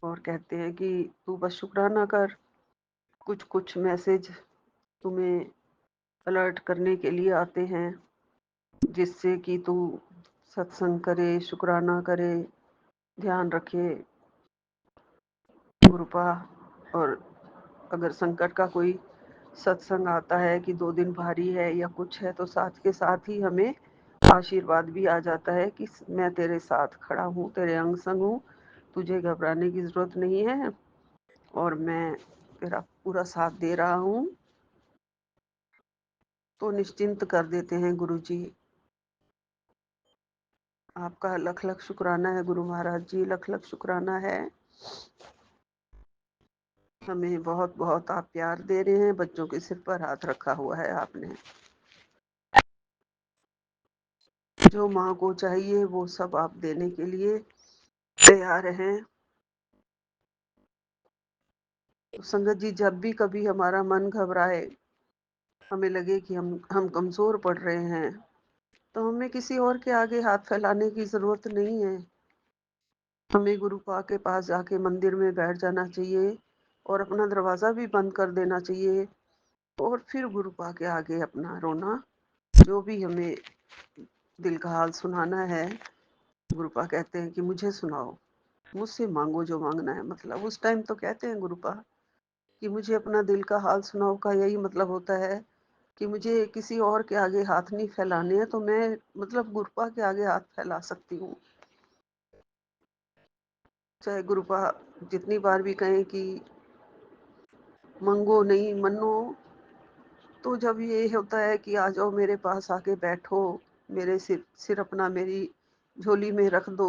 और कहते हैं कि तू बस शुक्राना कर। कुछ कुछ मैसेज तुम्हें अलर्ट करने के लिए आते हैं, जिससे कि तू सत्संग करे, शुक्राना करे, ध्यान रखे गुरुपा। और अगर संकट का कोई सत्संग आता है कि 2 दिन भारी है या कुछ है, तो साथ के साथ ही हमें आशीर्वाद भी आ जाता है कि मैं तेरे साथ खड़ा हूँ, तेरे अंग संग हूँ, तुझे घबराने की जरूरत नहीं है और मैं तेरा पूरा साथ दे रहा हूँ। तो निश्चिंत कर देते हैं गुरु जी। आपका लख लख शुक्राना है गुरु महाराज जी, लख लख शुक्राना है। हमें बहुत बहुत आप प्यार दे रहे हैं, बच्चों के सिर पर हाथ रखा हुआ है आपने। जो माँ को चाहिए वो सब आप देने के लिए तैयार हैं। तो संगत जी, जब भी कभी हमारा मन घबराए, हमें लगे कि हम कमजोर पड़ रहे हैं, तो हमें किसी और के आगे हाथ फैलाने की जरूरत नहीं है। हमें गुरुपा के पास जाके मंदिर में बैठ जाना चाहिए और अपना दरवाजा भी बंद कर देना चाहिए, और फिर गुरुपा के आगे अपना रोना, जो भी हमें दिल का हाल सुनाना है। गुरुपा कहते हैं कि मुझे सुनाओ, मुझसे मांगो जो मांगना है। मतलब उस टाइम तो कहते हैं गुरुपा कि मुझे अपना दिल का हाल सुनाओ का यही मतलब होता है कि मुझे किसी और के आगे हाथ नहीं फैलाने हैं, तो मैं मतलब गुरुपा के आगे हाथ फैला सकती हूँ। चाहे गुरुपा जितनी बार भी कहें कि मंगो नहीं मनो, तो जब ये होता है कि आ जाओ मेरे पास आके बैठो, मेरे सिर सिर अपना मेरी झोली में रख दो,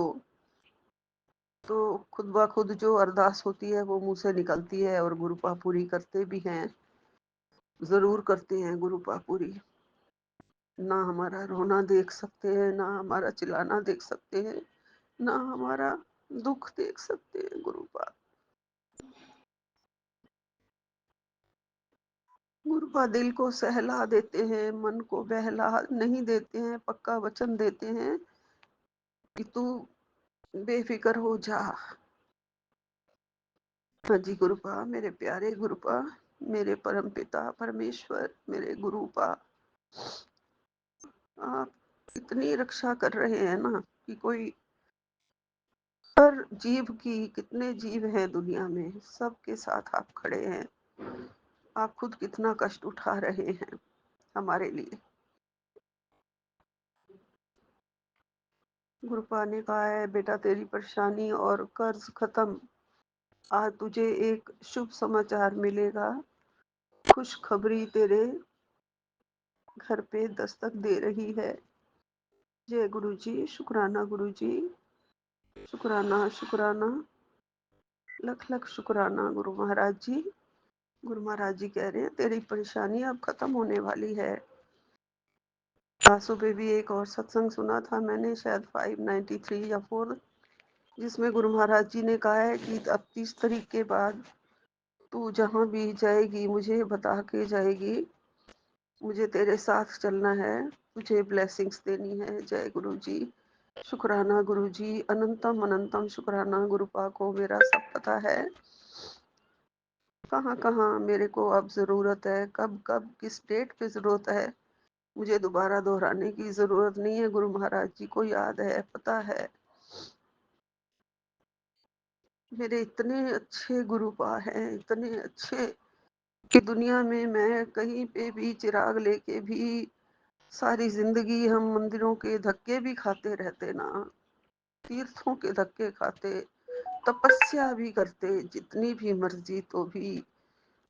तो खुद ब खुद जो अरदास होती है वो मुंह से निकलती है और गुरुपा पूरी करते भी हैं, जरूर करते हैं गुरुपा पूरी। ना हमारा रोना देख सकते हैं, ना हमारा चिल्लाना देख सकते हैं, ना हमारा दुख देख सकते हैं गुरुपा। गुरुपा दिल को सहला देते हैं, मन को बहला नहीं देते हैं, पक्का वचन देते हैं कि तू बेफिक्र हो जा। हाँ जी गुरुपा, मेरे प्यारे गुरुपा, मेरे परम पिता परमेश्वर, मेरे गुरुपा, आप इतनी रक्षा कर रहे हैं ना कि कोई हर जीव की, कितने जीव हैं दुनिया में, सबके साथ आप खड़े हैं। आप खुद कितना कष्ट उठा रहे हैं हमारे लिए। गुरुपा ने कहा है, बेटा तेरी परेशानी और कर्ज खत्म। आज तुझे एक शुभ समाचार मिलेगा। खुशखबरी तेरे घर पे दस्तक दे रही है। जय गुरु जी, शुक्राना गुरु जी, शुक्राना शुक्राना, लख लख शुक्राना गुरु महाराज जी। गुरु महाराज जी कह रहे हैं तेरी परेशानी अब खत्म होने वाली है। आज सुबह भी एक और सत्संग सुना था मैंने, शायद 593 या 4, जिसमें गुरु महाराज जी ने कहा है कि अब 30 तारीख के बाद तू जहाँ भी जाएगी मुझे बता के जाएगी। मुझे तेरे साथ चलना है, तुझे ब्लेसिंग्स देनी है। जय गुरु जी, शुक्राना गुरु जी, अनंतम अनंतम शुक्राना। गुरुपा को मेरा सब पता है, कहाँ कहाँ मेरे को अब ज़रूरत है, कब कब किस डेट पे ज़रूरत है। मुझे दोबारा दोहराने की ज़रूरत नहीं है। गुरु महाराज जी को याद है, पता है। मेरे इतने अच्छे गुरुपा हैं, इतने अच्छे कि दुनिया में मैं कहीं पे भी चिराग लेके भी सारी जिंदगी हम मंदिरों के धक्के भी खाते रहते ना, तीर्थों के धक्के खाते, तपस्या भी करते जितनी भी मर्जी, तो भी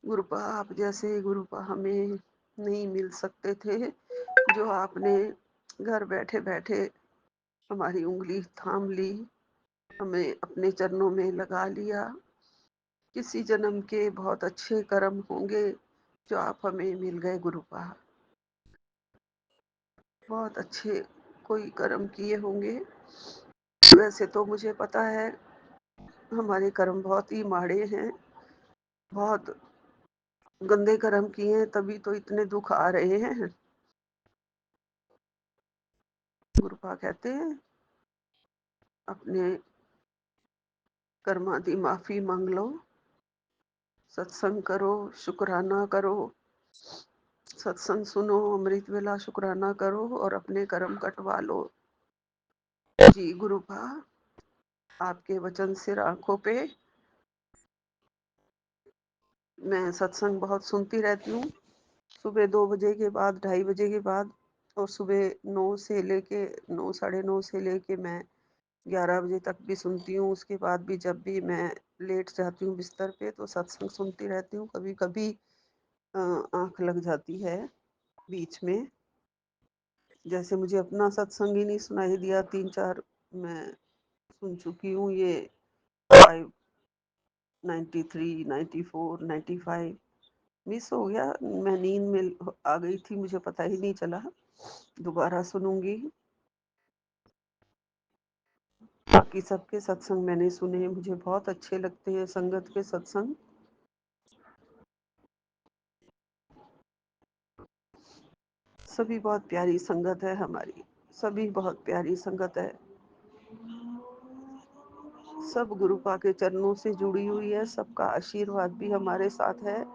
गुरुपा आप जैसे गुरुपा हमें नहीं मिल सकते थे। जो आपने घर बैठे बैठे हमारी उंगली थाम ली, हमें अपने चरणों में लगा लिया। किसी जन्म के बहुत अच्छे कर्म होंगे जो आप हमें मिल गए गुरुपा। बहुत अच्छे कोई कर्म किए होंगे। वैसे तो मुझे पता है हमारे कर्म बहुत ही माड़े हैं, बहुत गंदे कर्म किए हैं, तभी तो इतने दुख आ रहे हैं। गुरुपा कहते हैं अपने कर्मां की माफी मांग लो, सत्संग करो, शुक्राना करो, सत्संग सुनो, अमृत वेला शुक्राना करो और अपने कर्म कटवा लो। जी गुरुपा, आपके वचन सिर आंखों पे। मैं सत्संग बहुत सुनती रहती हूँ, सुबह 2 बजे के बाद, 2:30 बजे के बाद, और सुबह 9 से लेके 9, साढ़े 9 से लेके मैं 11 बजे तक भी सुनती हूँ। उसके बाद भी जब भी मैं लेट जाती हूँ बिस्तर पे तो सत्संग सुनती रहती हूँ। कभी कभी आँख लग जाती है बीच में, जैसे मुझे अपना सत्संग ही नहीं सुनाई दिया। 3-4 मैं सुन चुकी हूँ, ये 593, 94, 95 मिस हो गया। मैं नींद में आ गई थी, मुझे पता ही नहीं चला। दोबारा सुनूंगी। बाकी सबके सत्संग मैंने सुने, मुझे बहुत अच्छे लगते हैं संगत के सत्संग। सभी बहुत प्यारी संगत है हमारी, सभी बहुत प्यारी संगत है। सब गुरुपा के चरणों से जुड़ी हुई है, सबका आशीर्वाद भी हमारे साथ है।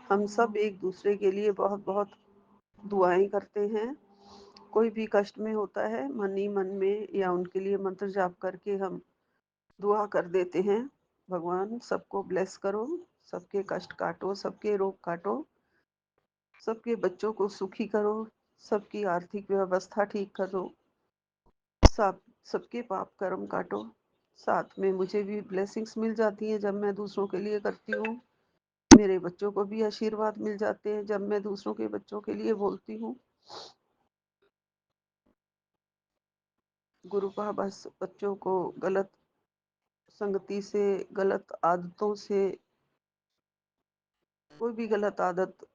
हम सब एक दूसरे के लिए बहुत बहुत दुआएं करते हैं। कोई भी कष्ट में होता है, मन ही मन में या उनके लिए मंत्र जाप करके हम दुआ कर देते हैं, भगवान सबको ब्लेस करो, सबके कष्ट काटो, सबके रोग काटो, सबके बच्चों को सुखी करो, सबकी आर्थिक व्यवस्था ठीक करो, सब सबके पाप कर्म काटो। साथ में मुझे भी ब्लेसिंग्स मिल जाती हैं जब मैं दूसरों के लिए करती हूँ। मेरे बच्चों को भी आशीर्वाद मिल जाते हैं जब मैं दूसरों के बच्चों के लिए बोलती हूँ। गुरुपा बस बच्चों को गलत संगति से, गलत आदतों से, कोई भी गलत आदत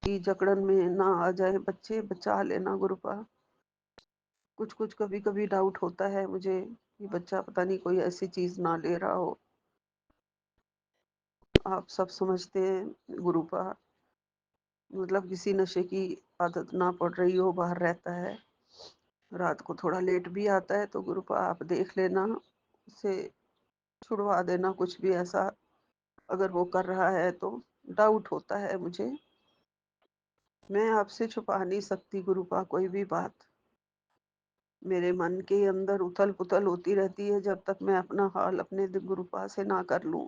की जकड़न में ना आ जाए, बच्चे बचा लेना गुरुपा। कुछ कुछ कभी कभी डाउट होता है मुझे कि बच्चा पता नहीं कोई ऐसी चीज ना ले रहा हो। आप सब समझते हैं गुरुपा, मतलब किसी नशे की आदत ना पड़ रही हो, बाहर रहता है, रात को थोड़ा लेट भी आता है, तो गुरुपा आप देख लेना, उसे छुड़वा देना। कुछ भी ऐसा अगर वो कर रहा है तो डाउट होता है मुझे। मैं आपसे छुपा नहीं सकती गुरुपा कोई भी बात। मेरे मन के अंदर उथल-पुथल होती रहती है जब तक मैं अपना हाल अपने गुरुपा से ना कर लूँ।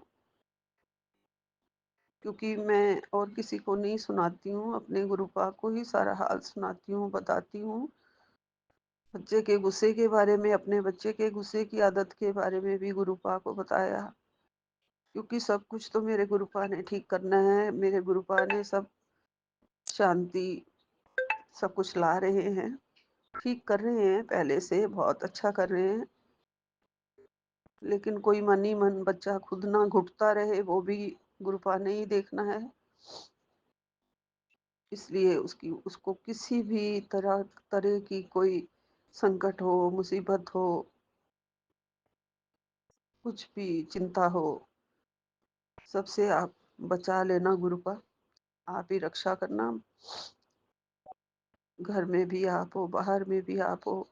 क्योंकि मैं और किसी को नहीं सुनाती हूँ, अपने गुरुपा को ही सारा हाल सुनाती हूँ, बताती हूँ। बच्चे के गुस्से के बारे में, अपने बच्चे के गुस्से की आदत के बारे में भी गुरुपा को बताया। क्योंकि सब कुछ तो मेरे गुरुपा ने ठीक करना है। मेरे गुरुपा ने सब शांति सब कुछ ला रहे हैं, ठीक कर रहे हैं, पहले से बहुत अच्छा कर रहे हैं। लेकिन कोई मन ही मन बच्चा खुद ना घुटता रहे, वो भी गुरुपा ने ही देखना है। इसलिए उसको किसी भी तरह की कोई संकट हो, मुसीबत हो, कुछ भी चिंता हो, सबसे आप बचा लेना गुरुपा। आप ही रक्षा करना। घर में भी आप हो, बाहर में भी आप हो।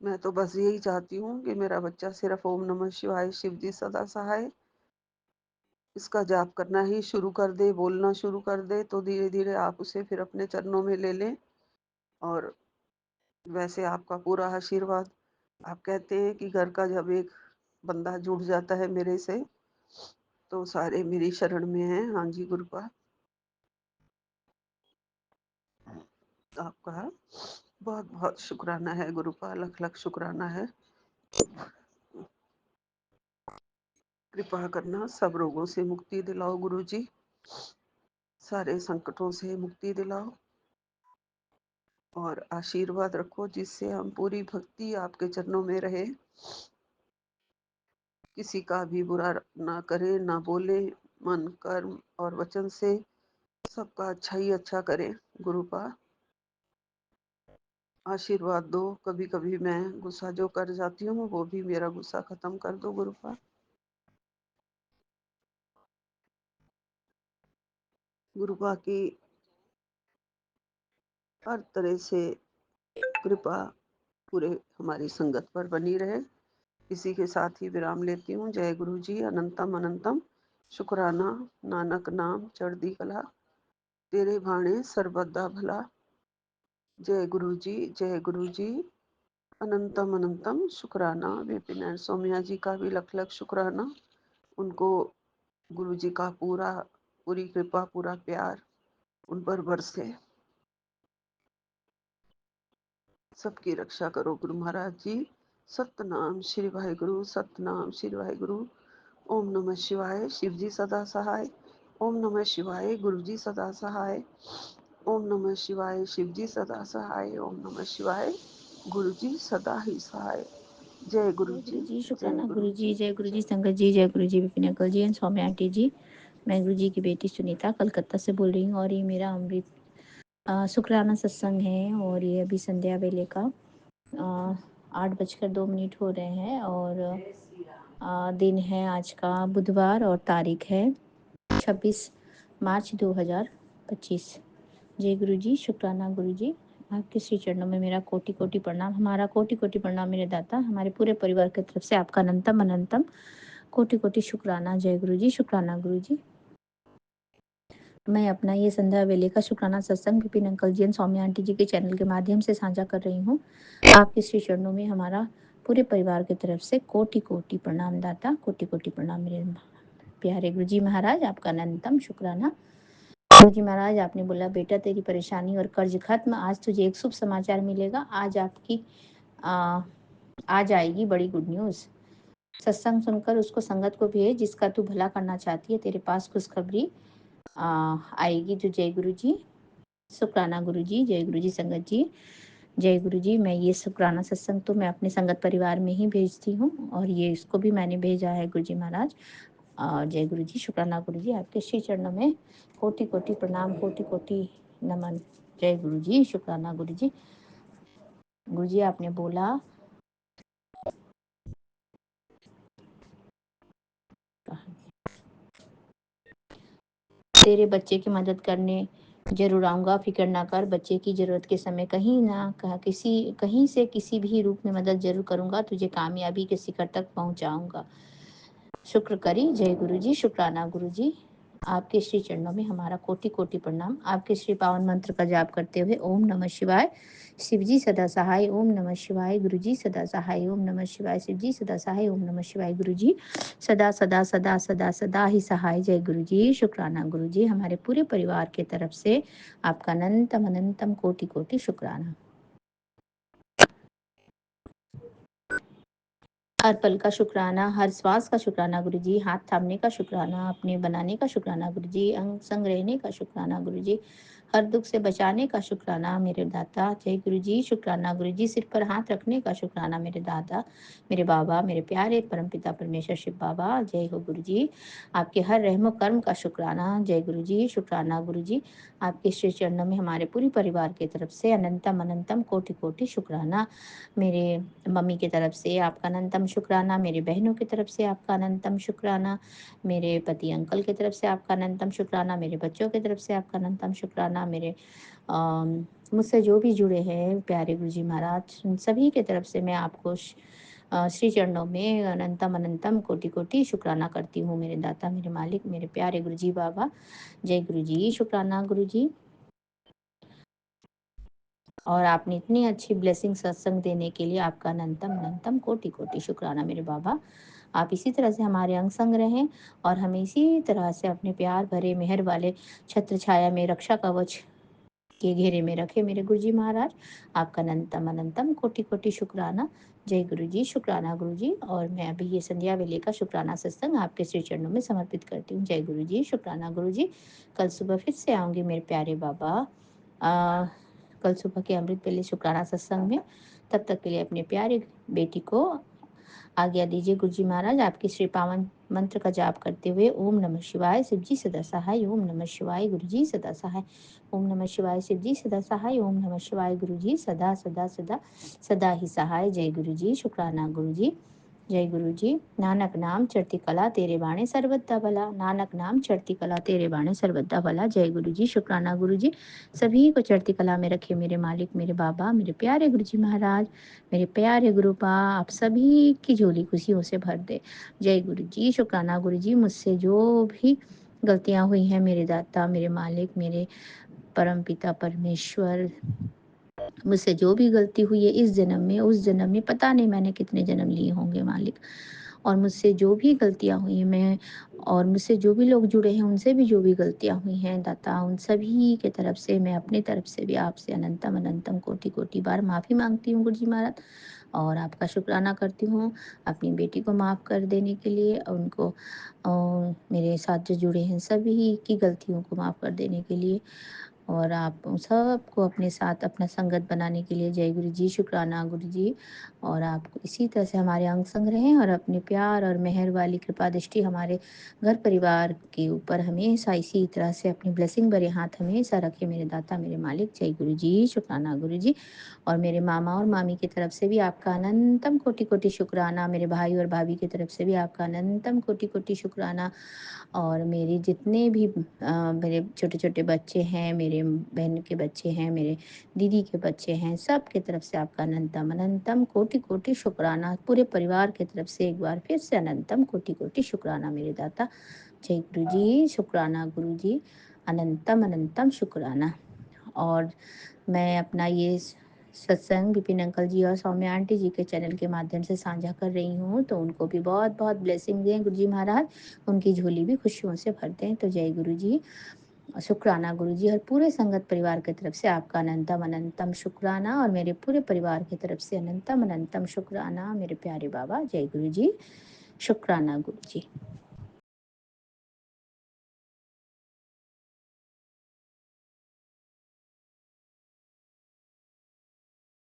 मैं तो बस यही चाहती हूँ कि मेरा बच्चा सिर्फ ओम नमः शिवाय, शिव जी सदा सहाय, इसका जाप करना ही शुरू कर दे, बोलना शुरू कर दे, तो धीरे धीरे आप उसे फिर अपने चरणों में ले लें। और वैसे आपका पूरा आशीर्वाद। आप कहते हैं कि घर का जब एक बंदा जुड़ जाता है मेरे से, तो सारे मेरी शरण में हैं। हाँ जी गुरुपा, आपका बहुत बहुत शुक्राना है गुरुपा, लख लख शुक्राना है। कृपा करना, सब रोगों से मुक्ति दिलाओ गुरु जी, सारे संकटों से मुक्ति दिलाओ और आशीर्वाद रखो जिससे हम पूरी भक्ति आपके चरणों में रहे, किसी का भी बुरा ना करे, ना बोले, मन कर्म और वचन से सबका अच्छा ही अच्छा करे गुरुपा। आशीर्वाद दो। कभी कभी मैं गुस्सा जो कर जाती हूँ वो भी मेरा गुस्सा खत्म कर दो गुरुपा। गुरुपा की हर तरह से कृपा पूरे हमारी संगत पर बनी रहे। इसी के साथ ही विराम लेती हूँ। जय गुरु जी। अनंतम अनंतम शुक्राना। नानक नाम चढ़दी कला, तेरे भाणे सर्वदा भला। जय गुरु जी, जय गुरु जी। अनंतम अनंतम शुक्राना। विपिन एंड सोम्या जी का भी लख लख शुक्राना। उनको गुरु जी का पूरी कृपा, पूरा प्यार उन पर बरसे। सबकी रक्षा करो गुरु महाराज जी। सतनाम श्री वाहिगुरु, सतनाम श्री वाहिगुरु। ओम नमः शिवाय, शिव जी सदा सहाय। ओम नमः शिवाय, गुरु जी सदा सहाय। ओम नमः शिवाय, शिव जी सदा सहाय। ओम नमः शिवाय, गुरु जी सदा ही सहाय। जय गुरु जय गुरु जी, जी, जय शुक्राना गुरु गुरु जी, जी, जय गुरु जी जय। संगत जी, जय गुरु जी Vipin uncle ji and Saumya aunty ji. मैं गुरु जी की बेटी सुनीता कलकत्ता से बोल रही हूँ और ये मेरा अमृत शुक्राना सत्संग है और ये अभी संध्या वेले का 8:02 हो रहे हैं और दिन है आज का बुधवार और तारीख है 26 मार्च 2025। जय गुरु जी, शुक्राना गुरु जी। आपके श्री चरणों में मेरा कोटि कोटि प्रणाम, हमारा कोटि कोटि प्रणाम मेरे दाता, हमारे पूरे परिवार की तरफ से आपका अनंतम अनंतम कोटि कोटि शुक्राना। जय गुरु जी, शुक्राना गुरु जी। मैं अपना ये संध्या वेले का शुक्राना सत्संग Vipin uncle ji and Saumya aunty ji के चैनल के माध्यम से साझा कर रही हूँ। आपके श्री चरणों में हमारा पूरे परिवार की तरफ से कोटि कोटि प्रणाम दाता, कोटि कोटि प्रणाम मेरे प्यारे गुरु जी महाराज, आपका अनंतम शुक्राना। गुरु जी महाराज, आपने बोला बेटा तेरी परेशानी और कर्ज खत्म, आज तुझे एक शुभ समाचार मिलेगा। आज आपकी आज आएगी बड़ी गुड न्यूज। सत्संग सुनकर उसको संगत को भेज जिसका तू भला करना चाहती है, तेरे पास खुशखबरी आएगी। तो जय गुरु जी, शुक्राना गुरु जी, जय गुरु जी संगत जी, जय गुरु जी। मैं ये शुक्राना सत्संग तो मैं अपने संगत परिवार में ही भेजती हूँ और ये इसको भी मैंने भेजा है गुरु जी महाराज। जय गुरु जी, शुक्राना गुरु जी। आपके श्री चरणों में कोटि कोटि प्रणाम, कोटि कोटि नमन। जय गुरु जी, शुक्राना गुरु जी। गुरु जी आपने बोला तेरे बच्चे की मदद करने जरूर आऊंगा, फिक्र ना कर। बच्चे की जरूरत के समय कहीं ना कहीं से किसी भी रूप में मदद जरूर करूंगा, तुझे कामयाबी के शिखर तक पहुंचाऊंगा। शुक्र करी। जय गुरु जी, शुक्राना गुरु जी। आपके श्री चरणों में हमारा कोटि कोटि प्रणाम। आपके श्री पावन मंत्र का जाप करते हुए ओम नमः शिवाय, शिवजी सदा सहाय, ओम नमः शिवाय, गुरुजी सदा सहाय, ओम नमः शिवाय, शिवजी सदा सहाय, ओम नमः शिवाय, गुरुजी सदा सदा सदा सदा सदा ही सहाय। जय गुरुजी, शुक्राना गुरुजी। हमारे पूरे परिवार के तरफ से आपका अनंतम अनंतम कोटि कोटि शुक्राना। हर पल का शुक्राना, हर श्वास का शुक्राना गुरुजी, हाथ थामने का शुक्राना, अपने बनाने का शुक्राना गुरुजी, अंग संग रहने का शुक्राना गुरुजी, हर दुख से बचाने का शुक्राना मेरे दाता। जय गुरुजी, शुक्राना गुरुजी। सिर पर हाथ रखने का शुक्राना मेरे दादा, मेरे बाबा, मेरे प्यारे परमपिता परमेश्वर शिव बाबा। जय हो गुरुजी। आपके हर रहमो कर्म का शुक्राना। जय गुरुजी, शुक्राना गुरुजी। आपके श्री चरणों में हमारे पूरी परिवार की तरफ से अनंतम अनंतम कोटि कोटि शुक्राना। मेरे मम्मी की तरफ से आपका अनंतम शुक्राना, मेरी बहनों की तरफ से आपका अनंतम शुक्राना, मेरे पति अंकल की तरफ से आपका अनंतम शुक्राना, मेरे बच्चों की तरफ से आपका अनंतम शुक्राना, मेरे मुझसे जो भी जुड़े हैं प्यारे गुरुजी महाराज, उन सभी की तरफ से मैं आपको श्री चरणों में अनंतम अनंतम कोटि कोटि शुक्राना करती हूँ मेरे दाता, मेरे मालिक, मेरे प्यारे गुरुजी बाबा। जय गुरुजी, शुक्राना गुरुजी। और आपने इतनी अच्छी ब्लेसिंग सत्संग देने के लिए आपका अनंतम अनंतम कोटि कोटि शुक्राना मेरे बाबा। आप इसी तरह से हमारे अंग संग रहें और हमें इसी तरह से अपने प्यार भरे मेहर वाले छत्र छाया में रक्षा कवच के घेरे में रखे मेरे गुरुजी महाराज। आपका अनंतम अनंतम कोटि कोटि शुक्राना। जय गुरुजी, शुक्राना गुरुजी। और मैं अभी ये संध्या वेले का शुक्राना सत्संग आपके श्री चरणों में समर्पित करती हूँ। जय गुरुजी, शुक्राना गुरुजी। कल सुबह फिर से आऊंगी मेरे प्यारे बाबा, आ, कल सुबह के अमृत वेले शुक्राना सत्संग में। तब तक के लिए अपने प्यारे बेटी को आज्ञा दीजिए गुरुजी महाराज। आपके श्री पावन मंत्र का जाप करते हुए ओम नमः शिवाय, शिवजी सदा सहाय, ओम नमः शिवाय, गुरुजी सदा सहाय, ओम नमः शिवाय, शिवजी सदा सहाय, ओम नमः शिवाय, गुरुजी सदा सदा सदा सदा ही सहाय। जय गुरुजी, शुक्राना गुरुजी। जय गुरु जी। नानक नाम चढ़ती कला तेरे बाणे सर्वदा भला, नानक नाम चढ़ती कला तेरे बाणे सर्वदा भला। जय गुरु जी, शुक्राना गुरु जी। सभी को चढ़ती कला में रखे मेरे मालिक, मेरे बाबा, मेरे प्यारे गुरु जी महाराज, मेरे प्यारे गुरुपा, आप सभी की झोली खुशियों से भर दे। जय गुरु जी, शुक्राना गुरु जी। मुझसे जो भी गलतियां हुई हैं मेरे दाता, मेरे मालिक, मेरे परम पिता परमेश्वर, मुझसे जो भी गलती हुई है इस जन्म में, उस जन्म में, पता नहीं मैंने कितने जन्म लिए होंगे मालिक। और मुझसे जो भी गलतियां हुई हैं मैं, और मुझसे जो भी लोग जुड़े हैं उनसे भी जो भी गलतियां हुई हैं दाता, उन सभी के तरफ से मैं अपनी तरफ से भी आपसे अनंतम अनंतम कोटि कोटि बार माफ़ी मांगती हूँ गुरुजी महाराज। और आपका शुक्राना करती हूँ अपनी बेटी को माफ़ कर देने के लिए, उनको मेरे साथ जो जुड़े हैं सभी की गलतियों को माफ़ कर देने के लिए, और आप सबको अपने साथ अपना संगत बनाने के लिए। जय गुरु जी, शुक्राना गुरु जी। और आप इसी तरह से हमारे अंग संग रहें और अपने प्यार और मेहर वाली कृपा दृष्टि हमारे घर परिवार के ऊपर हमेशा इसी तरह से अपनी ब्लेसिंग भरे हाथ हमेशा रखे मेरे दाता, मेरे मालिक। जय गुरु जी, शुक्राना गुरु जी। और मेरे मामा और मामी की तरफ से भी आपका अनंतम कोटि कोटि शुक्राना, मेरे भाई और भाभी की तरफ से भी आपका अनंतम कोटि कोटि शुक्राना। और मेरे जितने भी मेरे छोटे छोटे बच्चे हैं, मेरे बहन के बच्चे हैं, मेरे दीदी के बच्चे हैं, सब की तरफ से आपका अनंतम अनंतम कोटि कोटि शुक्राना। पूरे परिवार की तरफ से एक बार फिर से अनंतम कोटि कोटि शुक्राना मेरे दाता। जय गुरु जी, शुक्राना गुरु जी। अनंतम अनंतम शुक्राना। और मैं अपना ये सत्संग विपिन अंकल जी और सौम्या आंटी जी के चैनल के माध्यम से साझा कर रही हूँ, तो उनको भी बहुत बहुत ब्लेसिंग दें गुरु जी महाराज, उनकी झोली भी खुशियों से भर दें। तो जय गुरु जी, शुक्राना गुरु जी। और पूरे संगत परिवार की तरफ से आपका अनंतम अनंतम शुक्राना, और मेरे पूरे परिवार की तरफ से अनंतम अनंतम शुक्राना मेरे प्यारे बाबा। जय गुरु जी, शुक्राना गुरु जी।